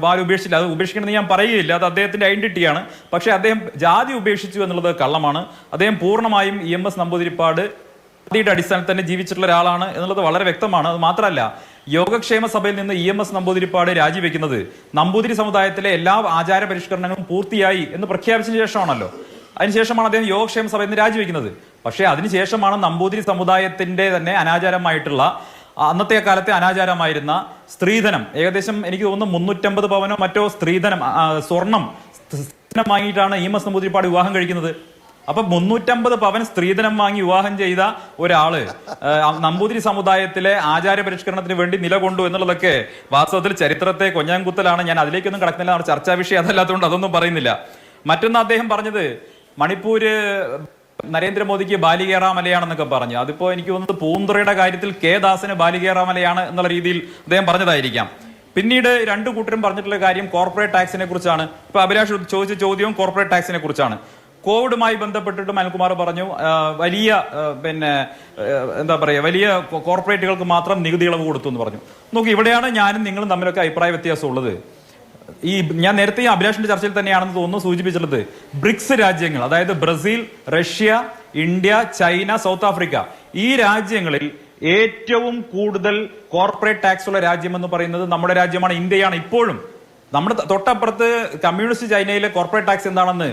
വാല് ഉപേക്ഷിച്ചില്ല. അത് ഉപേക്ഷിക്കണമെന്ന് ഞാൻ പറയുകയില്ല, അത് അദ്ദേഹത്തിന്റെ ഐഡന്റിറ്റിയാണ്. പക്ഷെ അദ്ദേഹം ജാതി ഉപേക്ഷിച്ചു എന്നുള്ളത് കള്ളമാണ്. അദ്ദേഹം പൂർണ്ണമായും EMS നമ്പൂതിരിപ്പാട് ജാതിയുടെ അടിസ്ഥാനത്തിൽ തന്നെ ജീവിച്ചിട്ടുള്ള ഒരാളാണ് എന്നുള്ളത് വളരെ വ്യക്തമാണ്. അത് മാത്രമല്ല, യോഗക്ഷേമ സഭയിൽ നിന്ന് EMS നമ്പൂതിരിപ്പാട് രാജിവെക്കുന്നത് നമ്പൂതിരി സമുദായത്തിലെ എല്ലാ ആചാര പരിഷ്കരണങ്ങളും പൂർത്തിയായി എന്ന് പ്രഖ്യാപിച്ചതിന് ശേഷമാണല്ലോ. അതിനുശേഷമാണ് അദ്ദേഹം യോഗക്ഷേമ സഭയിൽ നിന്ന് രാജിവെക്കുന്നത്. പക്ഷേ അതിനുശേഷമാണ് നമ്പൂതിരി സമുദായത്തിന്റെ തന്നെ അനാചാരമായിട്ടുള്ള, അന്നത്തെ കാലത്തെ അനാചാരമായിരുന്ന സ്ത്രീധനം, ഏകദേശം എനിക്ക് തോന്നുന്നു 350 പവനോ മറ്റോ സ്ത്രീധനം, സ്വർണം വാങ്ങിയിട്ടാണ് EMS നമ്പൂതിരിപ്പാട് വിവാഹം കഴിക്കുന്നത്. അപ്പൊ 350 പവൻ സ്ത്രീധനം വാങ്ങി വിവാഹം ചെയ്ത ഒരാള് നമ്പൂതിരി സമുദായത്തിലെ ആചാര പരിഷ്കരണത്തിന് വേണ്ടി നിലകൊണ്ടു എന്നുള്ളതൊക്കെ വാസ്തവത്തിൽ ചരിത്രത്തെ കൊഞ്ഞാങ്കുത്തലാണ്. ഞാൻ അതിലേക്കൊന്നും കടക്കുന്നില്ല, ചർച്ചാ വിഷയം അതല്ലാത്തതുകൊണ്ട് അതൊന്നും പറയുന്നില്ല. മറ്റൊന്ന് അദ്ദേഹം പറഞ്ഞത് മണിപ്പൂര് നരേന്ദ്രമോദിക്ക് ബാലികേറാമലയാണെന്നൊക്കെ പറഞ്ഞു. അതിപ്പോ എനിക്ക് തോന്നുന്നത് പൂന്തുറയുടെ കാര്യത്തിൽ കെ ദാസിന് ബാലികേറാമലയാണ് എന്നുള്ള രീതിയിൽ അദ്ദേഹം പറഞ്ഞതായിരിക്കാം. പിന്നീട് രണ്ടു കൂട്ടരും പറഞ്ഞിട്ടുള്ള കാര്യം കോർപ്പറേറ്റ് ടാക്സിനെ കുറിച്ചാണ്. ഇപ്പൊ അഭിലാഷ് ചോദിച്ച ചോദ്യവും കോർപ്പറേറ്റ് ടാക്സിനെ കുറിച്ചാണ്. കോവിഡുമായി ബന്ധപ്പെട്ടിട്ടും അനിൽകുമാർ പറഞ്ഞു വലിയ എന്താ പറയുക, വലിയ കോർപ്പറേറ്റുകൾക്ക് മാത്രം നികുതി ഇളവ് കൊടുത്തു എന്ന് പറഞ്ഞു. നോക്കി, ഇവിടെയാണ് ഞാനും നിങ്ങളും തമ്മിലൊക്കെ അഭിപ്രായ വ്യത്യാസം ഉള്ളത്. ഞാൻ നേരത്തെ ഈ അഭിലാഷിന്റെ ചർച്ചയിൽ തന്നെയാണെന്ന് തോന്നുന്നു സൂചിപ്പിച്ചിട്ടുള്ളത്, ബ്രിക്സ് രാജ്യങ്ങൾ, അതായത് Brazil, Russia, India, China, south Africa, ഈ രാജ്യങ്ങളിൽ ഏറ്റവും കൂടുതൽ കോർപ്പറേറ്റ് ടാക്സ് ഉള്ള രാജ്യം എന്ന് പറയുന്നത് നമ്മുടെ രാജ്യമാണ്, ഇന്ത്യയാണ്. ഇപ്പോഴും നമ്മുടെ തൊട്ടപ്പുറത്ത് കമ്മ്യൂണിസ്റ്റ് ചൈനയിലെ കോർപ്പറേറ്റ് ടാക്സ് എന്താണെന്ന്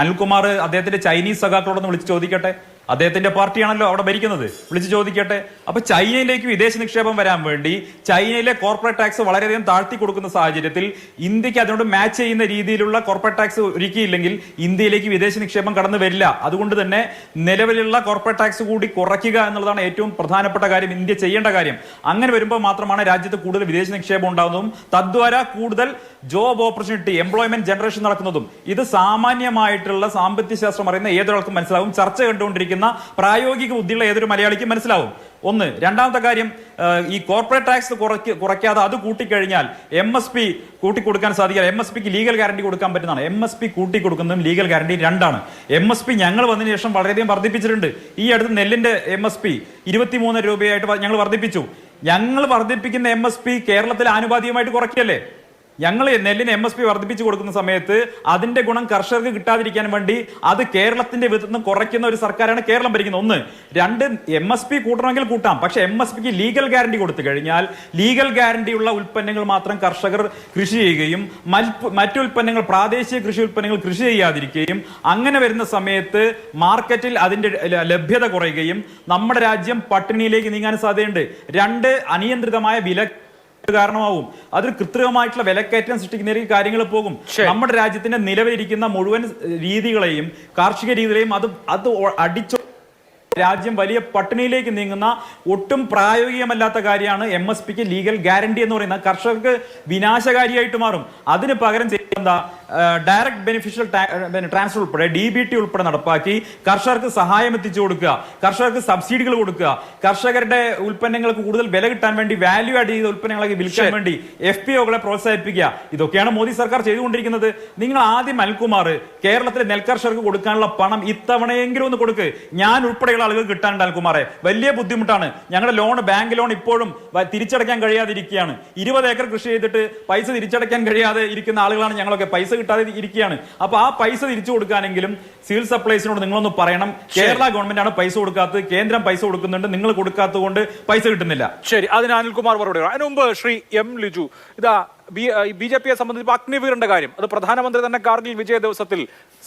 അനിൽകുമാർ അദ്ദേഹത്തിന്റെ ചൈനീസ് സഖാക്കളോടൊന്ന് വിളിച്ച് ചോദിക്കട്ടെ. അദ്ദേഹത്തിന്റെ പാർട്ടിയാണല്ലോ അവിടെ ഭരിക്കുന്നത്, വിളിച്ച് ചോദിക്കട്ടെ. അപ്പൊ ചൈനയിലേക്ക് വിദേശ നിക്ഷേപം വരാൻ വേണ്ടി ചൈനയിലെ കോർപ്പറേറ്റ് ടാക്സ് വളരെയധികം താഴ്ത്തി കൊടുക്കുന്ന സാഹചര്യത്തിൽ ഇന്ത്യക്ക് അതിനോട് മാച്ച് ചെയ്യുന്ന രീതിയിലുള്ള കോർപ്പറേറ്റ് ടാക്സ് ഒരുക്കിയില്ലെങ്കിൽ ഇന്ത്യയിലേക്ക് വിദേശ നിക്ഷേപം കടന്നു വരില്ല. അതുകൊണ്ട് തന്നെ നിലവിലുള്ള കോർപ്പറേറ്റ് ടാക്സ് കൂടി കുറയ്ക്കുക എന്നുള്ളതാണ് ഏറ്റവും പ്രധാനപ്പെട്ട കാര്യം, ഇന്ത്യ ചെയ്യേണ്ട കാര്യം. അങ്ങനെ വരുമ്പോൾ മാത്രമാണ് രാജ്യത്ത് കൂടുതൽ വിദേശ നിക്ഷേപം ഉണ്ടാകുന്നതും തദ്വാര കൂടുതൽ ജോബ് ഓപ്പർച്യൂണിറ്റി, എംപ്ലോയ്മെന്റ് ജനറേഷൻ നടക്കുന്നതും. ഇത് സാമാന്യമായിട്ടുള്ള സാമ്പത്തിക ശാസ്ത്രം അറിയുന്ന ഏതൊരാൾക്കും മനസ്സിലാവും. ചർച്ച കണ്ടുകൊണ്ടിരിക്കുന്ന പ്രായോഗിക ബുദ്ധിയുള്ള ഏതൊരു മലയാളിക്കും മനസ്സിലാവും. ഒന്ന്. രണ്ടാമത്തെ കാര്യം, ഈ കോർപ്പറേറ്റ് ടാക്സ് കുറയ്ക്കാതെ അത് കൂട്ടിക്കഴിഞ്ഞാൽ MSP കൂട്ടിക്കൊടുക്കാൻ സാധിക്കില്ല. MSPക്ക് ലീഗൽ ഗ്യാരണ്ടി കൊടുക്കാൻ പറ്റുന്നതാണ്. MSP കൂട്ടിക്കൊടുക്കുന്നതും ലീഗൽ ഗ്യാരണ്ടി രണ്ടാണ്. MSP ഞങ്ങൾ വന്നതിന് ശേഷം വളരെയധികം വർദ്ധിപ്പിച്ചിട്ടുണ്ട്. ഈ അടുത്ത് നെല്ലിന്റെ MSP 23 രൂപയായിട്ട് ഞങ്ങൾ വർദ്ധിപ്പിച്ചു. ഞങ്ങൾ വർദ്ധിപ്പിക്കുന്ന MSP കേരളത്തിൽ ആനുപാതികമായിട്ട് കുറയ്ക്കല്ലേ? ഞങ്ങൾ നെല്ലിന് MSP വർദ്ധിപ്പിച്ചു കൊടുക്കുന്ന സമയത്ത് അതിന്റെ ഗുണം കർഷകർക്ക് കിട്ടാതിരിക്കാൻ വേണ്ടി അത് കേരളത്തിന്റെ വിധത്തിൽ നിന്ന് കുറയ്ക്കുന്ന ഒരു സർക്കാരാണ് കേരളം ഭരിക്കുന്നത്. ഒന്ന്. രണ്ട്, MSP കൂട്ടണമെങ്കിൽ കൂട്ടാം, പക്ഷെ MSPക്ക് ലീഗൽ ഗ്യാരണ്ടി കൊടുത്തു കഴിഞ്ഞാൽ ലീഗൽ ഗ്യാരണ്ടി ഉള്ള ഉൽപ്പന്നങ്ങൾ മാത്രം കർഷകർ കൃഷി ചെയ്യുകയും മറ്റു ഉൽപ്പന്നങ്ങൾ, പ്രാദേശിക കൃഷി ഉൽപ്പന്നങ്ങൾ കൃഷി ചെയ്യാതിരിക്കുകയും, അങ്ങനെ വരുന്ന സമയത്ത് മാർക്കറ്റിൽ അതിന്റെ ലഭ്യത കുറയുകയും നമ്മുടെ രാജ്യം പട്ടിണിയിലേക്ക് നീങ്ങാൻ സാധ്യതയുണ്ട്. രണ്ട്, അനിയന്ത്രിതമായ വില കാരണമാവും. അതൊരു കൃത്രിമമായിട്ടുള്ള വിലക്കയറ്റം സൃഷ്ടിക്കുന്ന കാര്യങ്ങൾ പോകും. നമ്മുടെ രാജ്യത്തിന്റെ നിലവിലിരിക്കുന്ന മുഴുവൻ രീതികളെയും, കാർഷിക രീതികളെയും അത് അടിച്ചു രാജ്യം വലിയ പട്ടിണിയിലേക്ക് നീങ്ങുന്ന ഒട്ടും പ്രായോഗികമല്ലാത്ത കാര്യമാണ് MSPക്ക് ലീഗൽ ഗ്യാരണ്ടി എന്ന് പറയുന്നത്. കർഷകർക്ക് വിനാശകാരിയായിട്ട് മാറും. അതിന് പകരം ചെയ്യുന്ന ഡയറക്ട് ബെനിഫിഷ്യൽ ട്രാൻസ്ഫർ ഉൾപ്പെടെ DBT ഉൾപ്പെടെ നടപ്പാക്കി കർഷകർക്ക് സഹായം എത്തിച്ചു കൊടുക്കുക, കർഷകർക്ക് സബ്സിഡികൾ കൊടുക്കുക, കർഷകരുടെ ഉൽപ്പന്നങ്ങൾക്ക് കൂടുതൽ വില കിട്ടാൻ വേണ്ടി വാല്യൂ ആഡ് ചെയ്ത ഉൽപ്പന്നങ്ങളൊക്കെ വിൽക്കാൻ വേണ്ടി FPOകളെ പ്രോത്സാഹിപ്പിക്കുക. ഇതൊക്കെയാണ് മോദി സർക്കാർ ചെയ്തുകൊണ്ടിരിക്കുന്നത്. നിങ്ങൾ ആദ്യം അനിൽകുമാർ കേരളത്തിലെ നെൽകർഷകർക്ക് കൊടുക്കാനുള്ള പണം ഇത്തവണയെങ്കിലും ഒന്ന് കൊടുക്ക്. ഞാൻ ഉൾപ്പെടെയുള്ള ആളുകൾ കിട്ടാനുണ്ട് അനിൽകുമാറെ. വലിയ ബുദ്ധിമുട്ടാണ്. ഞങ്ങളുടെ ലോൺ, ബാങ്ക് ലോൺ ഇപ്പോഴും തിരിച്ചടയ്ക്കാൻ കഴിയാതിരിക്കുകയാണ്. 20 ഏക്കർ കൃഷി ചെയ്തിട്ട് പൈസ തിരിച്ചടയ്ക്കാൻ കഴിയാതെ ഇരിക്കുന്ന ആളുകളാണ് ഞങ്ങളൊക്കെ. പൈസ കിട്ടാതെ ഇരിക്കുകയാണ്. അപ്പൊ ആ പൈസ തിരിച്ചു കൊടുക്കാനെങ്കിലും സിവിൽ സപ്ലൈസിനോട് നിങ്ങളൊന്ന് പറയണം. കേരള ഗവൺമെന്റ് ആണ് പൈസ കൊടുക്കാത്തത്, കേന്ദ്രം പൈസ കൊടുക്കുന്നുണ്ട്, നിങ്ങൾ കൊടുക്കാത്തത് കൊണ്ട് പൈസ കിട്ടുന്നില്ല. ശരി, അതിന് അനിൽകുമാർ മറുപടി. അതിനു മുമ്പ് ശ്രീ M. ലിജു, ഇതാ BJPയെ സംബന്ധിച്ച് അഗ്നിവീറിന്റെ കാര്യം, അത് പ്രധാനമന്ത്രി തന്നെ കാർഗിൽ വിജയ ദിവസത്തിൽ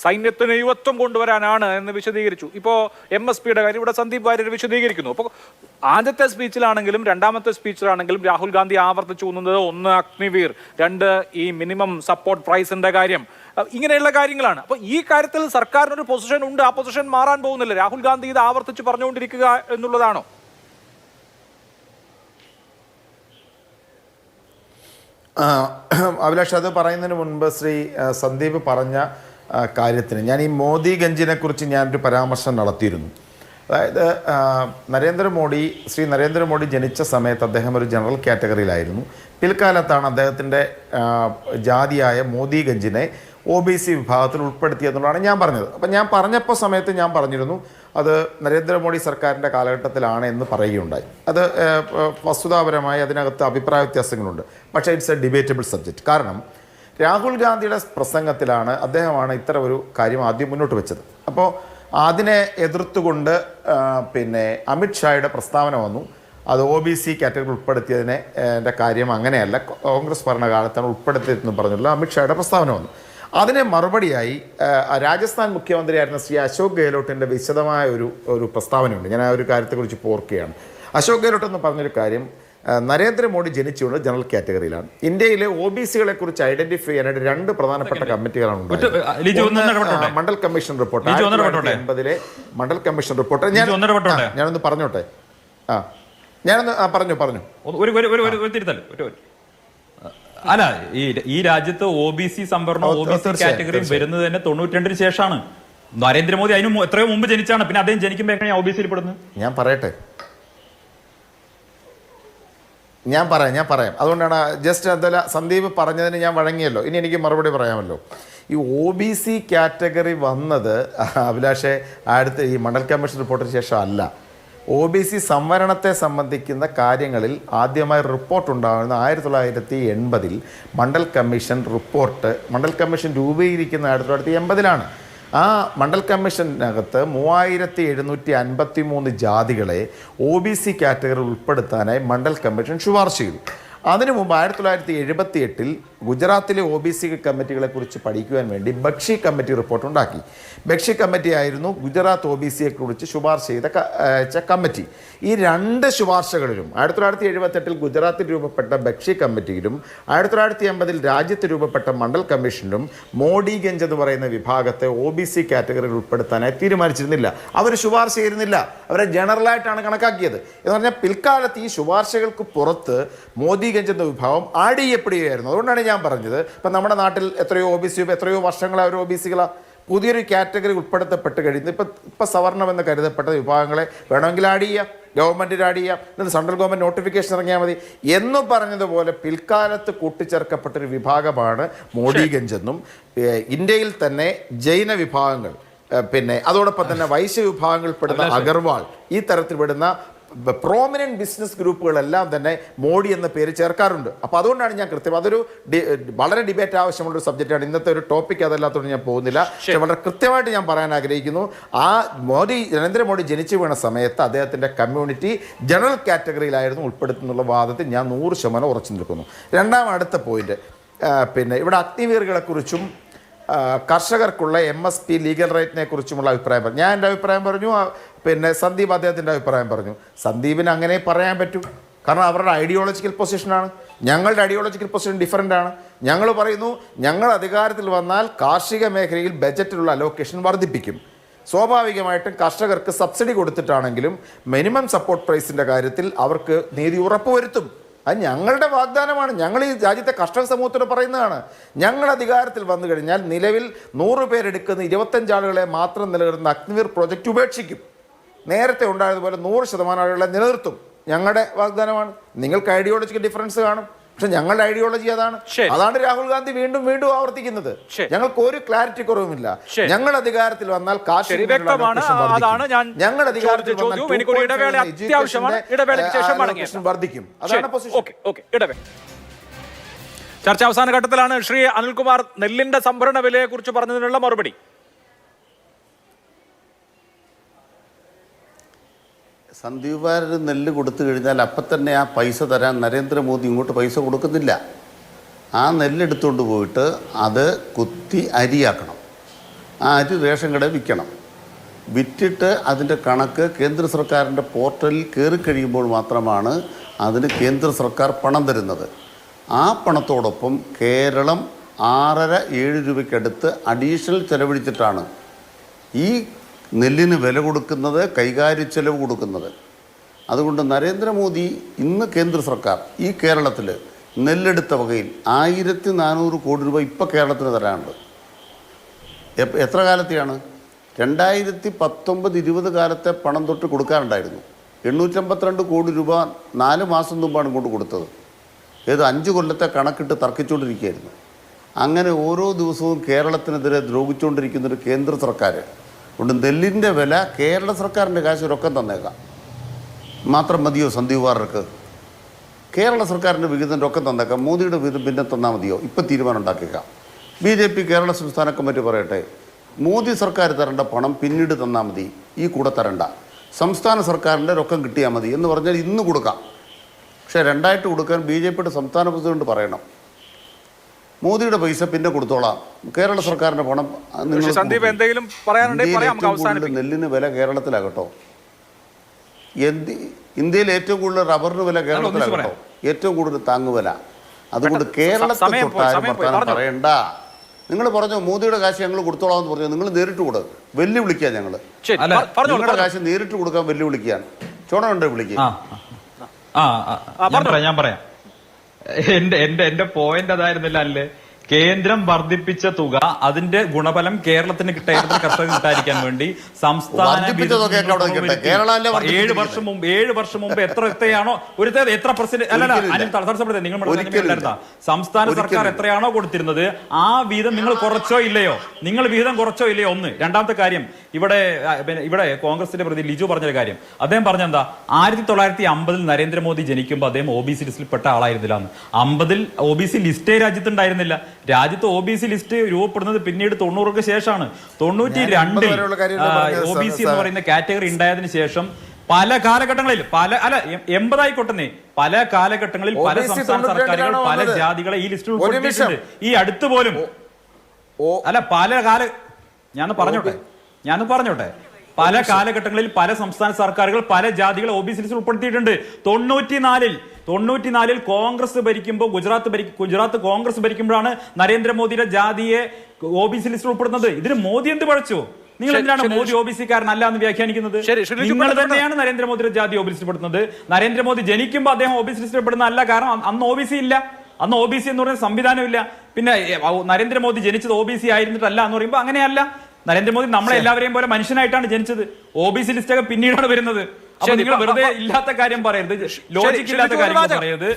സൈന്യത്തിന് യുവത്വം കൊണ്ടുവരാനാണ് എന്ന് വിശദീകരിച്ചു. ഇപ്പോ MSPയുടെ കാര്യം ഇവിടെ സന്ദീപ് വാര്യർ വിശദീകരിക്കുന്നു. അപ്പോൾ ആദ്യത്തെ സ്പീച്ചിലാണെങ്കിലും രണ്ടാമത്തെ സ്പീച്ചിലാണെങ്കിലും രാഹുൽ ഗാന്ധി ആവർത്തിച്ചു പോകുന്നത് ഒന്ന് അഗ്നിവീർ, രണ്ട് ഈ മിനിമം സപ്പോർട്ട് പ്രൈസിന്റെ കാര്യം, ഇങ്ങനെയുള്ള കാര്യങ്ങളാണ്. അപ്പൊ ഈ കാര്യത്തിൽ സർക്കാരിനൊരു പൊസിഷൻ ഉണ്ട്, ആ പൊസിഷൻ മാറാൻ പോകുന്നില്ല. രാഹുൽ ഗാന്ധി ഇത് ആവർത്തിച്ച് പറഞ്ഞുകൊണ്ടിരിക്കുക എന്നുള്ളതാണോ? അഭിലാഷ്, അത് പറയുന്നതിന് മുൻപ് ശ്രീ സന്ദീപ് പറഞ്ഞ കാര്യത്തിന് ഞാൻ ഈ മോദിഗഞ്ചിനെ കുറിച്ച് ഞാനൊരു പരാമർശം നടത്തിയിരുന്നു. അതായത് ശ്രീ നരേന്ദ്രമോദി ജനിച്ച സമയത്ത് അദ്ദേഹം ഒരു ജനറൽ കാറ്റഗറിയിലായിരുന്നു. പിൽക്കാലത്താണ് അദ്ദേഹത്തിൻ്റെ ജാതിയായ മോദിഗഞ്ചിനെ OBC വിഭാഗത്തിൽ ഉൾപ്പെടുത്തിയെന്നുള്ളതാണ് ഞാൻ പറഞ്ഞത്. അപ്പം ഞാൻ പറഞ്ഞപ്പോൾ സമയത്ത് ഞാൻ പറഞ്ഞിരുന്നു അത് നരേന്ദ്രമോദി സർക്കാരിൻ്റെ കാലഘട്ടത്തിലാണ് എന്ന് പറയുകയുണ്ടായി. അത് വസ്തുതാപരമായി അതിനകത്ത് അഭിപ്രായ വ്യത്യാസങ്ങളുണ്ട്. പക്ഷേ ഇറ്റ്സ് എ ഡിബേറ്റബിൾ സബ്ജക്റ്റ്. കാരണം രാഹുൽ ഗാന്ധിയുടെ പ്രസംഗത്തിലാണ് അദ്ദേഹമാണ് ഇത്തരം ഒരു കാര്യം ആദ്യം മുന്നോട്ട് വെച്ചത്. അപ്പോൾ അതിനെ എതിർത്തുകൊണ്ട് അമിത്ഷായുടെ പ്രസ്താവന വന്നു. അത് OBC കാറ്റഗറി ഉൾപ്പെടുത്തിയതിനെ കാര്യം അങ്ങനെയല്ല, കോൺഗ്രസ് ഭരണകാലത്താണ് ഉൾപ്പെടുത്തിയതെന്ന് പറഞ്ഞുള്ള അമിത്ഷായുടെ പ്രസ്താവന വന്നു. അതിനെ മറുപടിയായി രാജസ്ഥാൻ മുഖ്യമന്ത്രിയായിരുന്ന ശ്രീ അശോക് ഗെഹ്ലോട്ടിൻ്റെ വിശദമായ ഒരു പ്രസ്താവനയുണ്ട്. ഞാൻ ആ ഒരു കാര്യത്തെക്കുറിച്ച് ഓർക്കുകയാണ്. അശോക് ഗെഹ്ലോട്ട് എന്ന് പറഞ്ഞൊരു കാര്യം, നരേന്ദ്രമോദി ജനിച്ചുകൊണ്ട് ജനറൽ കാറ്റഗറിയിലാണ്. ഇന്ത്യയിലെ OBC-കളെ കുറിച്ച് ഐഡന്റിഫൈ ചെയ്യാനായിട്ട് 2 പ്രധാനപ്പെട്ട കമ്മിറ്റികളാണ് ഉണ്ടായത്. മണ്ഡൽ കമ്മീഷൻ റിപ്പോർട്ട് 1980-ലെ മണ്ഡൽ കമ്മീഷൻ റിപ്പോർട്ട്. ഞാനൊന്ന് പറഞ്ഞോട്ടെ. പറഞ്ഞു അല്ല, ഈ രാജ്യത്ത് OBC സംവരണം OBC കാറ്റഗറി വരുന്നത് തന്നെ 92-ന് ശേഷമാണ്. നരേന്ദ്രമോദി അതിന് എത്രയോ മുമ്പ് ജനിച്ചാണ്. പിന്നെ അദ്ദേഹം ജനിക്കുമ്പോൾ എങ്ങനെയാണ് OBC-യിൽ പെടുന്നത്? ഞാൻ പറയാം. അതുകൊണ്ടാണ് ജസ്റ്റ് അതല്ല, സന്ദീപ് പറഞ്ഞതിന് ഞാൻ വഴങ്ങിയല്ലോ. ഇനി എനിക്ക് മറുപടി പറയാമല്ലോ. ഈ OBC കാറ്റഗറി വന്നത് അഭിലാഷെ അടുത്ത് ഈ മണ്ഡൽ കമ്മീഷൻ റിപ്പോർട്ടിന് ശേഷം അല്ല. OBC സംവരണത്തെ സംബന്ധിക്കുന്ന കാര്യങ്ങളിൽ ആദ്യമായി റിപ്പോർട്ട് ഉണ്ടാകുന്ന 1980-ൽ മണ്ഡൽ കമ്മീഷൻ രൂപീകരിക്കുന്ന 1980-ലാണ്. ആ മണ്ഡൽ കമ്മീഷനകത്ത് 3753 ജാതികളെ OBC കാറ്റഗറി ഉൾപ്പെടുത്താനായി മണ്ഡൽ കമ്മീഷൻ ശുപാർശ ചെയ്തു. അതിനു മുമ്പ് 1978-ൽ ഗുജറാത്തിലെ OBC കമ്മിറ്റികളെ കുറിച്ച് പഠിക്കുവാൻ വേണ്ടി ബക്ഷി കമ്മിറ്റി റിപ്പോർട്ട് ഉണ്ടാക്കി. ബക്ഷി കമ്മിറ്റി ആയിരുന്നു ഗുജറാത്ത് OBC-യെ കുറിച്ച് ശുപാർശ ചെയ്ത കമ്മിറ്റി. ഈ 2 ശുപാർശകളിലും 1978-ൽ ഗുജറാത്തിൽ രൂപപ്പെട്ട ബക്ഷി കമ്മിറ്റിയിലും 1980-ൽ രാജ്യത്ത് രൂപപ്പെട്ട മണ്ഡൽ കമ്മീഷനിലും മോഡിഗഞ്ച് എന്ന് പറയുന്ന വിഭാഗത്തെ OBC കാറ്റഗറിയിൽ ഉൾപ്പെടുത്താനായി തീരുമാനിച്ചിരുന്നില്ല. അവർ ശുപാർശ ചെയ്യുന്നില്ല, അവരെ ജനറലായിട്ടാണ് കണക്കാക്കിയത്. എന്ന് പറഞ്ഞാൽ പിൽക്കാലത്ത് ഈ ശുപാർശകൾക്ക് പുറത്ത് മോദിഗഞ്ച് എന്ന വിഭാഗം ആഡ് ചെയ്യപ്പെടുകയായിരുന്നു. അതുകൊണ്ടാണ് ഞാൻ പറഞ്ഞത്, ഇപ്പം നമ്മുടെ നാട്ടിൽ എത്രയോ വർഷങ്ങളായി ഒരു OBC-കളാണ് പുതിയൊരു കാറ്റഗറി ഉൾപ്പെടുത്തപ്പെട്ട് കഴിയുന്നത്. ഇപ്പം സവർണം എന്ന് കരുതപ്പെട്ട വിഭാഗങ്ങളെ വേണമെങ്കിൽ ആഡ് ചെയ്യാം, ഗവൺമെൻറ്റിന് ആഡ് ചെയ്യാം, എന്നിട്ട് സെൻട്രൽ ഗവൺമെൻറ് നോട്ടിഫിക്കേഷൻ ഇറങ്ങിയാൽ മതി എന്ന് പറഞ്ഞതുപോലെ പിൽക്കാലത്ത് കൂട്ടിച്ചേർക്കപ്പെട്ടൊരു വിഭാഗമാണ് മോഡിഗഞ്ച് എന്നും ഇന്ത്യയിൽ തന്നെ ജൈന വിഭാഗങ്ങൾ, പിന്നെ അതോടൊപ്പം തന്നെ വൈശ്യ വിഭാഗങ്ങളിൽപ്പെടുന്ന അഗർവാൾ, ഈ തരത്തിൽ പെടുന്ന പ്രോമിനൻറ്റ് ബിസിനസ് ഗ്രൂപ്പുകളെല്ലാം തന്നെ മോഡി എന്ന പേര് ചേർക്കാറുണ്ട്. അപ്പോൾ അതുകൊണ്ടാണ് ഞാൻ അതൊരു വളരെ ഡിബേറ്റ് ആവശ്യമുള്ളൊരു സബ്ജക്റ്റാണ്. ഇന്നത്തെ ഒരു ടോപ്പിക് അതല്ലാത്തതുകൊണ്ട് ഞാൻ പോകുന്നില്ല. പക്ഷേ വളരെ കൃത്യമായിട്ട് ഞാൻ പറയാൻ ആഗ്രഹിക്കുന്നു, ആ നരേന്ദ്രമോദി ജനിച്ചു വീണ സമയത്ത് അദ്ദേഹത്തിൻ്റെ കമ്മ്യൂണിറ്റി ജനറൽ കാറ്റഗറിയിലായിരുന്നു ഉൾപ്പെടുത്തുന്നുള്ള വാദത്തിൽ ഞാൻ 100% ഉറച്ചു നിൽക്കുന്നു. അടുത്ത പോയിന്റ്, പിന്നെ ഇവിടെ അഗ്നിവീറുകളെക്കുറിച്ചും കർഷകർക്കുള്ള MSP ലീഗൽ റൈറ്റിനെ കുറിച്ചുമുള്ള അഭിപ്രായം പറഞ്ഞു. ഞാൻ എൻ്റെ അഭിപ്രായം പറഞ്ഞു, പിന്നെ സന്ദീപ് അദ്ദേഹത്തിൻ്റെ അഭിപ്രായം പറഞ്ഞു. സന്ദീപിന് അങ്ങനെ പറയാൻ പറ്റൂ, കാരണം അവരുടെ ഐഡിയോളജിക്കൽ പൊസിഷനാണ്. ഞങ്ങളുടെ ഐഡിയോളജിക്കൽ പൊസിഷൻ ഡിഫറൻ്റ് ആണ്. ഞങ്ങൾ പറയുന്നു, ഞങ്ങൾ അധികാരത്തിൽ വന്നാൽ കാർഷിക മേഖലയിൽ ബജറ്റിലുള്ള അലോക്കേഷൻ വർദ്ധിപ്പിക്കും. സ്വാഭാവികമായിട്ടും കർഷകർക്ക് സബ്സിഡി കൊടുത്തിട്ടാണെങ്കിലും മിനിമം സപ്പോർട്ട് പ്രൈസിൻ്റെ കാര്യത്തിൽ അവർക്ക് നീതി ഉറപ്പുവരുത്തും. അത് ഞങ്ങളുടെ വാഗ്ദാനമാണ്. ഞങ്ങൾ ഈ രാജ്യത്തെ കർഷക സമൂഹത്തോട് പറയുന്നതാണ്. ഞങ്ങൾ അധികാരത്തിൽ വന്നു കഴിഞ്ഞാൽ നിലവിൽ 100 പേരെടുക്കുന്ന 25 ആളുകളെ മാത്രം നിലനിർത്തുന്ന അഗ്നിവീർ പ്രോജക്റ്റ് ഉപേക്ഷിക്കും. നേരത്തെ ഉണ്ടായതുപോലെ 100% ആളുകളെ നിലനിർത്തും. ഞങ്ങളുടെ വാഗ്ദാനമാണ്. നിങ്ങൾക്ക് ഐഡിയോളജിക്കൽ ഡിഫറൻസ് കാണും, പക്ഷെ ഞങ്ങളുടെ ഐഡിയോളജി അതാണ്. രാഹുൽ ഗാന്ധി വീണ്ടും ആവർത്തിക്കുന്നത്. ഞങ്ങൾക്ക് ഒരു ക്ലാരിറ്റി കുറവുമില്ല. ഞങ്ങൾ അധികാരത്തിൽ വന്നാൽ ഞങ്ങൾ അധികാരത്തിൽ വർദ്ധിക്കും. അതാണ് പൊസിഷൻ. ചർച്ച അവസാന ഘട്ടത്തിലാണ്. ശ്രീ അനിൽകുമാർ, നെല്ലിന്റെ സംഭരണ വിലയെ കുറിച്ച് പറഞ്ഞതിനുള്ള മറുപടി. സന്ദീപ് വാര്യർ നെല്ല് കൊടുത്തു കഴിഞ്ഞാൽ അപ്പം തന്നെ ആ പൈസ തരാൻ നരേന്ദ്രമോദി ഇങ്ങോട്ട് പൈസ കൊടുക്കുന്നില്ല. ആ നെല്ലെടുത്തുകൊണ്ട് പോയിട്ട് അത് കുത്തി അരിയാക്കണം. ആ അരി റേഷൻ കടയിൽ വിൽക്കണം. വിറ്റിട്ട് അതിൻ്റെ കണക്ക് കേന്ദ്ര സർക്കാരിൻ്റെ പോർട്ടലിൽ കയറി കഴിയുമ്പോൾ മാത്രമാണ് അതിന് കേന്ദ്ര സർക്കാർ പണം തരുന്നത്. ആ പണത്തോടൊപ്പം കേരളം 6.5-7 രൂപയ്ക്കടുത്ത് അഡീഷണൽ ചെലവഴിച്ചിട്ടാണ് ഈ നെല്ലിന് വില കൊടുക്കുന്നത്, കൈകാര്യ ചെലവ് കൊടുക്കുന്നത്. അതുകൊണ്ട് നരേന്ദ്രമോദി ഇന്ന് കേന്ദ്ര സർക്കാർ ഈ കേരളത്തിൽ നെല്ലെടുത്ത വകയിൽ 1400 കോടി രൂപ ഇപ്പോൾ കേരളത്തിന് തരാനുണ്ട്. എത്ര കാലത്തെയാണ്? 2019-20 കാലത്തെ പണം തൊട്ട് കൊടുക്കാറുണ്ടായിരുന്നു. 852 കോടി രൂപ 4 മാസം മുമ്പാണ് ഇങ്ങോട്ട് കൊടുത്തത്. 5 കൊല്ലത്തെ കണക്കിട്ട് തർക്കിച്ചുകൊണ്ടിരിക്കുകയായിരുന്നു. അങ്ങനെ ഓരോ ദിവസവും കേരളത്തിനെതിരെ ദ്രോഹിച്ചുകൊണ്ടിരിക്കുന്നൊരു കേന്ദ്ര സർക്കാർ. അതുകൊണ്ട് നെല്ലിൻ്റെ വില കേരള സർക്കാരിൻ്റെ കാശ് രൊക്കം തന്നേക്കാം. മാത്രം മതിയോ സന്ദീപ് വാര്യർക്ക്? കേരള സർക്കാരിൻ്റെ വിഹിതം രൊക്കം തന്നേക്കാം. മോദിയുടെ വിഹിതം പിന്നെ തന്നാൽ മതിയോ? ഇപ്പം തീരുമാനം ഉണ്ടാക്കിയേക്കാം. BJP കേരള സംസ്ഥാന കമ്മിറ്റി പറയട്ടെ, മോദി സർക്കാർ തരേണ്ട പണം പിന്നീട് തന്നാൽ മതി, ഈ കൂടെ തരണ്ട, സംസ്ഥാന സർക്കാരിൻ്റെ രൊക്കം കിട്ടിയാൽ മതി എന്ന് പറഞ്ഞാൽ ഇന്ന് കൊടുക്കാം. പക്ഷേ 2 കൊടുക്കാൻ BJPയുടെ സംസ്ഥാന പ്രസിഡന്റ് പറയണം, മോദിയുടെ പൈസ പിന്നെ കൊടുത്തോളാം, കേരള സർക്കാരിന്റെ പണം സന്ദീപ് എന്തെങ്കിലും പറയാനുണ്ടെങ്കിൽ പറയാം. നെല്ലിന് വില കേരളത്തിലാകട്ടോ. ഇന്ത്യയിൽ ഏറ്റവും കൂടുതൽ റബ്ബറിന് വില കേരളത്തിലാണ് കേട്ടോ, ഏറ്റവും കൂടുതൽ താങ്ങുവില. അതുകൊണ്ട് കേരളത്തിൽ തൊട്ടാരും വർത്തമാനം പറയണ്ട. നിങ്ങൾ പറഞ്ഞു മോദിയുടെ കാശ് ഞങ്ങൾ കൊടുത്തോളാം എന്ന് പറഞ്ഞു, നിങ്ങൾ നേരിട്ട് കൊടുക്കുക, വെല്ലുവിളിക്കുക. ഞങ്ങൾ നിങ്ങളുടെ കാശ് നേരിട്ട് കൊടുക്കാൻ വെല്ലുവിളിക്കുകയാണ്. ചോണുണ്ട് വിളിക്കുക. ഞാൻ പറയാം. എന്റെ പോയിന്റ് അതായിരുന്നില്ല അല്ലേ, കേന്ദ്രം വർദ്ധിപ്പിച്ച തുക അതിന്റെ ഗുണഫലം കേരളത്തിന് കർഷകർക്ക് കിട്ടാതിരിക്കാൻ വേണ്ടി സംസ്ഥാന 7 വർഷം മുമ്പ് എത്രയാണോ എത്ര പെർസെന്റ് സംസ്ഥാന സർക്കാർ എത്രയാണോ കൊടുത്തിരുന്നത് ആ വീതം നിങ്ങൾ കുറച്ചോ ഇല്ലയോ, ഒന്ന്. രണ്ടാമത്തെ കാര്യം, ഇവിടെ കോൺഗ്രസിന്റെ പ്രതി ലിജു പറഞ്ഞൊരു കാര്യം, അദ്ദേഹം പറഞ്ഞെന്താ, 1950 നരേന്ദ്രമോദി ജനിക്കുമ്പോൾ അദ്ദേഹം OBC ലിസ്റ്റിൽ പെട്ട ആളായിരുന്നില്ല. 50 OBC ലിസ്റ്റേ രാജ്യത്തുണ്ടായിരുന്നില്ല. രാജ്യത്ത് OBC ലിസ്റ്റ് രൂപപ്പെടുന്നത് പിന്നീട് 90ക്ക് ശേഷമാണ്. 92 OBC എന്ന് പറയുന്ന കാറ്റഗറി ഉണ്ടായതിനു ശേഷം പല കാലഘട്ടങ്ങളിൽ 80 ആയിക്കോട്ടെ, പല കാലഘട്ടങ്ങളിൽ പല സംസ്ഥാന സർക്കാരുകൾ പല ജാതികളെ ഈ ലിസ്റ്റിൽ ഉൾപ്പെടുത്തിയിട്ടുണ്ട്. ഈ അടുത്ത് പോലും ഞാൻ പറഞ്ഞോട്ടെ പല കാലഘട്ടങ്ങളിൽ പല സംസ്ഥാന സർക്കാരുകൾ പല ജാതികളെ OBC ലിസ്റ്റിൽ ഉൾപ്പെടുത്തിയിട്ടുണ്ട്. 94 കോൺഗ്രസ് ഭരിക്കുമ്പോൾ ഗുജറാത്ത് കോൺഗ്രസ് ഭരിക്കുമ്പോഴാണ് നരേന്ദ്രമോദിയുടെ ജാതിയെ OBC ലിസ്റ്റിൽ ഉൾപ്പെടുന്നത്. ഇതിന് മോദി എന്ത് പഴച്ചു? നിങ്ങൾ എന്തിനാണ് മോദി OBC കാരനല്ല എന്ന് വ്യാഖ്യാനിക്കുന്നത്? നിങ്ങൾ തന്നെയാണ് നരേന്ദ്രമോദിയുടെ ജാതി OBC ലിസ്റ്റിൽ പെടുന്നത്. നരേന്ദ്രമോദി ജനിക്കുമ്പോൾ അദ്ദേഹം OBC ലിസ്റ്റിൽ പെടുന്ന അല്ല, കാരണം അന്ന് OBC ഇല്ല. അന്ന് OBC എന്ന് പറയുന്ന സംവിധാനമില്ല. പിന്നെ നരേന്ദ്രമോദി ജനിച്ചത് OBC ആയിരുന്നിട്ടല്ല എന്ന് പറയുമ്പോൾ അങ്ങനെയല്ല. നരേന്ദ്രമോദി നമ്മളെ എല്ലാവരെയും പോലെ മനുഷ്യനായിട്ടാണ് ജനിച്ചത്. OBC ലിസ്റ്റൊക്കെ പിന്നീടാണ് വരുന്നത്. അപ്പൊ നിങ്ങൾ വെറുതെ ഇല്ലാത്ത കാര്യം പറയരുത്, ലോജിക്ക് ഇല്ലാത്ത കാര്യം പറയരുത്.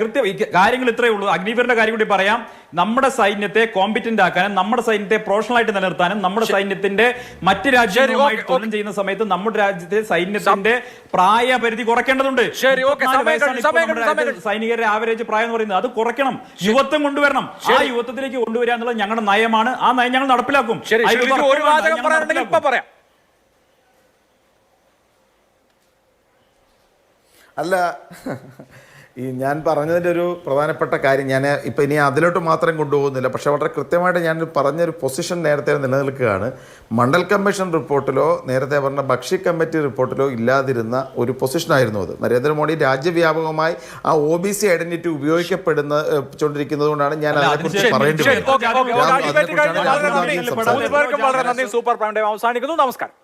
കൃത്യം കാര്യങ്ങൾ ഇത്രയേ ഉള്ളൂ. അഗ്നിവീറിന്റെ കാര്യം കൂടി പറയാം. നമ്മുടെ സൈന്യത്തെ കോമ്പിറ്റന്റ് ആക്കാനും നമ്മുടെ സൈന്യത്തെ പ്രൊഫഷണൽ ആയിട്ട് നിലനിർത്താനും നമ്മുടെ സൈന്യത്തിന്റെ മറ്റ് രാജ്യങ്ങളുമായി തുലനം ചെയ്യുന്ന സമയത്ത് നമ്മുടെ രാജ്യത്തെ സൈന്യത്തിന്റെ പ്രായപരിധി കുറയ്ക്കേണ്ടതുണ്ട്. സൈനികരുടെ ആവറേജ് പ്രായം എന്ന് പറയുന്നത് അത് കുറയ്ക്കണം, യുവത്വം കൊണ്ടുവരണം. ആ യുവത്വത്തിലേക്ക് കൊണ്ടുവരിക എന്നുള്ളത് ഞങ്ങളുടെ നയമാണ്. ആ നയം ഞങ്ങൾ നടപ്പിലാക്കും. അല്ല, ഞാൻ പറഞ്ഞതിൻ്റെ ഒരു പ്രധാനപ്പെട്ട കാര്യം, ഞാൻ ഇപ്പം ഇനി അതിലോട്ട് മാത്രം കൊണ്ടുപോകുന്നില്ല, പക്ഷേ വളരെ കൃത്യമായിട്ട് ഞാൻ പറഞ്ഞൊരു പൊസിഷൻ നേരത്തെ നിലനിൽക്കുകയാണ്. മണ്ഡൽ കമ്മീഷൻ റിപ്പോർട്ടിലോ നേരത്തെ പറഞ്ഞ ഭക്ഷ്യ കമ്മിറ്റി റിപ്പോർട്ടിലോ ഇല്ലാതിരുന്ന ഒരു പൊസിഷനായിരുന്നു അത്. നരേന്ദ്രമോദി രാജ്യവ്യാപകമായി ആ OBC ഐഡന്റിറ്റി ഉപയോഗിക്കപ്പെടുന്നത് കൊണ്ടാണ് ഞാൻ അതിനെക്കുറിച്ച് പറയേണ്ടി വരുന്നത്. സൂപ്പർ പ്രൈം ടൈം അവസാനിക്കുന്നു. നമസ്കാരം.